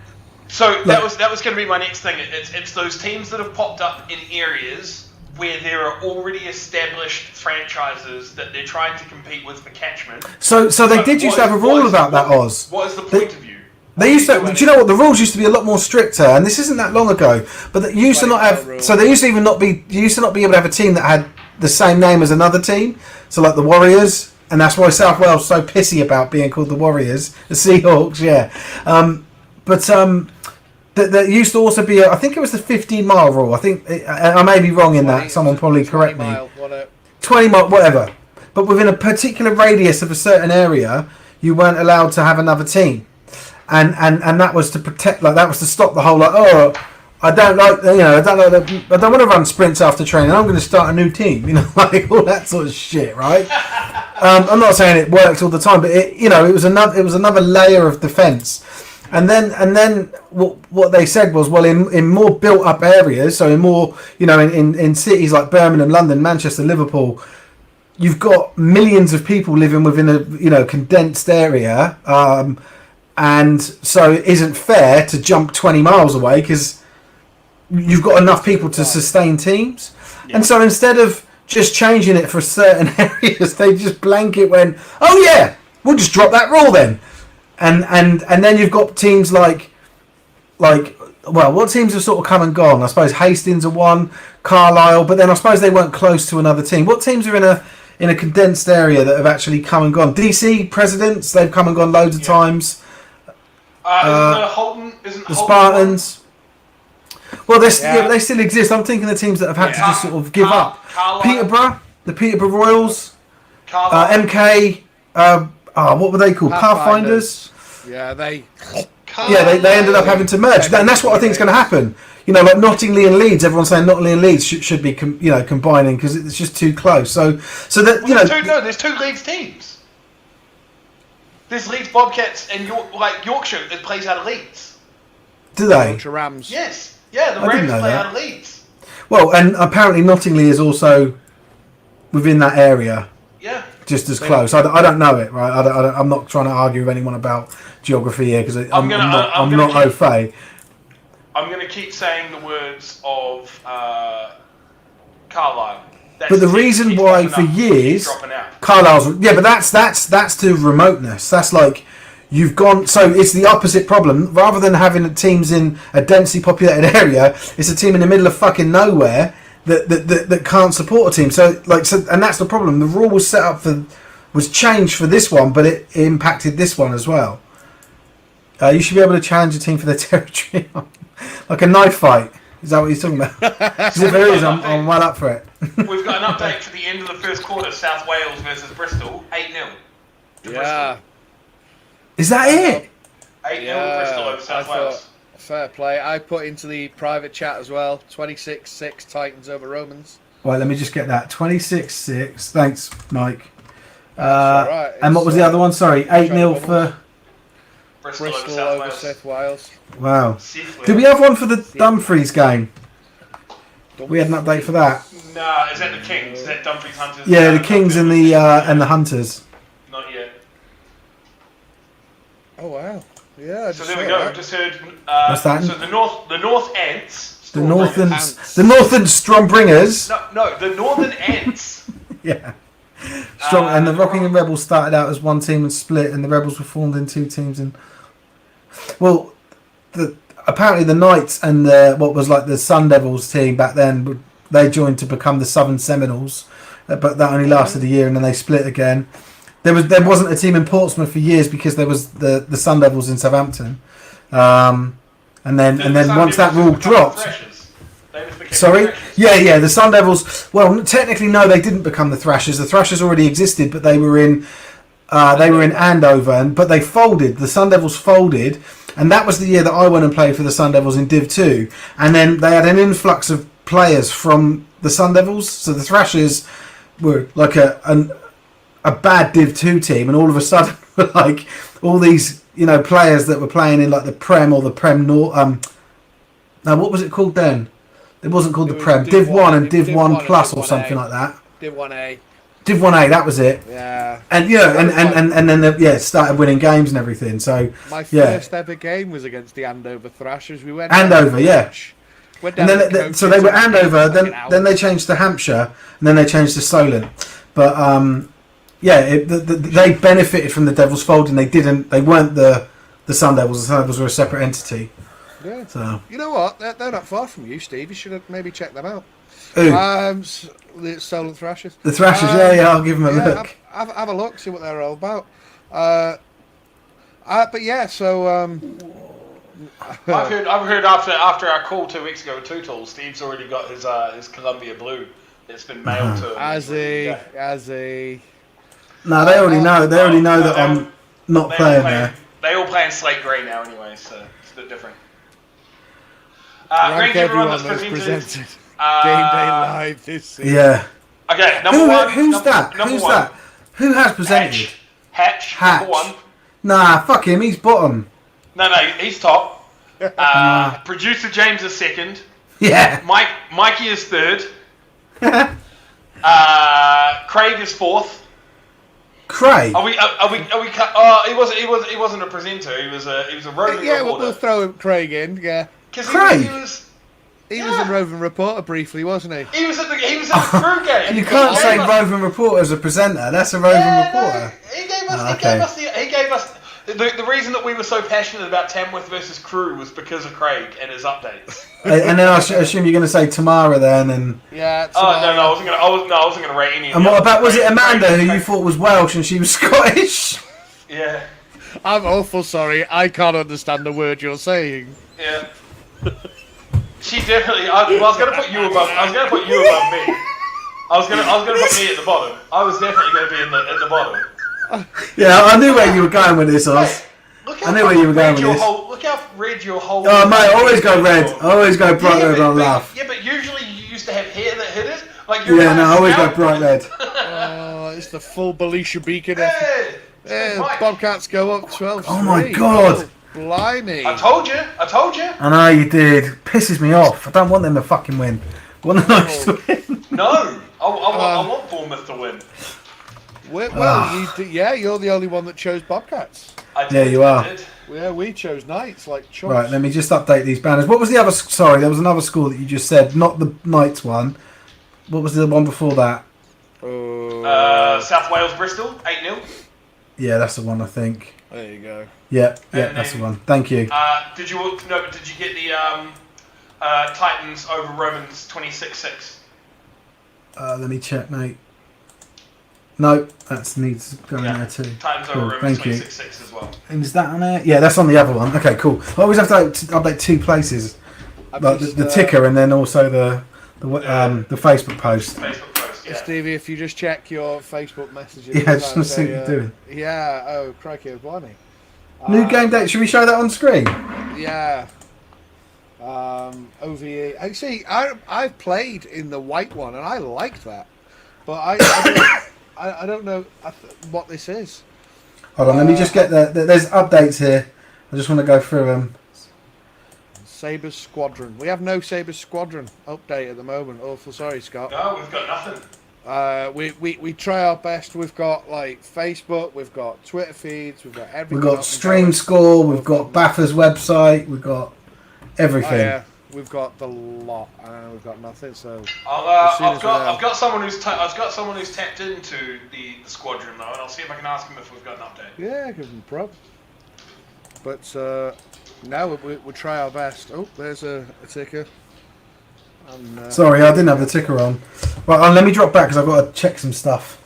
So that was going to be my next thing. It's those teams that have popped up in areas where there are already established franchises that they're trying to compete with for catchment. So they did used to have a rule about that, Oz. What is the point of view? They used to. Do you know what the rules used to be a lot more stricter? And this isn't that long ago. But they used to not have. So they used to even not be. You used to not be able to have a team that had the same name as another team. So like the Warriors, and that's why South Wales so pissy about being called the Warriors, the Seahawks. Yeah. There used to also be. I think it was the 15-mile rule. I think I may be wrong in that. Someone probably correct me. 20 mile, whatever. But within a particular radius of a certain area, you weren't allowed to have another team. And that was to protect, like that was to stop the whole like, I don't like, you know, I don't want to run sprints after training. I'm going to start a new team, you know, like all that sort of shit, right? I'm not saying it works all the time, but it was another layer of defence. And then what they said was, well, in more built up areas, so in more, in cities like Birmingham, London, Manchester, Liverpool, you've got millions of people living within a condensed area, and so it isn't fair to jump 20 miles away because you've got enough people to sustain teams. Yeah. And so instead of just changing it for certain areas, they just blanket went, oh yeah, we'll just drop that rule then. And then you've got teams like what teams have sort of come and gone? I suppose Hastings are one, Carlisle, but then I suppose they weren't close to another team. What teams are in a condensed area that have actually come and gone? DC Presidents, they've come and gone loads of times. Isn't the Spartans? Well, they still exist. I'm thinking the teams that have had to just sort of give up. Peterborough, the Peterborough Royals, MK. What were they called? Pathfinders. Yeah, they ended up having to merge, and that's what I think is going to happen. Like Nottingham and Leeds. Everyone's saying Nottingham and Leeds should be combining because it's just too close. So that there's two Leeds teams. There's Leeds Bobcats and Yorkshire that plays out of Leeds. Do they? Yorkshire Rams. Yes. Yeah, the Rams play out of Leeds. Well, and apparently Nottingham is also within that area. Yeah. Just as close. I don't know it, right? I'm not trying to argue with anyone about geography here because I'm not au fait. I'm going to keep saying the words of Carlisle. But the reason why for years Carlisle's but that's to remoteness. That's like you've gone. So it's the opposite problem. Rather than having teams in a densely populated area, it's a team in the middle of fucking nowhere that can't support a team. And that's the problem. The rule was changed for this one, but it impacted this one as well. You should be able to challenge a team for their territory, like a knife fight. Is that what you're talking about? Because if there is, I'm well up for it. We've got an update for the end of the first quarter. South Wales versus Bristol, 8-0. Yeah. Is that it? 8-0 Bristol over South Wales. Fair play. I put into the private chat as well. 26-6 Titans over Romans. Right, let me just get that. 26-6. Thanks, Mike. Right. And what was the other one? Sorry, 8-0 for Bristol over South Wales. Wow. Did we have one for the Dumfries game? We had an update for that. No, is that the Kings? Is that Dumfries Hunters? Yeah, the Kings and the Hunters. Not yet. Oh wow. Yeah. So there we go. Just heard. What's that? So the North Ants. The Northern Stormbringers. No, the Northern Ants. Yeah. Strong, and the Rockingham Rebels started out as one team and split, and the Rebels were formed in two teams. And apparently the Knights and what was like the Sun Devils team back then, they joined to become the Southern Seminoles, but that only lasted a year, and then they split again. There wasn't a team in Portsmouth for years because there was the Sun Devils in Southampton, and then once that rule dropped. Sorry? Yeah, the Sun Devils. Well, technically, no, they didn't become the Thrashers. The Thrashers already existed, but they were in Andover, but they folded. The Sun Devils folded, and that was the year that I went and played for the Sun Devils in Div 2. And then they had an influx of players from the Sun Devils, so the Thrashers were like a bad Div 2 team, and all of a sudden, like all these players that were playing in like the Prem or the Prem North. Now, what was it called then? It wasn't called the Prem. Div 1 and Div 1 Plus or something like that. Div 1A. Div 1A, that was it. Yeah. And and then started winning games and everything. So my first ever game was against the Andover Thrashers. We went Andover, yeah. And then so they were Andover. Then they changed to Hampshire, and then they changed to Solent. But they benefited from the Devils folding. They weren't the Sun Devils. The Sun Devils were a separate entity. Yeah. So you know what? They're not far from you, Steve. You should have maybe checked them out. Who? The Solent Thrashers. The Thrashers, I'll give them a look. Have a look, see what they're all about. But yeah, so I've heard after our call 2 weeks ago with Two Tools, Steve's already got his Columbia Blue. It's been mailed to him. As a. No, they already know. They already know that I'm not playing there. They all play in slate grey now, anyway, so it's a bit different. Rank everyone that's presented. Gameday live this season. Yeah. Okay, number one. Who's that? Who has presented? Hatch. Number one. Nah, fuck him. He's bottom. No, he's top. Producer James is second. Yeah. Mikey is third. Craig is fourth. Craig. Are we? Oh, he wasn't a presenter. He was a roving Yeah, reporter. we'll throw Craig in. Yeah. Craig. He was a roving reporter briefly, wasn't he? He was at the crew game. You can't say roving reporter as a presenter. That's a roving reporter. No, he gave us. The reason that we were so passionate about Tamworth versus Crew was because of Craig and his updates. And then I assume you're going to say Tamara then, and Yeah. Oh no, I wasn't gonna rate any. And what about, was it Amanda who you thought was Welsh and she was Scottish? Yeah. I'm awful sorry. I can't understand the word you're saying. Yeah. She definitely. I was gonna put you above. I was gonna put you above me. I was gonna put me at the bottom. I was definitely gonna be at the bottom. Yeah, I knew where you were going with this, Oz. I knew where you were going with this. Look how red your whole. Oh mate, always go red. Always go bright red on laugh. Yeah, but usually you used to have hair that hit it. Like always go bright red. Oh, it's the full Belisha Beacon. Yeah. Bobcats go up 12. Oh my god. Oh, blimey. I told you. I know you did. Pisses me off. I don't want them to fucking win. I want the Knights to win. No. I want Bournemouth to win. You're the only one that chose Bobcats. Yeah, you are. Yeah, we chose Knights, like chumps. Right, let me just update these banners. What was the other... Sorry, there was another score that you just said. Not the Knights one. What was the one before that? South Wales, Bristol, 8-0. Yeah, that's the one, I think. There you go. Yeah, that's the one. Thank you. Did you get the Titans over Romans 26-6? Let me check, mate. No, that needs to go in there too. Titans over Romans 26-6 as well. And is that on there? Yeah, that's on the other one. Okay, cool. I always have to update two places. Like the ticker and then also the Facebook post. Facebook post, yeah. Stevie, if you just check your Facebook messages. Yeah, just want to see what you're doing. Yeah, oh, crikey, blimey. New game date. Should we show that on screen? Yeah. OVE. See, I've played in the white one and I liked that, but I don't know what this is. Hold on, let me just get there's updates here. I just want to go through them. Sabres Squadron. We have no Sabres Squadron update at the moment. Awful sorry, Scott. No, we've got nothing. We try our best. We've got like Facebook, we've got Twitter feeds, we've got everything. We've got Stream Score, we've got Baffa's website, we've got everything. Oh, yeah, we've got the lot, and we've got nothing. So I've got someone who's tapped into the squadron though, and I'll see if I can ask him if we've got an update. Yeah, give him a prob. But now we'll try our best. Oh, there's a ticker. And, sorry, I didn't have the ticker on. Right, let me drop back because I've got to check some stuff.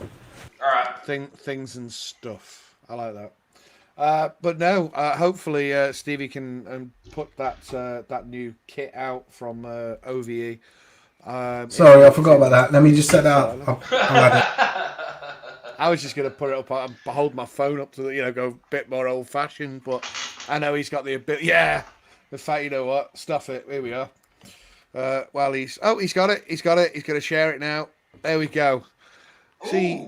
All right. Things and stuff. I like that. But no, hopefully Stevie can put that new kit out from OVE. Sorry, I forgot about that. Let me just set that up. I'll add it. I was just going to put it up and hold my phone up to go a bit more old fashioned, but I know he's got the ability. Yeah, the fact, you know what? Stuff it. Here we are. He's got it. He's going to share it now. There we go. See,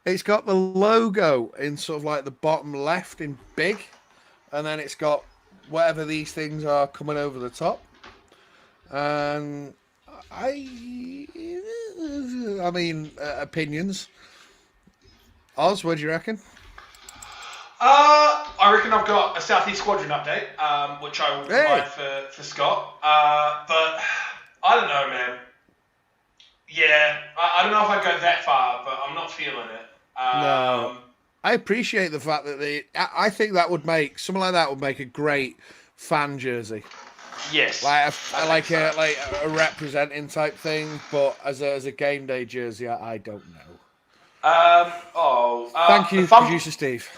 it's got the logo in sort of like the bottom left in big, and then it's got whatever these things are coming over the top. And I mean, opinions. Oz, what do you reckon? I reckon I've got a Southeast Squadron update, which I will provide for Scott. But I don't know, man. Yeah, I don't know if I'd go that far, but I'm not feeling it. No, I appreciate the fact that I think that would make something like that would make a great fan jersey. Yes, like a representing type thing, but as a game day jersey, I don't know. Thank you, producer Steve.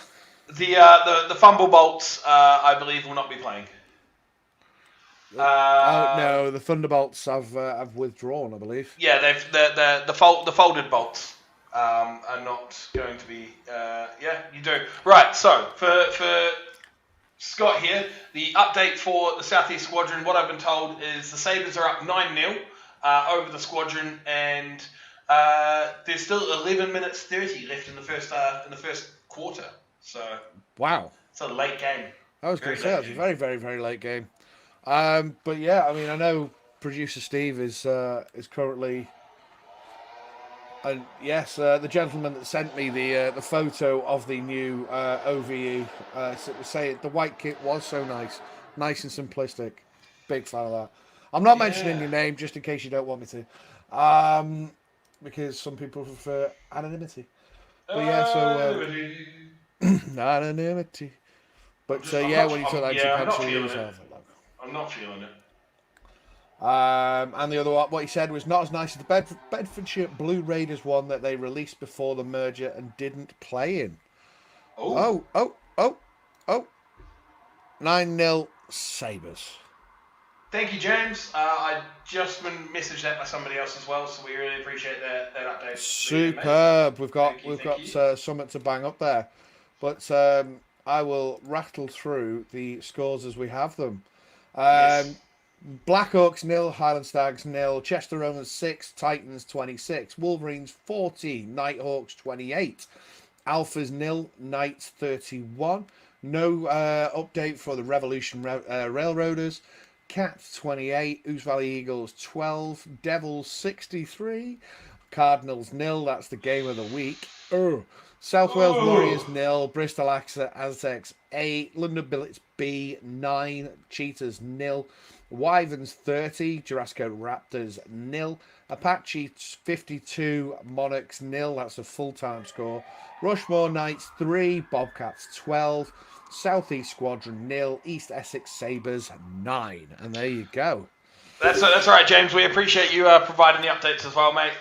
The Fumble Bolts, I believe, will not be playing. No, the Thunderbolts have withdrawn, I believe. Yeah, the folded bolts are not going to be. Yeah, you do right. So for Scott here, the update for the Southeast Squadron. What I've been told is the Sabres are up 9-0 over the Squadron, and there's still 11 minutes 30 left in the first quarter. So wow, it's a late game. I was going to say that was a very, very, very late game. But yeah, I mean, I know producer Steve is currently, and yes, the gentleman that sent me the photo of the new OVE, say the white kit was so nice and simplistic. Big fan of that. I'm not mentioning your name just in case you don't want me to, because some people prefer anonymity. But yeah, so anonymity. But when you took that into pencil, I'm not feeling it. And the other one, what he said was not as nice as the Bedfordshire Blue Raiders one that they released before the merger and didn't play in. Oh. 9-0 Sabres. Thank you, James. I just been messaged that by somebody else as well, so we really appreciate that update. Superb. We've got something to bang up there. But I will rattle through the scores as we have them. Yes. Blackhawks 0, Highland Stags 0, Chester Romans 6, Titans 26, Wolverines 14, Nighthawks 28, Alphas 0, Knights 31. No update for the Revolution Railroaders. Cats 28, Ouse Valley Eagles 12, Devils 63, Cardinals 0. That's the game of the week. South Wales Warriors 0, Bristol Aztecs 8, London Billets B 9, Cheetahs 0, Wyverns 30, Jurassic Raptors 0, Apache 52, Monarchs 0. That's a full-time score. Rushmore Knights 3, Bobcats 12, Southeast Squadron 0, East Essex Sabres 9. And there you go. That's all right, James. We appreciate you providing the updates as well, mate.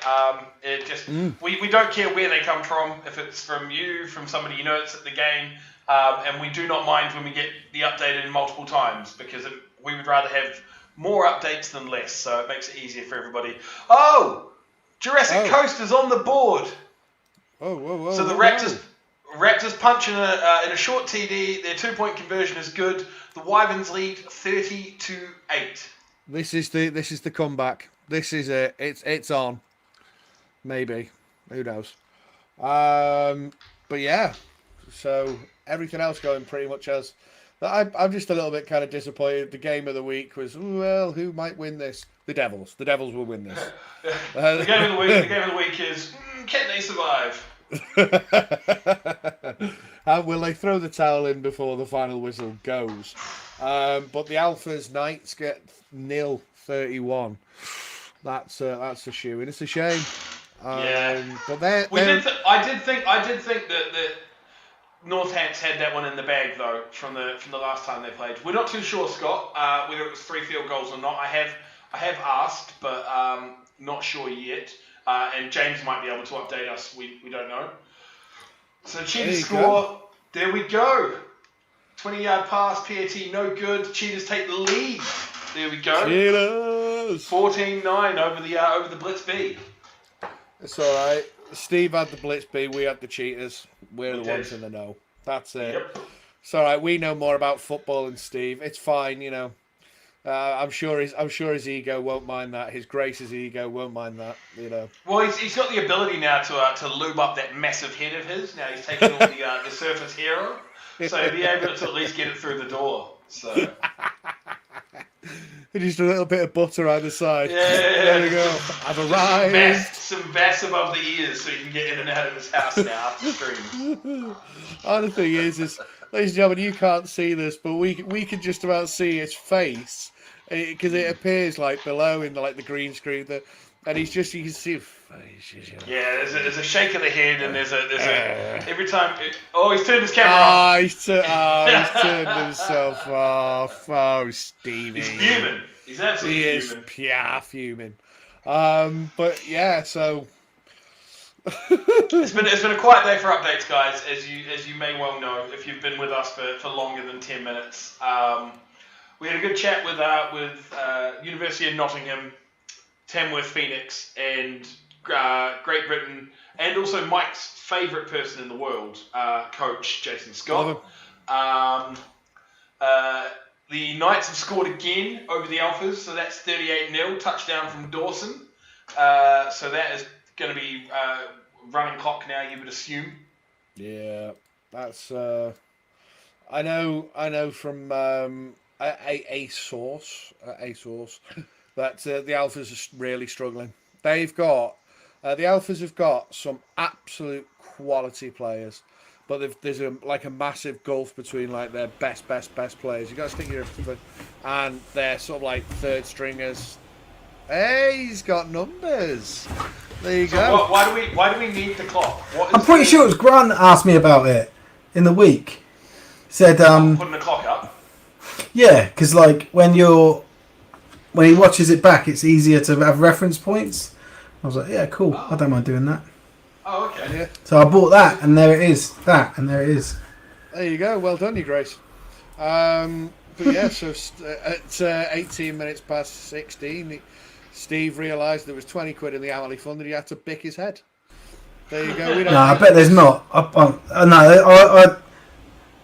We don't care where they come from. If it's from you, from somebody you know that's at the game, and we do not mind when we get the update in multiple times because we would rather have more updates than less. So it makes it easier for everybody. Jurassic Coast is on the board. So the Raptors punch in a short TD. Their 2-point conversion is good. The Wyverns lead 30-8. This is the comeback. This is it. It's on. Maybe. Who knows? But yeah. So everything else going pretty much as. I'm just a little bit kind of disappointed. The game of the week was, well, who might win this? The Devils. The Devils will win this. The game of the week is, can they survive? And will they throw the towel in before the final whistle goes? But the Alphas Knights get 0-31. That's a shoe, and it's a shame. But I did think that Northants had that one in the bag though from the last time they played. We're not too sure, Scott, whether it was 3 field goals or not. I have asked, but not sure yet. And James might be able to update us. We don't know. So Cheetahs score. There we go. 20-yard pass. PAT no good. Cheetahs take the lead. There we go. Cheetahs. 14-9 over the Blitz B. It's all right. Steve had the Blitz B. We had the Cheetahs. We're the ones in the know. That's it. Yep. It's all right. We know more about football than Steve. It's fine, you know. I'm sure his ego won't mind that. His Grace's ego won't mind that. You know. Well, he's got the ability now to lube up that massive head of his. Now he's taken all the surface hair off, so he'll be able to at least get it through the door. So. Just a little bit of butter on the side. Yeah. There we go. I've arrived. Some vest above the ears so you can get in and out of his house now after stream. The thing is, ladies and gentlemen, you can't see this, but we can just about see his face because it appears like below in the green screen. And you can see his face. Yeah, there's a shake of the head, and there's a every time. He's turned his camera off. He's turned himself off. Oh, Stevie. He's fuming. He's absolutely fuming. He is fuming. But yeah, so it's been a quiet day for updates, guys. As you may well know, if you've been with us for longer than 10 minutes, we had a good chat with University of Nottingham, Tamworth Phoenix, and Great Britain, and also Mike's favourite person in the world, Coach Jason Scott. The Knights have scored again over the Alphas, so that's 38-0, touchdown from Dawson. So that is going to be running clock now, you would assume. Yeah, that's. I know from a source that the Alphas are really struggling. They've got the Alphas have got some absolute quality players, but there's a massive gulf between like their best players. You got to stick your and they're sort of like third stringers. Hey, he's got numbers. There you go. Why do we need the clock? I'm pretty sure it was Grant that asked me about it in the week. Said putting the clock up. Yeah, because like when he watches it back, it's easier to have reference points. I was like, yeah, cool. Oh. I don't mind doing that. Oh, okay. Yeah. So I bought that, and there it is. There you go. Well done, you Grace. But yeah, so at 18 minutes past 16, Steve realised there was 20 quid in the hourly fund, and he had to bick his head. There you go. No, I bet there's not. No,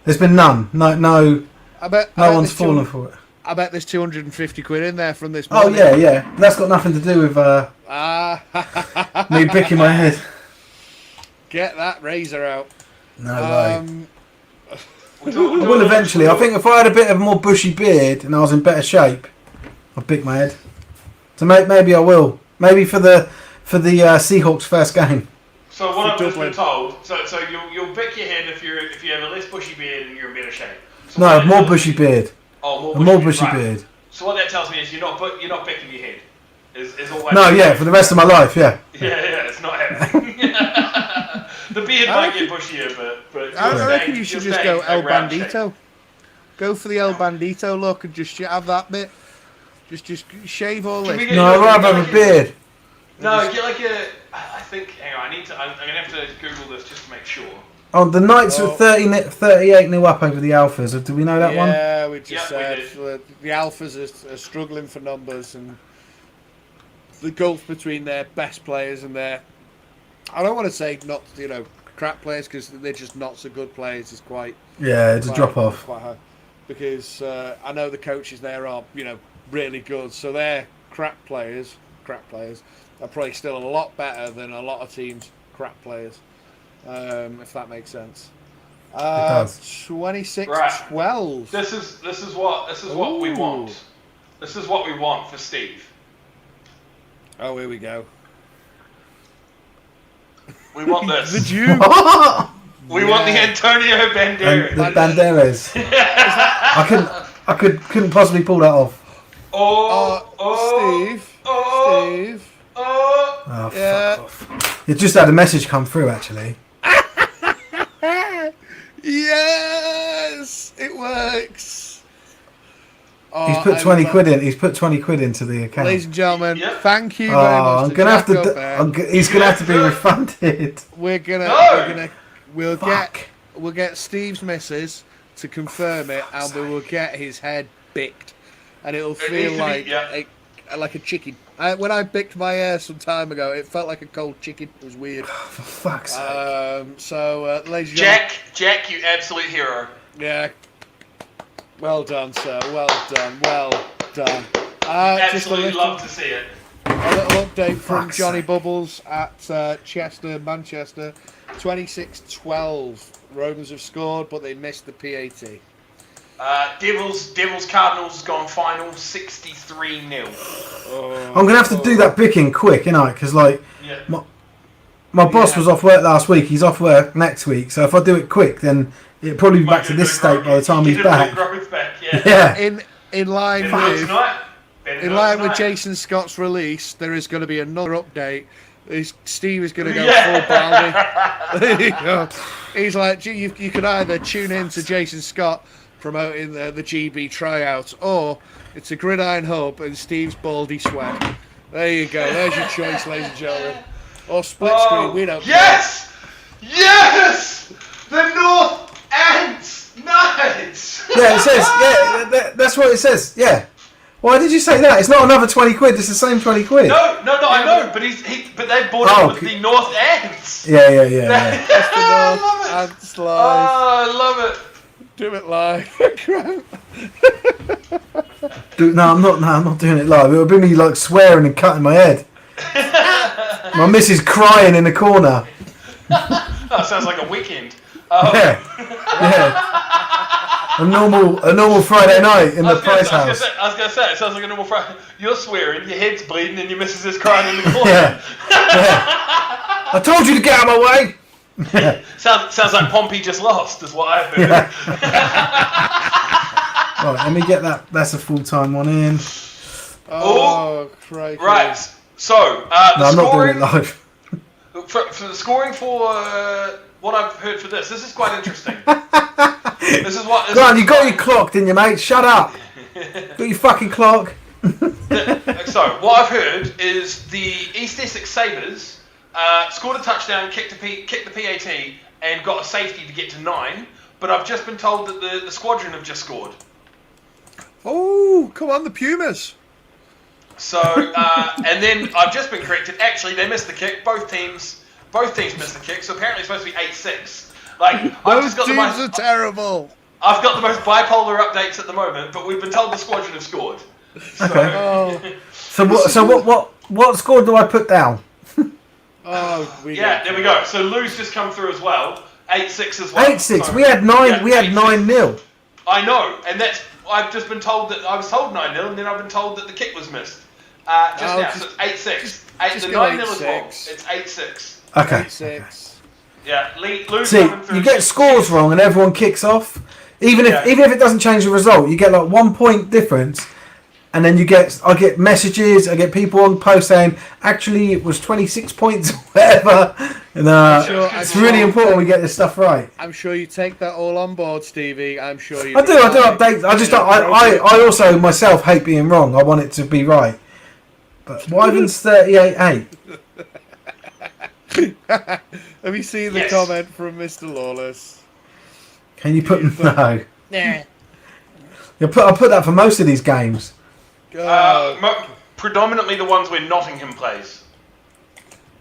there's been none. No. I bet no one's fallen for it. I bet there's 250 quid in there from this morning. Oh, yeah. That's got nothing to do with me bicking my head. Get that razor out. No way. I will eventually. I think if I had a bit of a more bushy beard and I was in better shape, I'd bick my head. So maybe I will. Maybe for the Seahawks first game. So what I've just been told, so you'll bick your head if you have a less bushy beard and you're in better shape. So no, more bushy beard. Oh, more bushy beard. So what that tells me is you're not bicking your head. Is all that. No, yeah, for the rest of my life, yeah. Yeah, it's not happening. The beard might get bushier, but I reckon you should just go El Bandito. Go for the El Bandito look and just have that bit. Just shave all this. No, I'd rather have a beard. No, get like a. I think. Hang on, I'm gonna have to Google this just to make sure. Oh, the Knights were 38-0 up over the Alphas. Do we know that one? Yeah, we just said the Alphas are struggling for numbers, and the gulf between their best players and their, I don't want to say not crap players, because they're just not so good players. Is quite it's a drop off. Quite high, because I know the coaches there are really good, so their crap players are probably still a lot better than a lot of teams' crap players. If that makes sense. 26-12. This is what we want. This is what we want for Steve. Oh, here we go. We want this. The Jew. We want the Antonio Banderas. The Banderas. I couldn't possibly pull that off. Steve. Steve. Oh, fuck off. It just had a message come through, actually. Yes, it works. He's put 20 quid in. He's put 20 quid into the account. Ladies and gentlemen, thank you very much. I'm gonna have to. He's gonna have to be refunded. We'll get Steve's missus to confirm it, and we will get his head bicked, and it'll feel like a chicken. When I bicked my hair some time ago, it felt like a cold chicken. It was weird. For fuck's sake. So, ladies and gentlemen, Jack, you absolute hero. Yeah. Well done, sir. Well done. Absolutely love to see it. A little update from Johnny Bubbles at Chester, Manchester. 26-12. Romans have scored, but they missed the PAT. Devils Cardinals has gone final 63-0. I'm gonna have to do that picking quick, innit? Because my boss was off work last week. He's off work next week. So if I do it quick, then it'll probably be back to this state by the time he's back. Yeah. In line with Jason Scott's release, there is going to be another update. Steve is going to go full Baldy. There you go. He's like, you could either tune in to Jason Scott promoting the GB tryouts, or it's a Gridiron Hub and Steve's Baldy Sweat. There you go. There's your choice, ladies and gentlemen. Or split screen. We don't. Yes! The North Ants Knights. Yeah, it says. Yeah, that's what it says. Yeah. Why did you say that? It's not another 20 quid. It's the same 20 quid. No, I know. But but they bought it with the North Ants. Yeah. That's the North Ants live. Oh, I love it. Do it live. I'm not doing it live. It would be me like swearing and cutting my head. My missus crying in the corner. That sounds like a weekend. Yeah. A normal Friday night in the Price House. I was gonna say, it sounds like a normal Friday. You're swearing, your head's bleeding, and your missus is crying in the corner. Yeah. I told you to get out of my way. Sounds like Pompey just lost, is what I heard. Yeah. Right, let me get that. That's a full-time one in. Oh, crikey. Right. So No, I'm not doing it live. For the scoring for what I've heard for this is quite interesting. This is what. Go on, you got your clock, didn't you, mate? Shut up. Got your fucking clock. So what I've heard is the East Essex Sabres scored a touchdown, kicked the PAT, and got a safety to get to 9. But I've just been told that the squadron have just scored. Oh, come on, the Pumas. So and then I've just been corrected. Actually, they missed the kick. Both teams missed the kick. So apparently it's supposed to be 8-6. Like Those teams are terrible. I've got the most bipolar updates at the moment, but we've been told the squadron have scored. So, Okay. So what score do I put down? there we go. So Lou's just come through as well. 8-6 as well. 8-6. So, we had 9. yeah, we had 9-0. I know, and that's. I've just been told that I was told 9-0, and then I've been told that the kick was missed. Now, so it's 8-6. The 9-0 is wrong. It's 8-6. Okay. 8-6. Yeah, Lou's See, coming through. you get scores wrong and everyone kicks off. Even if it doesn't change the result, you get like 1 point difference, and then I get messages, I get people on post saying actually it was 26 points or whatever. And it's really important we get this stuff right. I'm sure you take that all on board, Stevie. I'm sure you. I do updates. I just I also myself hate being wrong. I want it to be right. But Wyvern's 38-8. Have you seen the comment from Mr. Lawless? Can you put no? Nah. I'll put that for most of these games. Predominantly the ones where Nottingham plays.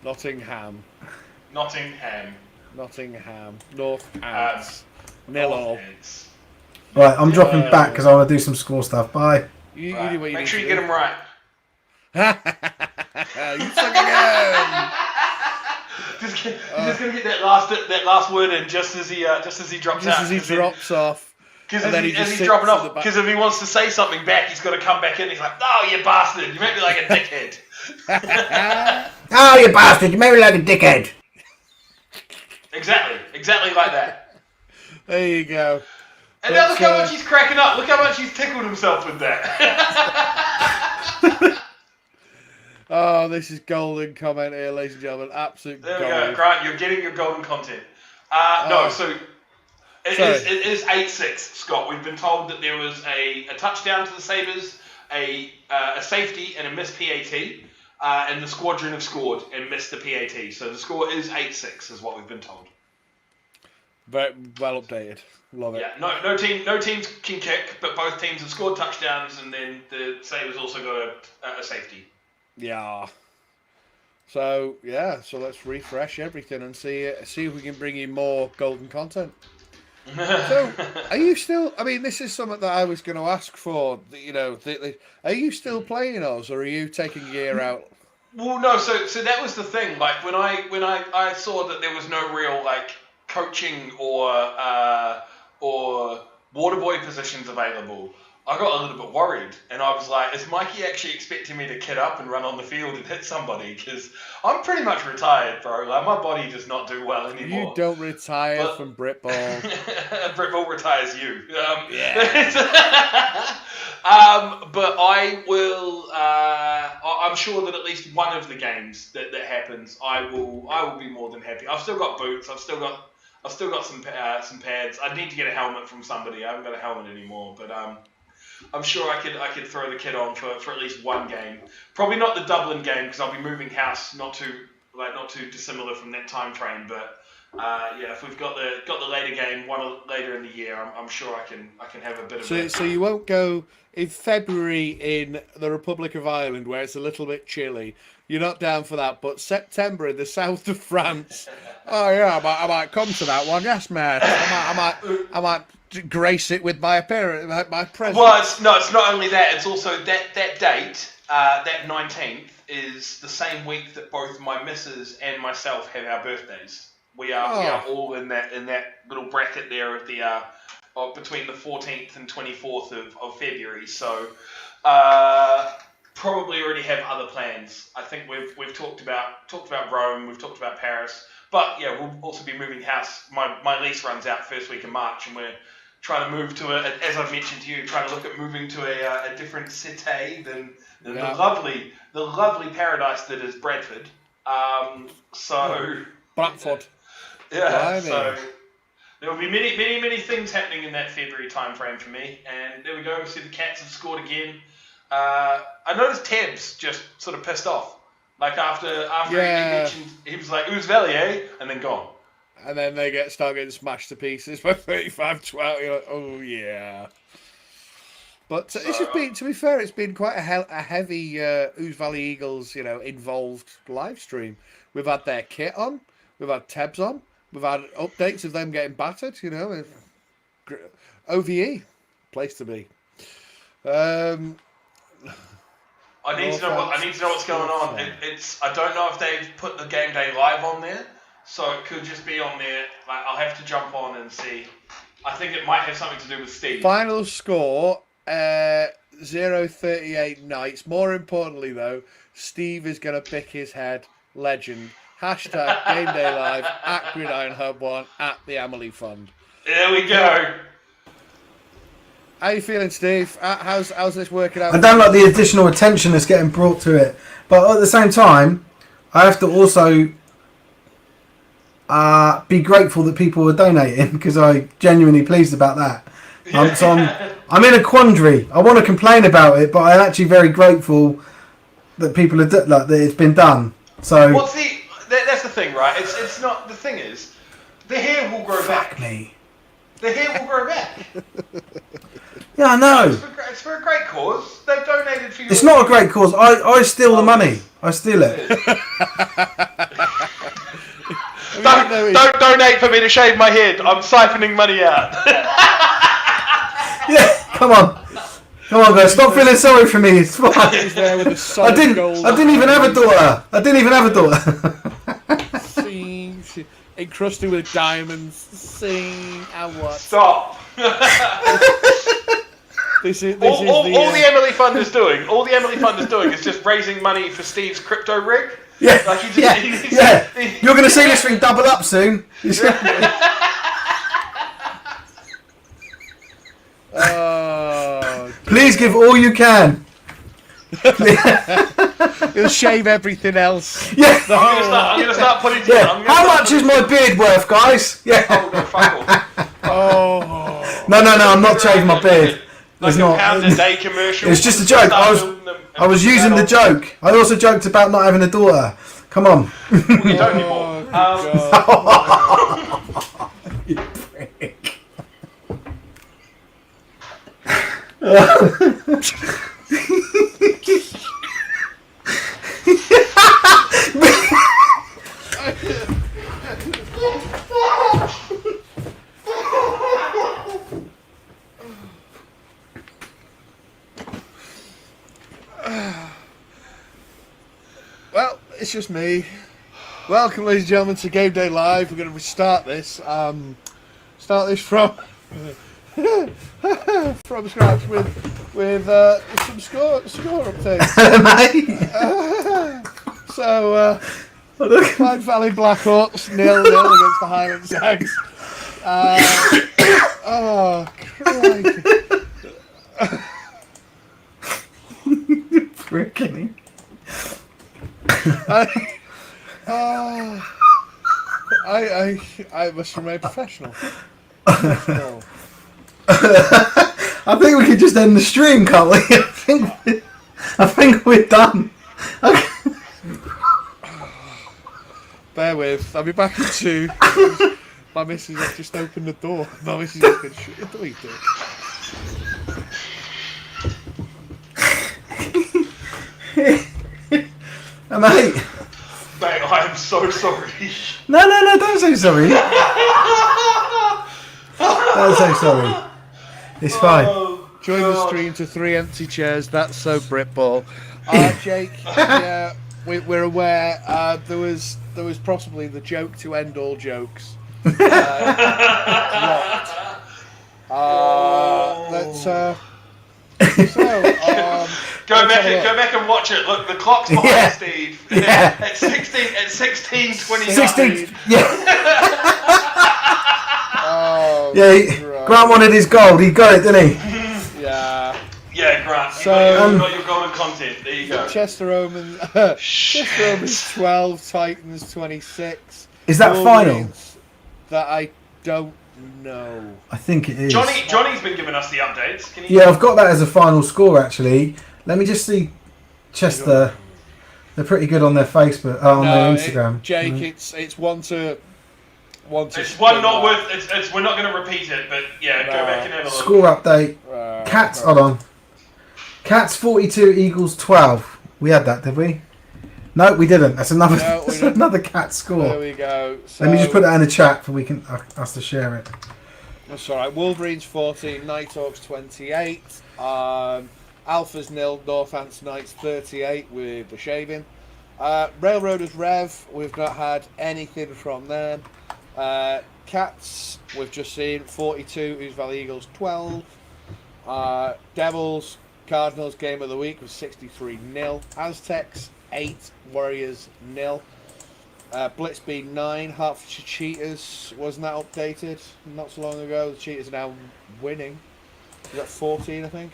Nottingham. North Ants. 0-0. Right, I'm dropping back because I want to do some score stuff. Bye. Make sure you get them right. You suck again. He's just gonna get that last word in just as he drops out. Just as he drops off. Because as he's dropping off, because if he wants to say something back, he's got to come back in. He's like, "Oh, you bastard! You make me like a dickhead." Oh, you bastard! You made me like a dickhead. Exactly like that. There you go. And now look how much he's cracking up. Look how much he's tickled himself with that. Oh, this is golden comment here, ladies and gentlemen. Absolute there gold. we go, Grant. You're getting your golden content. So it is 8-6, Scott. We've been told that there was a touchdown to the Sabres, a safety, and a missed PAT, and the squadron have scored and missed the PAT. So the score is 8-6, is what we've been told. Very well updated. Love it. Yeah, no teams can kick, but both teams have scored touchdowns, and then the Sabres also got a safety. Yeah. So let's refresh everything and see if we can bring you more golden content. So, are you still? I mean, this is something that I was going to ask for. Are you still playing us, or are you taking a year out? Well, no. So that was the thing. Like when I saw that there was no real like coaching or water boy positions available, I got a little bit worried, and I was like, is Mikey actually expecting me to kit up and run on the field and hit somebody? Because I'm pretty much retired, bro. Like, my body does not do well anymore. You don't retire from Britball. Britball retires you. Yeah. But I will, I'm sure that at least one of the games that happens, I will be more than happy. I've still got boots. I've still got some pads. I need to get a helmet from somebody. I haven't got a helmet anymore, but I'm sure I could throw the kit on for at least one game. Probably not the Dublin game because I'll be moving house, not too dissimilar from that time frame. But if we've got the later game, one later in the year, I'm sure I can have a bit of. So you won't go in February in the Republic of Ireland where it's a little bit chilly. You're not down for that, but September in the south of France. Oh yeah, I might come to that one. Yes, mate. I might grace it with my appearance, my presence. Well, it's not only that. It's also that date, that 19th, is the same week that both my missus and myself have our birthdays. We are all in that little bracket there of the between the 14th and 24th of February. So probably already have other plans. I think we've talked about Rome, we've talked about Paris, but yeah, we'll also be moving house. My lease runs out first week of March, and we're trying to move to as I've mentioned to you, trying to look at moving to a different city than the lovely paradise that is Bradford. Bradford. Yeah. So there will be many things happening in that February time frame for me. And there we go. We see the Cats have scored again. I noticed Tabs just sort of pissed off. Like after he mentioned, he was like, "Who's Valley, eh?" And then gone. And then they start getting smashed to pieces by 35-12. You're like, oh yeah. But it's just been, to be fair, it's been quite a heavy Ouse Valley Eagles, involved live stream. We've had their kit on, we've had Tebs on, we've had updates of them getting battered. OVE, place to be. I need to know what's going on. I don't know if they've put the Game Day live on there, so it could just be on there. Like, I'll have to jump on and see. I think it might have something to do with Steve. Final score, 0-38 Knights. More importantly, though, Steve is going to pick his head. Legend. Hashtag Game Day Live at Gridiron Hub 1 at the Emily Fund. There we go. How you feeling, Steve? How's this working out? I don't like the additional attention that's getting brought to it, but at the same time, I have to also be grateful that people are donating, because I'm genuinely pleased about that. So I'm in a quandary. I want to complain about it, but I'm actually very grateful that people are that it's been done. So that's the thing, right? It's not, the thing is, the hair will grow back. Me. The hair will grow back. Yeah, I know. It's for a great cause. They've donated for you. It's not a great cause. I steal the money. I steal it. Don't donate for me to shave my head. I'm siphoning money out. Yeah, come on, guys. Stop feeling sorry for me. It's fine. I didn't even have a daughter. Encrusted with diamonds. Sing and what? Stop. This is all the Emily Fund is doing. All the Emily Fund is doing is just raising money for Steve's crypto rig. Yeah, You're going to see this thing double up soon. Please give all you can. He'll shave everything else. Yeah. I'm gonna start putting. Yeah. How much is my beard worth, guys? Yeah. Oh no, fuck all. Oh. No, I'm not shaving my beard. Like a pound a day commercial. It's just a joke. I was using the joke. I also joked about not having a daughter. Come on. Well, you don't anymore. You prick. Well, it's just me. Welcome, ladies and gentlemen, to Game Day Live. We're going to restart this. Start this from from scratch with some score updates. Clyde Valley Blackhawks 0-0 against the Highland Zags. Oh, crikey. Freaking. I must remain professional. I think we could just end the stream, can't we? I think we're done. Okay. Bear with. I'll be back in 2. My missus has just opened the door. My missus has been shut the door. Mate. Mate, I am so sorry. No, don't say sorry. Don't say sorry. It's fine. Join the stream to 3 empty chairs. That's so Britball. Jake, yeah, we're aware. There was possibly the joke to end all jokes. Dropped. Let's. So, Go let's have a look. back and watch it. Look, the clock's behind Yeah. Steve. Yeah. At 16:29. 16. Yeah. Oh, Yeah. right. Grant wanted his gold. He got it, didn't he? Yeah. Yeah, Grant. So- You got your golden content. There you go. Chester Romans 12, Titans 26. Is that final? Wolverines, that I don't know. I think it is. Johnny's been giving us the updates. Can you? Yeah, I've got that as a final score actually. Let me just see. Chester. They're pretty good on their Facebook, on their Instagram. Jake, it's one to. It's one not worth. It's we're not going to repeat it, but yeah, go back and have a look. Score update. Cats. Hold on. Cats 42, Eagles 12. We had that, did we? No, we didn't. That's another. No, we that's didn't. another cat score. There we go. So, Let me just put that in the chat for we can us to share it. That's all right. Wolverines 14, Nighthawks 28. Alphas 0, Northants Knights 38 with the shaving. Railroaders Rev, we've not had anything from them. Cats, we've just seen 42, Who's Valley Eagles 12. Devils, Cardinals game of the week was 63-0. Aztecs 8, Warriors 0. Blitzby 9, Hertfordshire Cheetahs, wasn't that updated not so long ago? The Cheetahs are now winning. Is that 14, I think?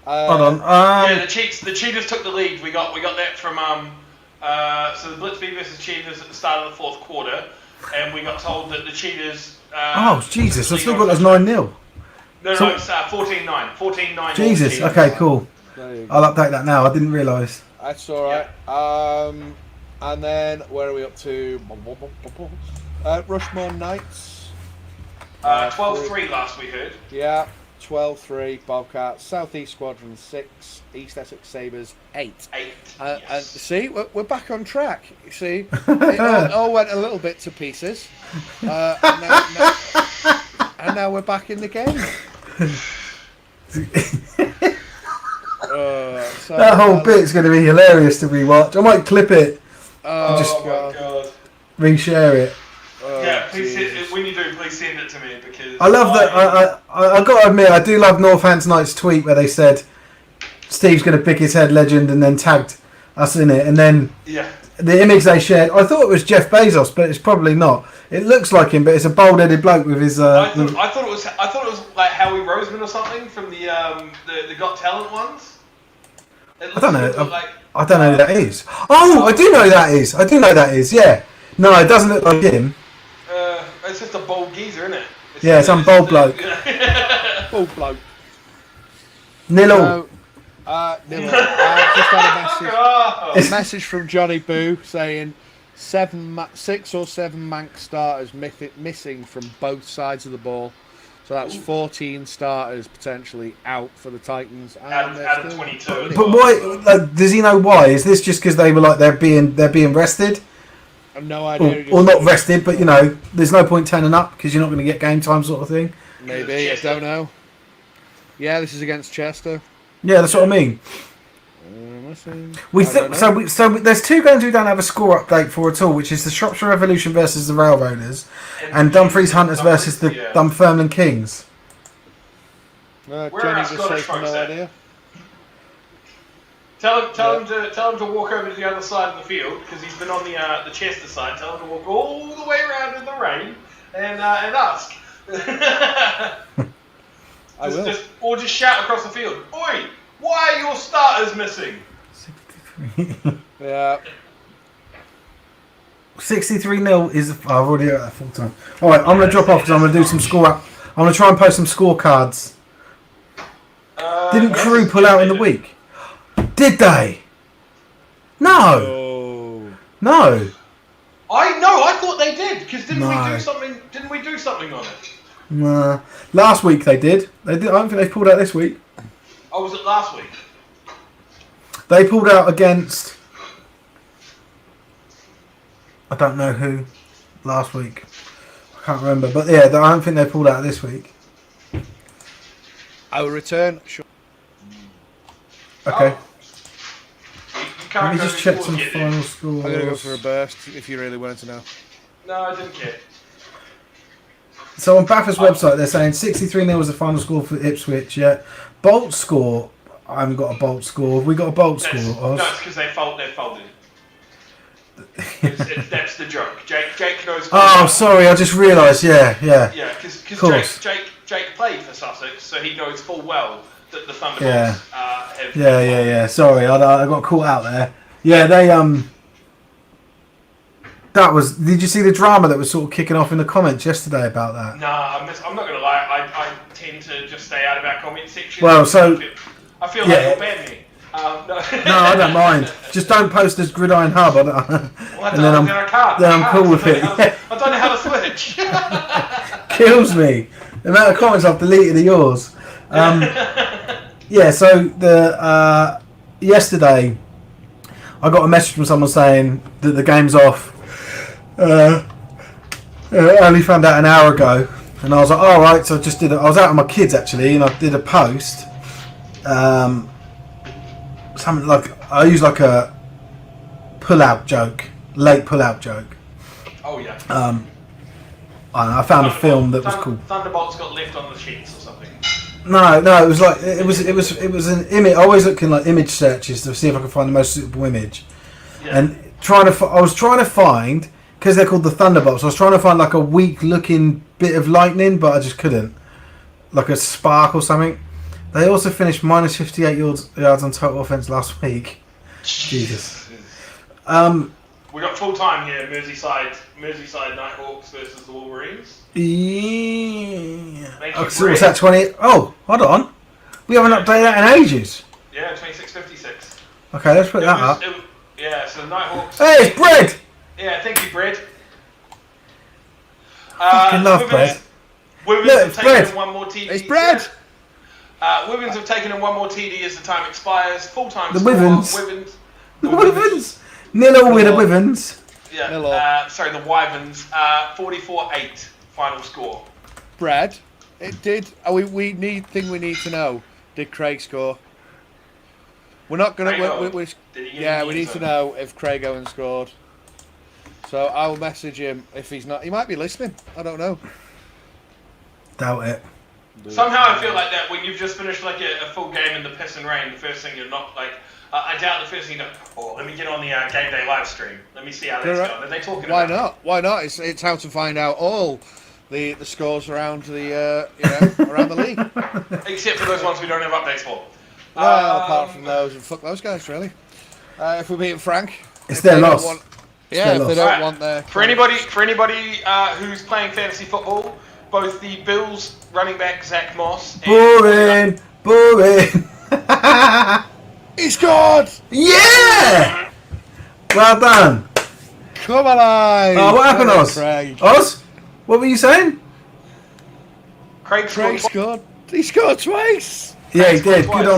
Hold on. Yeah, the Cheetahs took the lead. We got that from so the Blitzby versus Cheetahs at the start of the fourth quarter, and we got told that the Cheetahs. Oh Jesus! I still got those 9-0. No, it's 14-9. 14-9. Jesus. Okay, cool. I'll update that now. I didn't realise. That's all right. And then where are we up to? Rushmore Knights. 12-3 last we heard. Yeah, 12-3. Bobcats. Southeast Squadron 6. East Essex Sabres 8. 8. And Yes. see, we're back on track. You see, it all went a little bit to pieces, and now we're back in the game. So That whole bit's going to be hilarious to rewatch. I might clip it, Oh, Just- Oh my god. reshare it. Yeah, please Jesus. when you do, please send it to me because I love that. I got to admit, I do love Northants Knight's tweet where they said Steve's going to pick his head legend and then tagged us in it. And then yeah. the image they shared, I thought it was Jeff Bezos, but it's probably not. It looks like him, but it's a bald-headed bloke with his. I thought it was like Howie Roseman or something from the Got Talent ones. I don't know. Like, I don't know who that is. Oh, I do know who that is. I do know who that is. Yeah. No, it doesn't look like him. it's just a bold geezer, isn't it? Yeah, some bold bloke. Full bloke. Nil. So, Nil. I've just had Oh, a message from Johnny Boo saying 6 or 7 Manx starters missing from both sides of the ball. So that's 14 starters potentially out for the Titans. And out of 22. But why? Like, does he know why? Is this just because they were like they're being rested, I have no idea. or not rested? But you know, there's no point turning up because you're not going to get game time, sort of thing. Maybe, I don't know. Yeah, this is against Chester. Yeah, that's what I mean. So there's 2 games we don't have a score update for at all, which is the Shropshire Revolution versus the Railroaders, and Dumfries Hunters versus the Dunfermline Kings. Johnny Where are our just Scottish says no folks at? idea. Tell him to walk over to the other side of the field because he's been on the Chester side. Tell him to walk all the way around in the rain and ask. I will. Just shout across the field. Oi! Why are your starters missing? Yeah. 63-0 is. I've already got that full time. All right, I'm going to drop off because I'm going to do some score up. I'm going to try and post some scorecards. Didn't Crew pull out in the week? Did they? No. No. I thought they did because didn't No. we do something on it? Nah. Last week they did. They did. I don't think they pulled out this week. Oh, was it last week? They pulled out against. I don't know who. Last week. I can't remember. But yeah, I don't think they pulled out this week. I will return. Sure. Okay. Oh. You can't Let me go just check before some you get final there. scores. I'm going to go for a burst if you really wanted to know. No, I didn't care. So on Bathurst website, they're saying 63-0 was the final score for Ipswich. Yeah, Bolt score. I haven't got a Bolt score. Have we got a Bolt score? No, it's because they've folded. That's the joke. Jake knows. Oh, sorry, I just realised. Yeah. Yeah, because Jake played for Sussex, so he knows full well that the Thunderbolts have. Yeah. Sorry, I got caught out there. Yeah, they That was. Did you see the drama that was sort of kicking off in the comments yesterday about that? Nah, I'm not gonna lie. I tend to just stay out of our comment section. Well, so I feel like you'll ban me. No. No, I don't mind. Just don't post as Gridiron Hub, and then I'm cool with it. I don't know how to switch. Kills me. The amount of comments I've deleted of yours. Yeah. So the yesterday, I got a message from someone saying that the game's off. I only found out an hour ago, and I was like, all right. So I just did. I was out with my kids actually, and I did a post. Something like I use like a late pull-out joke. Oh yeah. I found a film that was called Thunderbolts got left on the sheets or something. No, it was like it was an image. I always look in like image searches to see if I can find the most suitable image, and I was trying to find, because they're called the Thunderbolts. I was trying to find like a weak-looking bit of lightning, but I just couldn't, like a spark or something. They also finished minus 58 yards on total offense last week. Jesus. We got full time here. Merseyside Nighthawks versus the Wolverines. Yeah. So what's that, 20? Oh, hold on. We haven't updated that in ages. Yeah, 26.56. Okay, let's put that up. So the Nighthawks. Hey, it's Bread! Yeah, thank you, Bread. Fucking love Bread. Women's have taken in one more TD. It's Bread! Women's have taken in one more TD as the time expires. Full-time The score. Wivens. The Wivens. Nil with the Wivens. Yeah. The Wyverns. 44-8 final score. Brad, it did. We need to know. Did Craig score? We're not gonna. We need to know if Craig Owen scored. So I'll message him if he's not. He might be listening. I don't know. Doubt it. Somehow I feel like that when you've just finished like a full game in the piss and rain, the first thing you're not like. I doubt the first thing you go, let me get on the game day live stream. Let me see how that's going. Are they talking Why about not? Why not? It's how to find out all the scores around the around the league. Except for those ones we don't have updates for. Well, apart from those, and fuck those guys, really. If we're being frank, it's their loss. They don't want their. For anybody who's playing fantasy football, both the Bills running back Zach Moss. Boring. He scored! Yeah! Well done. Come alive! Oh, what happened, Oz? Craig. Oz? What were you saying? Craig scored. He scored twice. Yeah, he did. Good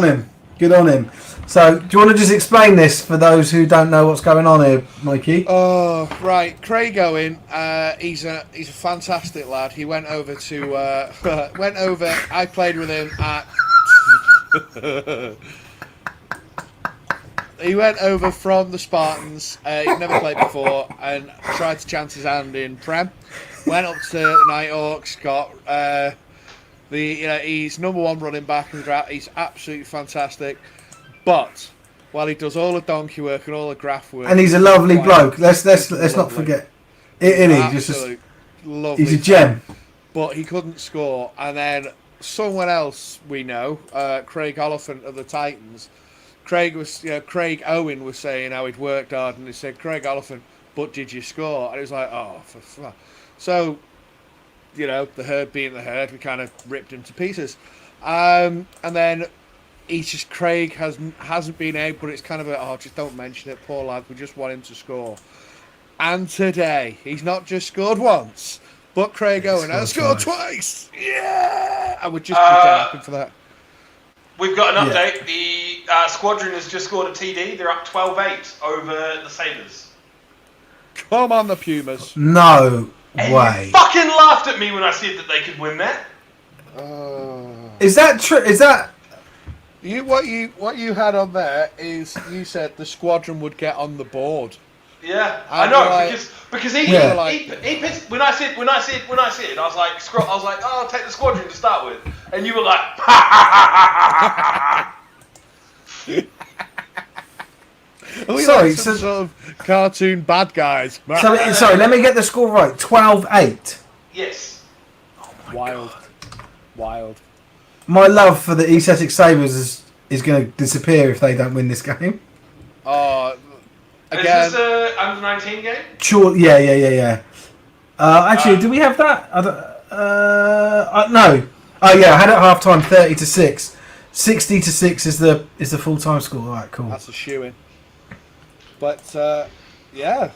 on him. So, do you want to just explain this for those who don't know what's going on here, Mikey? Oh, right. Craig Owen, he's a fantastic lad. He went over to I played with him at. He went over from the Spartans. He'd never played before and tried to chance his hand in Prem. Went up to the Nighthawks, got he's number one running back in the draft. He's absolutely fantastic. But while he does all the donkey work and all the graph work, and he's a lovely bloke. Let's not forget. Absolute lovely. He's a gem. But he couldn't score. And then someone else we know, Craig Oliphant of the Titans. Craig Owen was saying how he'd worked hard, and he said, Craig Oliphant, but did you score? And it was like, oh, for fuck. So, the herd being the herd, we kind of ripped him to pieces. And then Craig hasn't been able, but it's kind of just don't mention it, poor lad, we just want him to score. And today, he's not just scored once, but Craig Owen has scored twice. Yeah! I would just be dead happy for that. We've got an update. The Squadron has just scored a TD. They're up 12-8 over the Sabres. Come on, the Pumas. No way. You fucking laughed at me when I said that they could win that. Is that true? Is that... What you had on there is you said the Squadron would get on the board. Yeah, And I know like, because he pissed, when I said, I was like, oh, I'll take the squadron to start with, and you were like, Sorry, some sort of cartoon bad guys. sorry, let me get the score right. 12-8. Yes. Wild. My love for the East Essex Sabres is going to disappear if they don't win this game. Oh, again. Is this a under-19 game? Sure. Yeah. Actually, do we have that? No. Oh yeah, I had it at half time, 30-6. 60-6 is the full time score. All right, cool. That's a shoe-in. But yeah,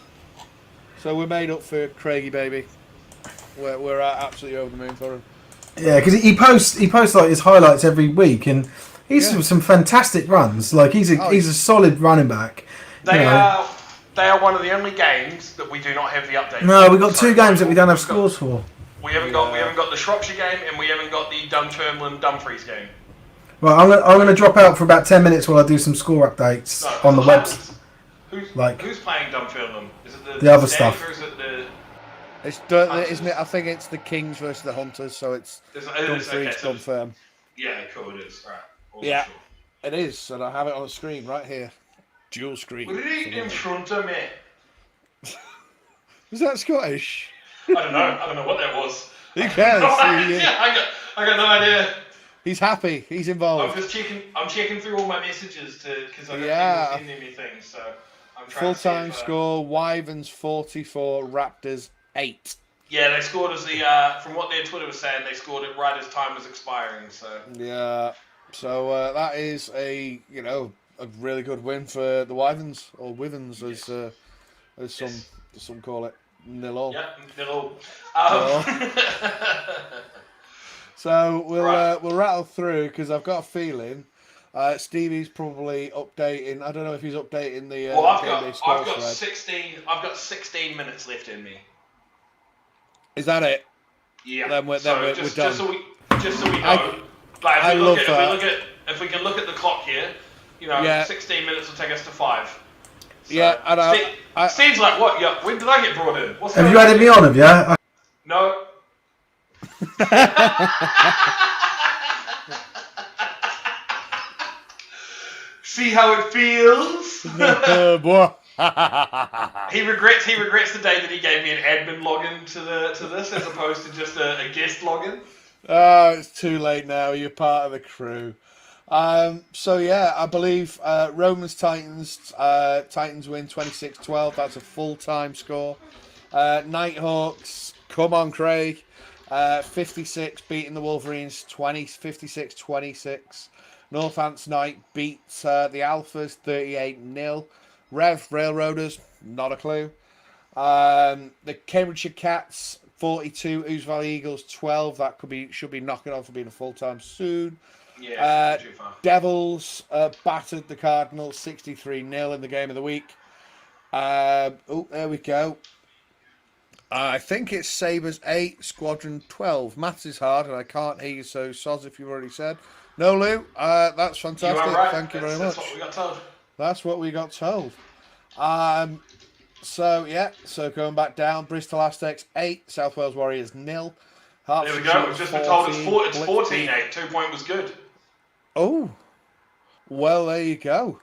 so we're made up for Craigie, baby. We're absolutely over the moon for him. Yeah, because he posts like his highlights every week, and he's some fantastic runs. Like he's a solid running back. They are one of the only games that we do not have the update. No, we've got two games that we don't have scores for. We haven't got the Shropshire game, and we haven't got the Dunfermline Dumfries game. Right, I'm gonna drop out for about 10 minutes while I do some score updates on the website. Who's playing Dunfermline? Is it the other stuff? Or is it the... Isn't it? I think it's the Kings versus the Hunters, so it's Dumfries confirmed. Yeah, cool, it is. All right. Yeah, sure. It is, and I have it on the screen right here. Dual screen. Put it in front of me. Was that Scottish? I don't know what that was. Who cares? I got no idea. He's happy. He's involved. I'm checking through all my messages because I don't think there's anything. So I'm trying to see full-time score: Wyverns 44, Raptors 8. Yeah, they scored as from what their Twitter was saying, they scored it right as time was expiring. So yeah, so that is a really good win for the Wyverns, or Wivens as some call it. 0-0. Yeah, 0-0. So we'll rattle through because I've got a feeling Stevie's probably updating. I don't know if he's updating the. Well, I've got 16 minutes left in me. Is that it? Yeah. Then we're done. Just so we know. If we can look at the clock here, 16 minutes will take us to 5. So, yeah, and Steve's like, what? Yeah. When did I get brought in? Have you added me on? Have you? No. See how it feels? He regrets the day that he gave me an admin login to this as opposed to just a guest login. Oh, it's too late now. You're part of the crew. So yeah, I believe Romans Titans win 26-12. That's a full-time score. Nighthawks, come on, Craig. 56 beating the Wolverines 56-26. Northants Knight beats the Alphas 38-0. Rev Railroaders, not a clue. The Cambridgeshire Cats 42, Ouse Valley Eagles 12. That should be knocking on for being a full-time soon. Yeah, Devils battered the Cardinals 63-0 in the game of the week. There we go. I think it's Sabres 8, Squadron 12. Maths is hard and I can't hear you, so soz if you've already said. No, Lou, that's fantastic. You are right. Thank you very much. That's what we got told. That's what we got told. So going back down, Bristol Aztecs 8, South Wales Warriors 0. There we go. We've just been told it's 14-8. 2 point was good. Oh, well, there you go.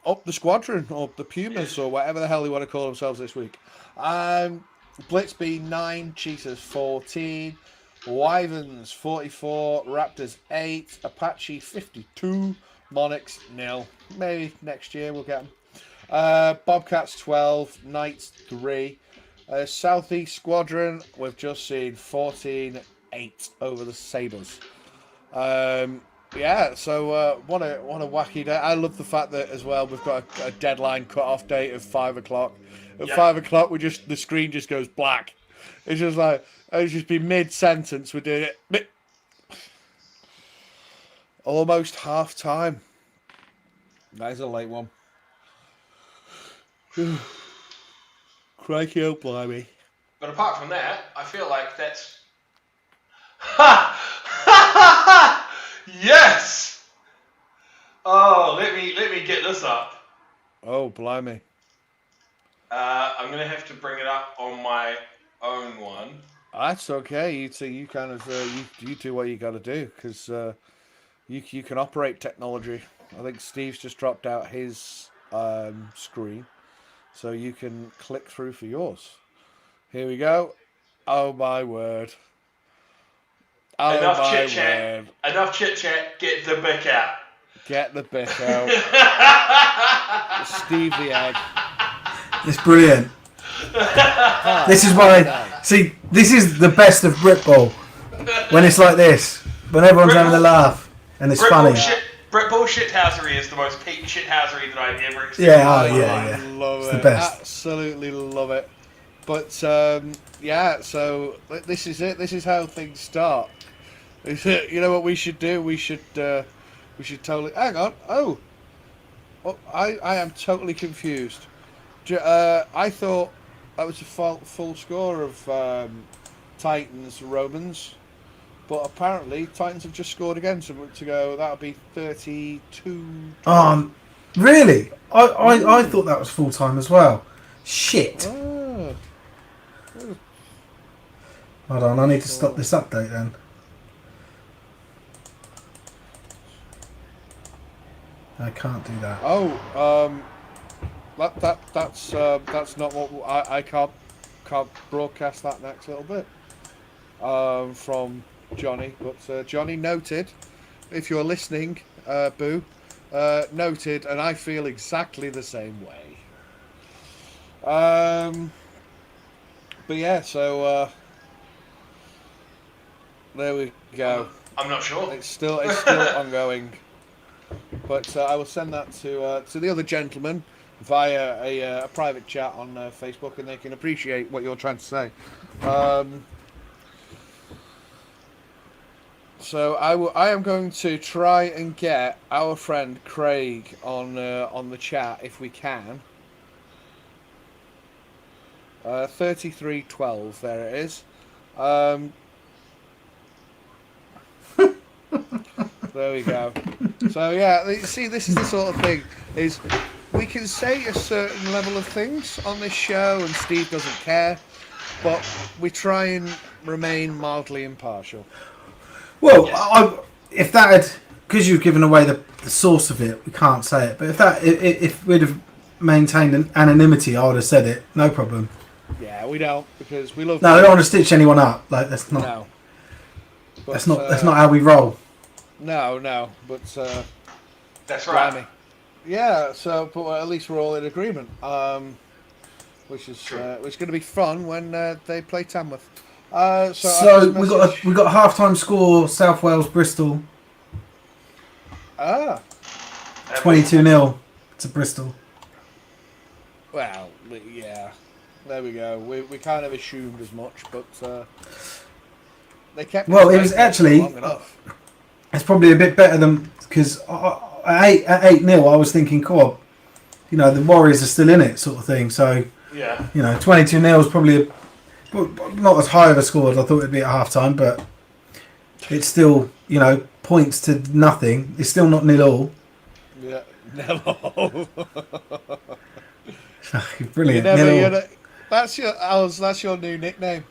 Up the Squadron, or the Pumas, or whatever the hell they want to call themselves this week. Blitzby 9, Cheetahs 14, Wyverns 44, Raptors 8, Apache 52, Monarchs 0. Maybe next year we'll get them. Bobcats 12, Knights 3. Southeast Squadron, we've just seen 14-8 over the Sabres. So what a wacky day. I love the fact that as well we've got a deadline cut-off date of 5 o'clock. At 5 o'clock, the screen just goes black. It's just like it's just be mid-sentence. We're doing it almost half time. That is a late one. Crikey, oh blimey. But apart from that, I feel like that's... Yes! Oh, let me get this up. Oh, blimey. I'm going to have to bring it up on my own one. That's okay. You kind of you do what you got to do because you can operate technology. I think Steve's just dropped out his screen, so you can click through for yours. Here we go. Oh my word! Oh Enough my chit chat. word! Enough chit chat. Get the bick out. Get the bick out. Steve the egg. It's brilliant. This is why. See, this is the best of Britball. When it's like this, when everyone's having a laugh and it's funny. Britball shithousery is the most peak shithousery that I've ever experienced. Yeah, I love it's it. the best. Absolutely love it. But yeah, so this is it. This is how things start. You know what we should do? We should totally hang on. Oh, I am totally confused. I thought that was a full score of Titans Romans, but apparently Titans have just scored again. So to go, that'll be 32. Really? I thought that was full time as well. Shit. Oh. Hold on, I need to stop this update then. I can't do that. Oh, that's not what I can't broadcast that next little bit from Johnny. But Johnny noted, if you're listening, Boo, noted, and I feel exactly the same way. But yeah, so there we go. I'm not sure. It's still ongoing. But I will send that to the other gentleman via a private chat on Facebook, and they can appreciate what you're trying to say. So I am going to try and get our friend Craig on the chat if we can. 3312, there it is. There we go. So yeah, see, this is the sort of thing, is we can say a certain level of things on this show and Steve doesn't care, but we try and remain mildly impartial. Well, if that had, because you've given away the source of it, we can't say it, but if we'd have maintained an anonymity, I would have said it, no problem. Yeah, we don't, because we love... No, I don't want to stitch anyone up, like, that's not... No. But, that's not how we roll. No, but that's right. Blimey. Yeah, so but at least we're all in agreement, which is going to be fun when they play Tamworth. So we got a half-time score. South Wales Bristol. 22-0 to Bristol. Well, yeah, there we go. We kind of assumed as much, but they kept. Well, it was actually. Long enough. It's probably a bit better than, because at 8-0 I was thinking, cool, you know, the Warriors are still in it, sort of thing. So yeah, you know, 22-0 is probably not as high of a score as I thought it'd be at half time, but it's still, you know, points to nothing. It's still not 0-0. Yeah, 0-0. Brilliant. That's your new nickname.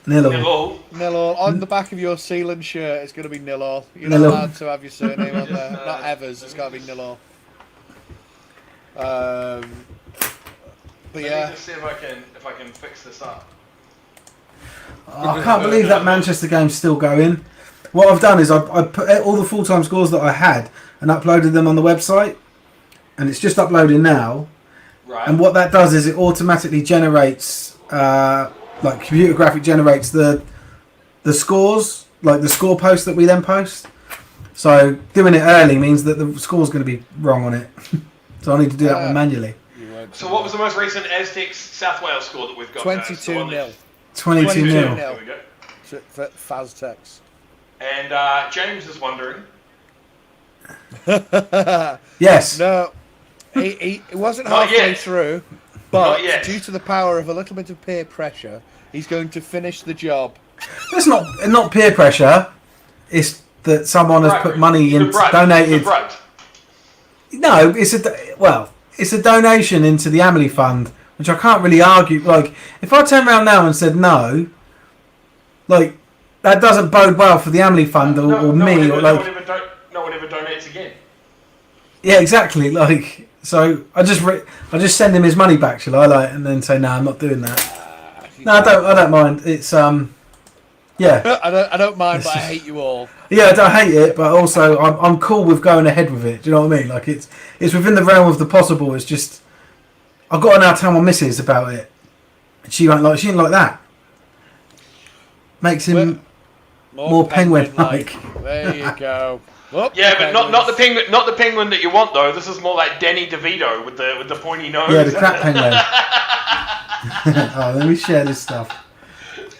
0-0. 0-0. On the back of your Sealand shirt, it's going to be 0-0. You're not allowed to have your surname on there. Not Evers. It's got to be 0-0. But yeah. Let me just see if I can fix this up. I can't believe that Manchester game's still going. What I've done is I put all the full-time scores that I had and uploaded them on the website, and it's just uploading now. Right. And what that does is it automatically generates, like computer graphic generates the scores, like the score post that we then post. So doing it early means that the score's going to be wrong on it. So I need to do that one manually. So what was the most recent Aztecs South Wales score that we've got? 22-0. 22-0. There we go. For Faztex. And James is wondering. Yes. No, he wasn't halfway through, but due to the power of a little bit of peer pressure, he's going to finish the job. It's not peer pressure. It's that someone has put money in, donated. No, it's a donation into the Amelie Fund, which which I can't really argue. Like, if I turn around now and said no, like, that doesn't bode well for the Amley Fund or me. Or like, no one ever donates again. Yeah, exactly. Like, so I just send him his money back, shall I? Like, and then say, no, I'm not doing that. No, I don't mind. It's yeah. I don't mind, but I hate you all. Yeah, I don't hate it, but also I'm cool with going ahead with it. Do you know what I mean? Like, it's within the realm of the possible. It's just I've got to now tell my missus about it. She didn't like that. Makes him more penguin-like. There you go. Whoop, yeah, but not the penguin that you want though. This is more like Danny DeVito with the pointy nose. Yeah, the crap penguin. Oh, let me share this stuff.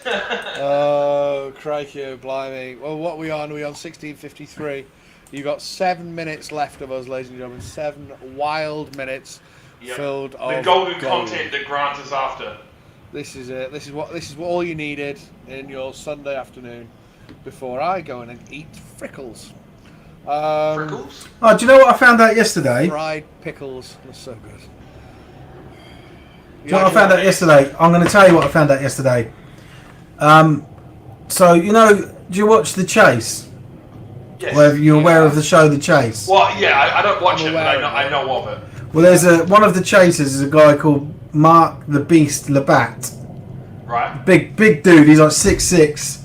Oh, crikey, blimey. Well, what are we on? We're on 16:53. You've got 7 minutes left of us, ladies and gentlemen. 7 wild minutes filled of the golden content that Grant is after. This is it. This is what all you needed in your Sunday afternoon before I go in and eat frickles. Frickles? Oh, do you know what I found out yesterday? Fried pickles. They're so good. Do you know what I found out yesterday? I'm going to tell you what I found out yesterday. So, you know, do you watch The Chase? Yes. Where you're aware of the show The Chase? Well, yeah, I don't watch it, but I know of it. Well, there's one of the chasers is a guy called Mark the Beast Labatt. Right. Big dude. He's like 6'6".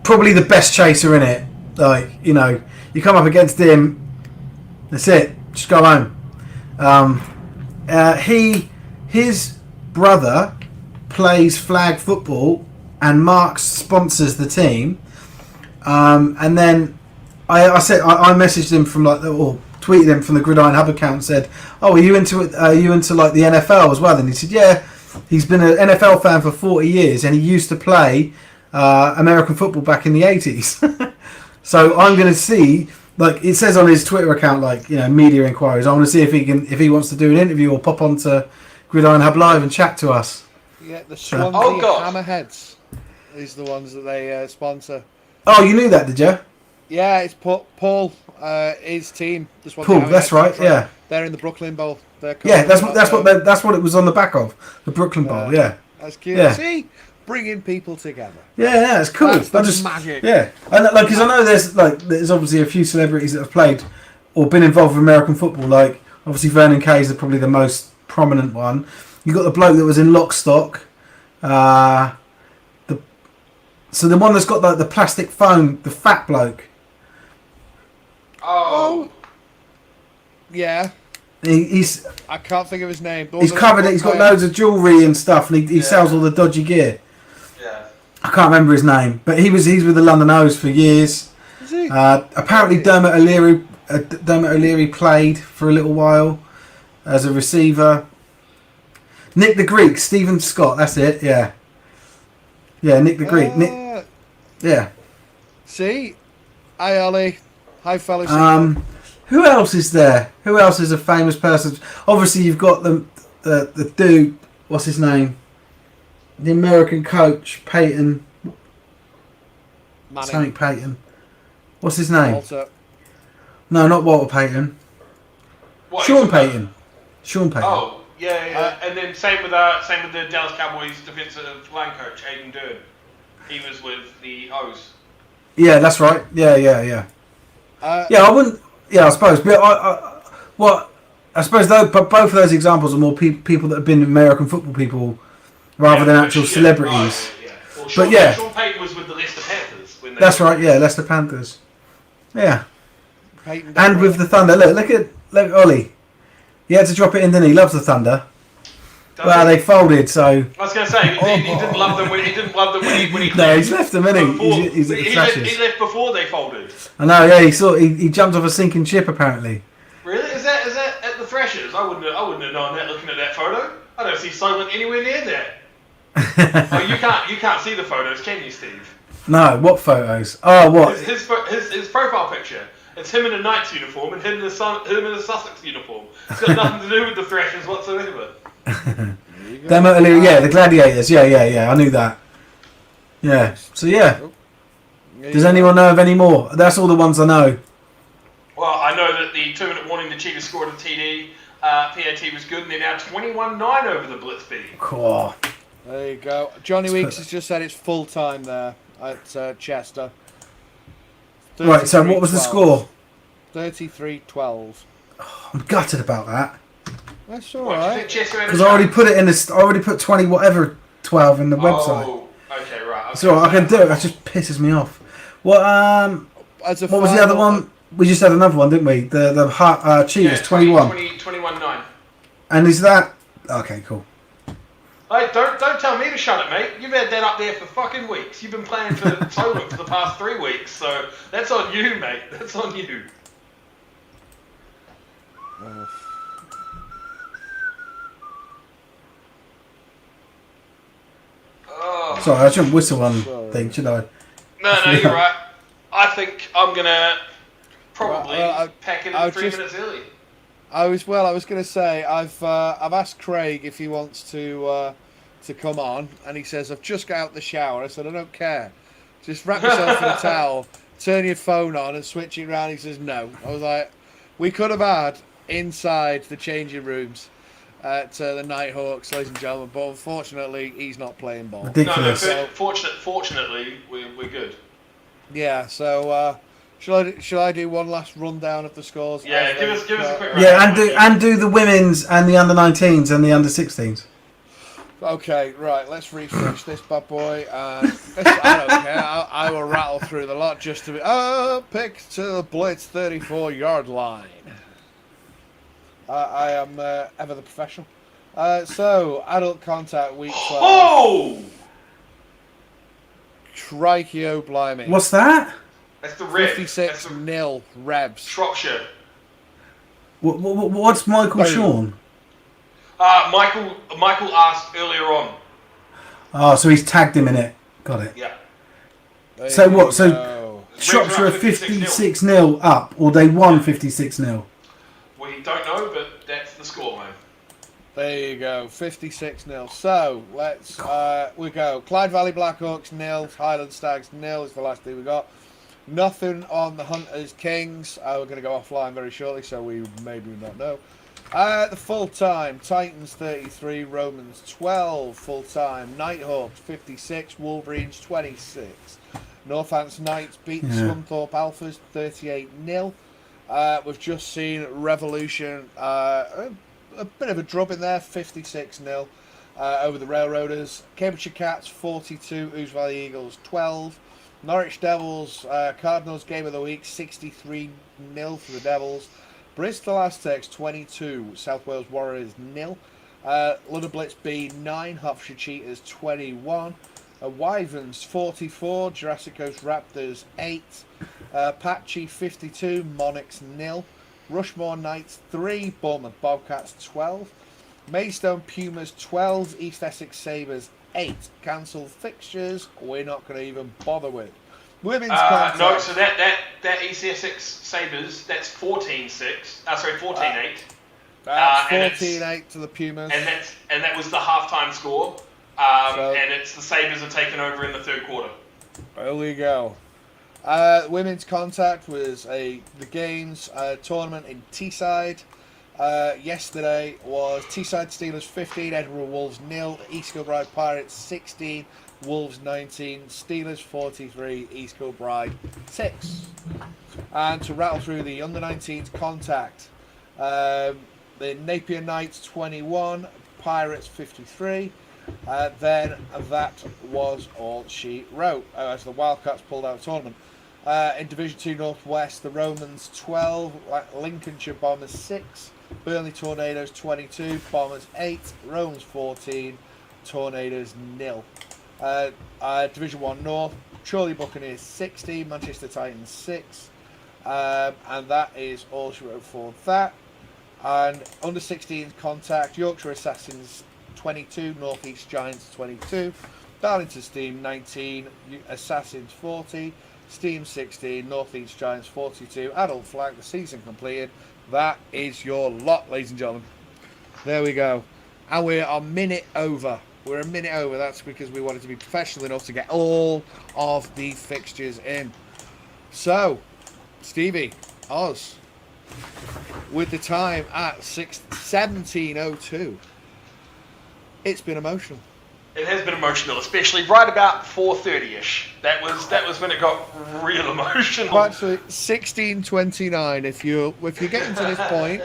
Probably the best chaser in it. Like, you know, you come up against him, that's it. Just go home. His brother plays flag football, and Mark sponsors the team. And then I messaged him from like, or tweeted him from the Gridiron Hub account and said, "Oh, are you into it? Are you into like the NFL as well?" And he said, "Yeah, he's been an NFL fan for 40 years, and he used to play American football back in the 80s." So I'm going to see, like it says on his Twitter account, like, you know, media inquiries. I want to see if he wants to do an interview or pop onto Gridiron Hub Live and chat to us. Yeah, the Swansea Hammerheads is the ones that they sponsor. Oh, you knew that, did you? Yeah, it's Paul, his team. Paul, that's right. Yeah, they're in the Brooklyn Bowl. Yeah, that's what it was on the back of, the Brooklyn Bowl. Yeah, that's cute. Yeah. See, bringing people together. Yeah, it's cool. That's magic. Yeah, and like, because I know there's obviously a few celebrities that have played or been involved with American football. Like obviously Vernon Kay is probably the most prominent one. You got the bloke that was in Lock Stock. So the one that's got like the plastic phone, the fat bloke. Oh. Yeah. He's. I can't think of his name. He's covered it. He's got loads of jewellery and stuff, and he sells all the dodgy gear. Yeah. I can't remember his name, but he's with the London O's for years. Is he? Apparently, Dermot O'Leary played for a little while as a receiver. Nick the Greek, Stephen Scott. That's it. Yeah. Yeah, Nick the Greek. Nick. Yeah. See, hi Ollie. Hi fellas. Who else is there? Who else is a famous person? Obviously, you've got the dude. What's his name? The American coach, Peyton. Something Peyton. What's his name? Walter. No, not Walter Payton. What, Sean Payton. Sean Payton. Oh, yeah. And then same with the Dallas Cowboys defensive line coach, Aiden Dern. He was with the O's. Yeah, that's right. Yeah. I wouldn't. Yeah, I suppose. But I suppose both of those examples are more people that have been American football people rather than actual celebrities. Yeah. Well, Sean Payton was with the Leicester Panthers. That's right. Yeah, Leicester Panthers. Yeah. Peyton And with the Thunder. Look at Ollie. He had to drop it in, didn't he? He loves the Thunder. Well, they folded, so. I was going to say he didn't love them when he No, he's left them, isn't he? He's at the Thrashers. He left before they folded. I know. Yeah, he jumped off a sinking ship apparently. Really? Is that at the Thrashers? I wouldn't have known that looking at that photo. I don't see Silent anywhere near that. Oh, you can't see the photos, can you, Steve? No. What photos? Oh, what? His profile picture. It's him in a Knights uniform and him in a Sussex uniform. It's got nothing to do with the Thrashers whatsoever. Dermot O'Leary, yeah, the Gladiators, yeah, I knew that. Yeah, so yeah. Does anyone know of any more? That's all the ones I know. Well, I know that the 2-minute warning, the Cheetahs scored a TD. PAT was good, and they're now 21-9 over the Blitz B. Cool. There you go. Johnny Weeks has just said it's full time there at Chester. Right, so what was the score? 33-12. I'm gutted about that. That's alright. Because I already put it in I already put 20 whatever 12 in the website. Oh, okay, right. So I can do it. That just pisses me off. What was the other one? We just had another one, didn't we? The Cheetahs 21. 21-9. And is that okay? Cool. Hey, don't tell me to shut it, mate. You've had that up there for fucking weeks. You've been playing for Solent for the past 3 weeks, so that's on you, mate. That's on you. Oh. Sorry, I shouldn't whistle on things, should I? No, you're right. I think I'm gonna probably pack in 3 minutes early. I was going to say I've asked Craig if he wants to come on, and he says I've just got out the shower. I said I don't care, just wrap yourself in a towel, turn your phone on, and switch it around. He says no. I was like, we could have had inside the changing rooms at the Nighthawks, ladies and gentlemen, but unfortunately he's not playing ball. Ridiculous. No, fortunately we're good. Yeah. So shall I do one last rundown of the scores? Yeah, give us a quick rundown. Yeah, and do the women's and the under 19s and the under 16s. Okay, right, let's refresh this bad boy. I don't care. I will rattle through the lot just to be... pick to the Blitz 34-yard line. I am ever the professional. So, adult contact week 12. Oh! Trichio blimey. What's that? That's the Reb. 56-0 Rebs. Shropshire. What's Michael Sean? Michael asked earlier on. Oh, so he's tagged him in it. Got it. Yeah. So what? So Shropshire are 56-0 up, or they won 56-0? We don't know, but that's the score, man. There you go, 56-0. So, let's, we go. Clyde Valley Blackhawks 0, Highland Stags 0 is the last thing we got. Nothing on the Hunters Kings. We're going to go offline very shortly, so we maybe not know. The full-time, Titans 33, Romans 12, full-time, Nighthawks 56, Wolverines 26. Northants Knights beat Scunthorpe Alphas 38-0. We've just seen Revolution, a bit of a drop in there, 56-0 over the Railroaders. Cambridgeshire Cats 42, Ouse Valley Eagles 12. Norwich Devils, Cardinals game of the week 63-0 for the Devils. Bristol Aztecs 22, South Wales Warriors 0. London Blitz B 9, Hertfordshire Cheetahs 21. Wyverns 44, Jurassic Coast Raptors 8. Patchy 52, Monarchs 0. Rushmore Knights 3, Bournemouth Bobcats 12. Maidstone Pumas 12, East Essex Sabres 8. Cancelled fixtures we're not going to even bother with. Women's contact. No, so that East Essex Sabres, that's 14-6. Sorry, 14-8. That's 14-8 to the Pumas. And that was the halftime score. And it's the Sabres have taken over in the third quarter. There we go. Women's contact was the games tournament in Teesside. Yesterday was Teesside Steelers 15, Edinburgh Wolves 0, East Kilbride Pirates 16, Wolves 19, Steelers 43, East Kilbride 6. And to rattle through the under-19s contact, the Napier Knights 21, Pirates 53. Then that was all she wrote as the Wildcats pulled out of the tournament. In Division 2 Northwest, the Romans 12, Lincolnshire Bombers 6, Burnley Tornadoes 22, Bombers 8, Romans 14, Tornadoes 0. Division 1 North, Chorley Buccaneers 60, Manchester Titans 6, and that is all she wrote for that. And under 16 contact, Yorkshire Assassins 22, North East Giants 22, Darlington Steam 19, Assassins 40, Steam 16, North East Giants 42, Adult Flag, the season completed. That is your lot, ladies and gentlemen. There we go. And we're a minute over. We're a minute over. That's because we wanted to be professional enough to get all of the fixtures in. So, Stevie, Oz, with the time at 17:02. It's been emotional. It has been emotional, especially right about 4:30ish. That was when it got real emotional. Actually, 16:29. If you're getting to this point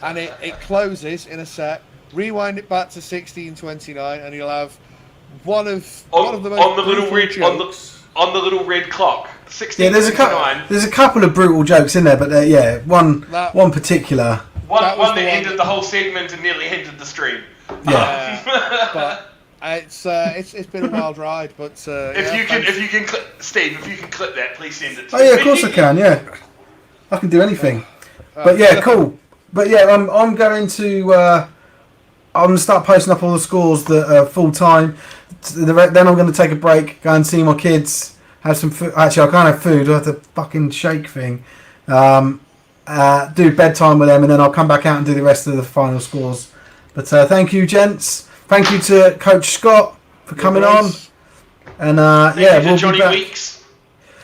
and it closes in a sec, rewind it back to 16:29, and you'll have one of the most on the little red jokes. on the little red clock. Yeah, there's a couple of brutal jokes in there, but one particular. One that ended the whole segment and nearly ended the stream. Yeah, but it's been a wild ride. But if you can Steve, if you can clip that, please send it to me. Oh yeah, of course I can. Yeah, I can do anything. But yeah, cool. But yeah, I'm going to I'm gonna start posting up all the scores that are full time. Then I'm going to take a break, go and see my kids, have some food. Actually, I can't have food. I have the fucking shake thing. Do bedtime with them, and then I'll come back out and do the rest of the final scores. But thank you, gents. Thank you to Coach Scott for coming on. And thank you to Johnny Weeks.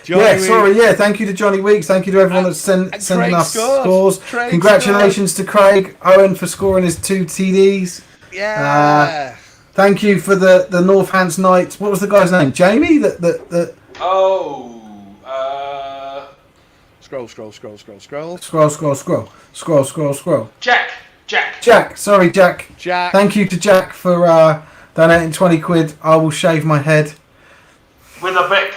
Thank you to Johnny Weeks. Thank you to everyone that's sending us scores. Congratulations to Craig Owen for scoring his 2 TDs. Yeah. Thank you for the Northants Knights. What was the guy's name? Jamie? Scroll. Jack. Sorry, Jack. Thank you to Jack for donating 20 quid. I will shave my head. With a bic.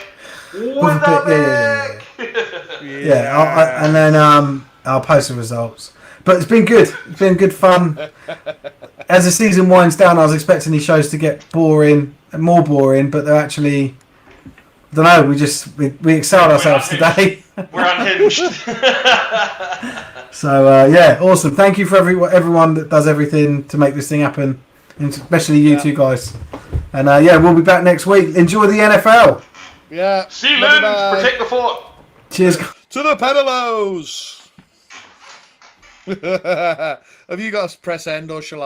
Yeah. And then I'll post the results. But it's been good. It's been good fun. As the season winds down, I was expecting these shows to get more boring, but they're actually, I don't know, we excelled ourselves today. We're unhinged. So, awesome. Thank you for everyone that does everything to make this thing happen, and especially you two guys. And we'll be back next week. Enjoy the NFL. Yeah. See you later. Protect the fort. Cheers. To the Pedalos. Have you got to press end or shall I?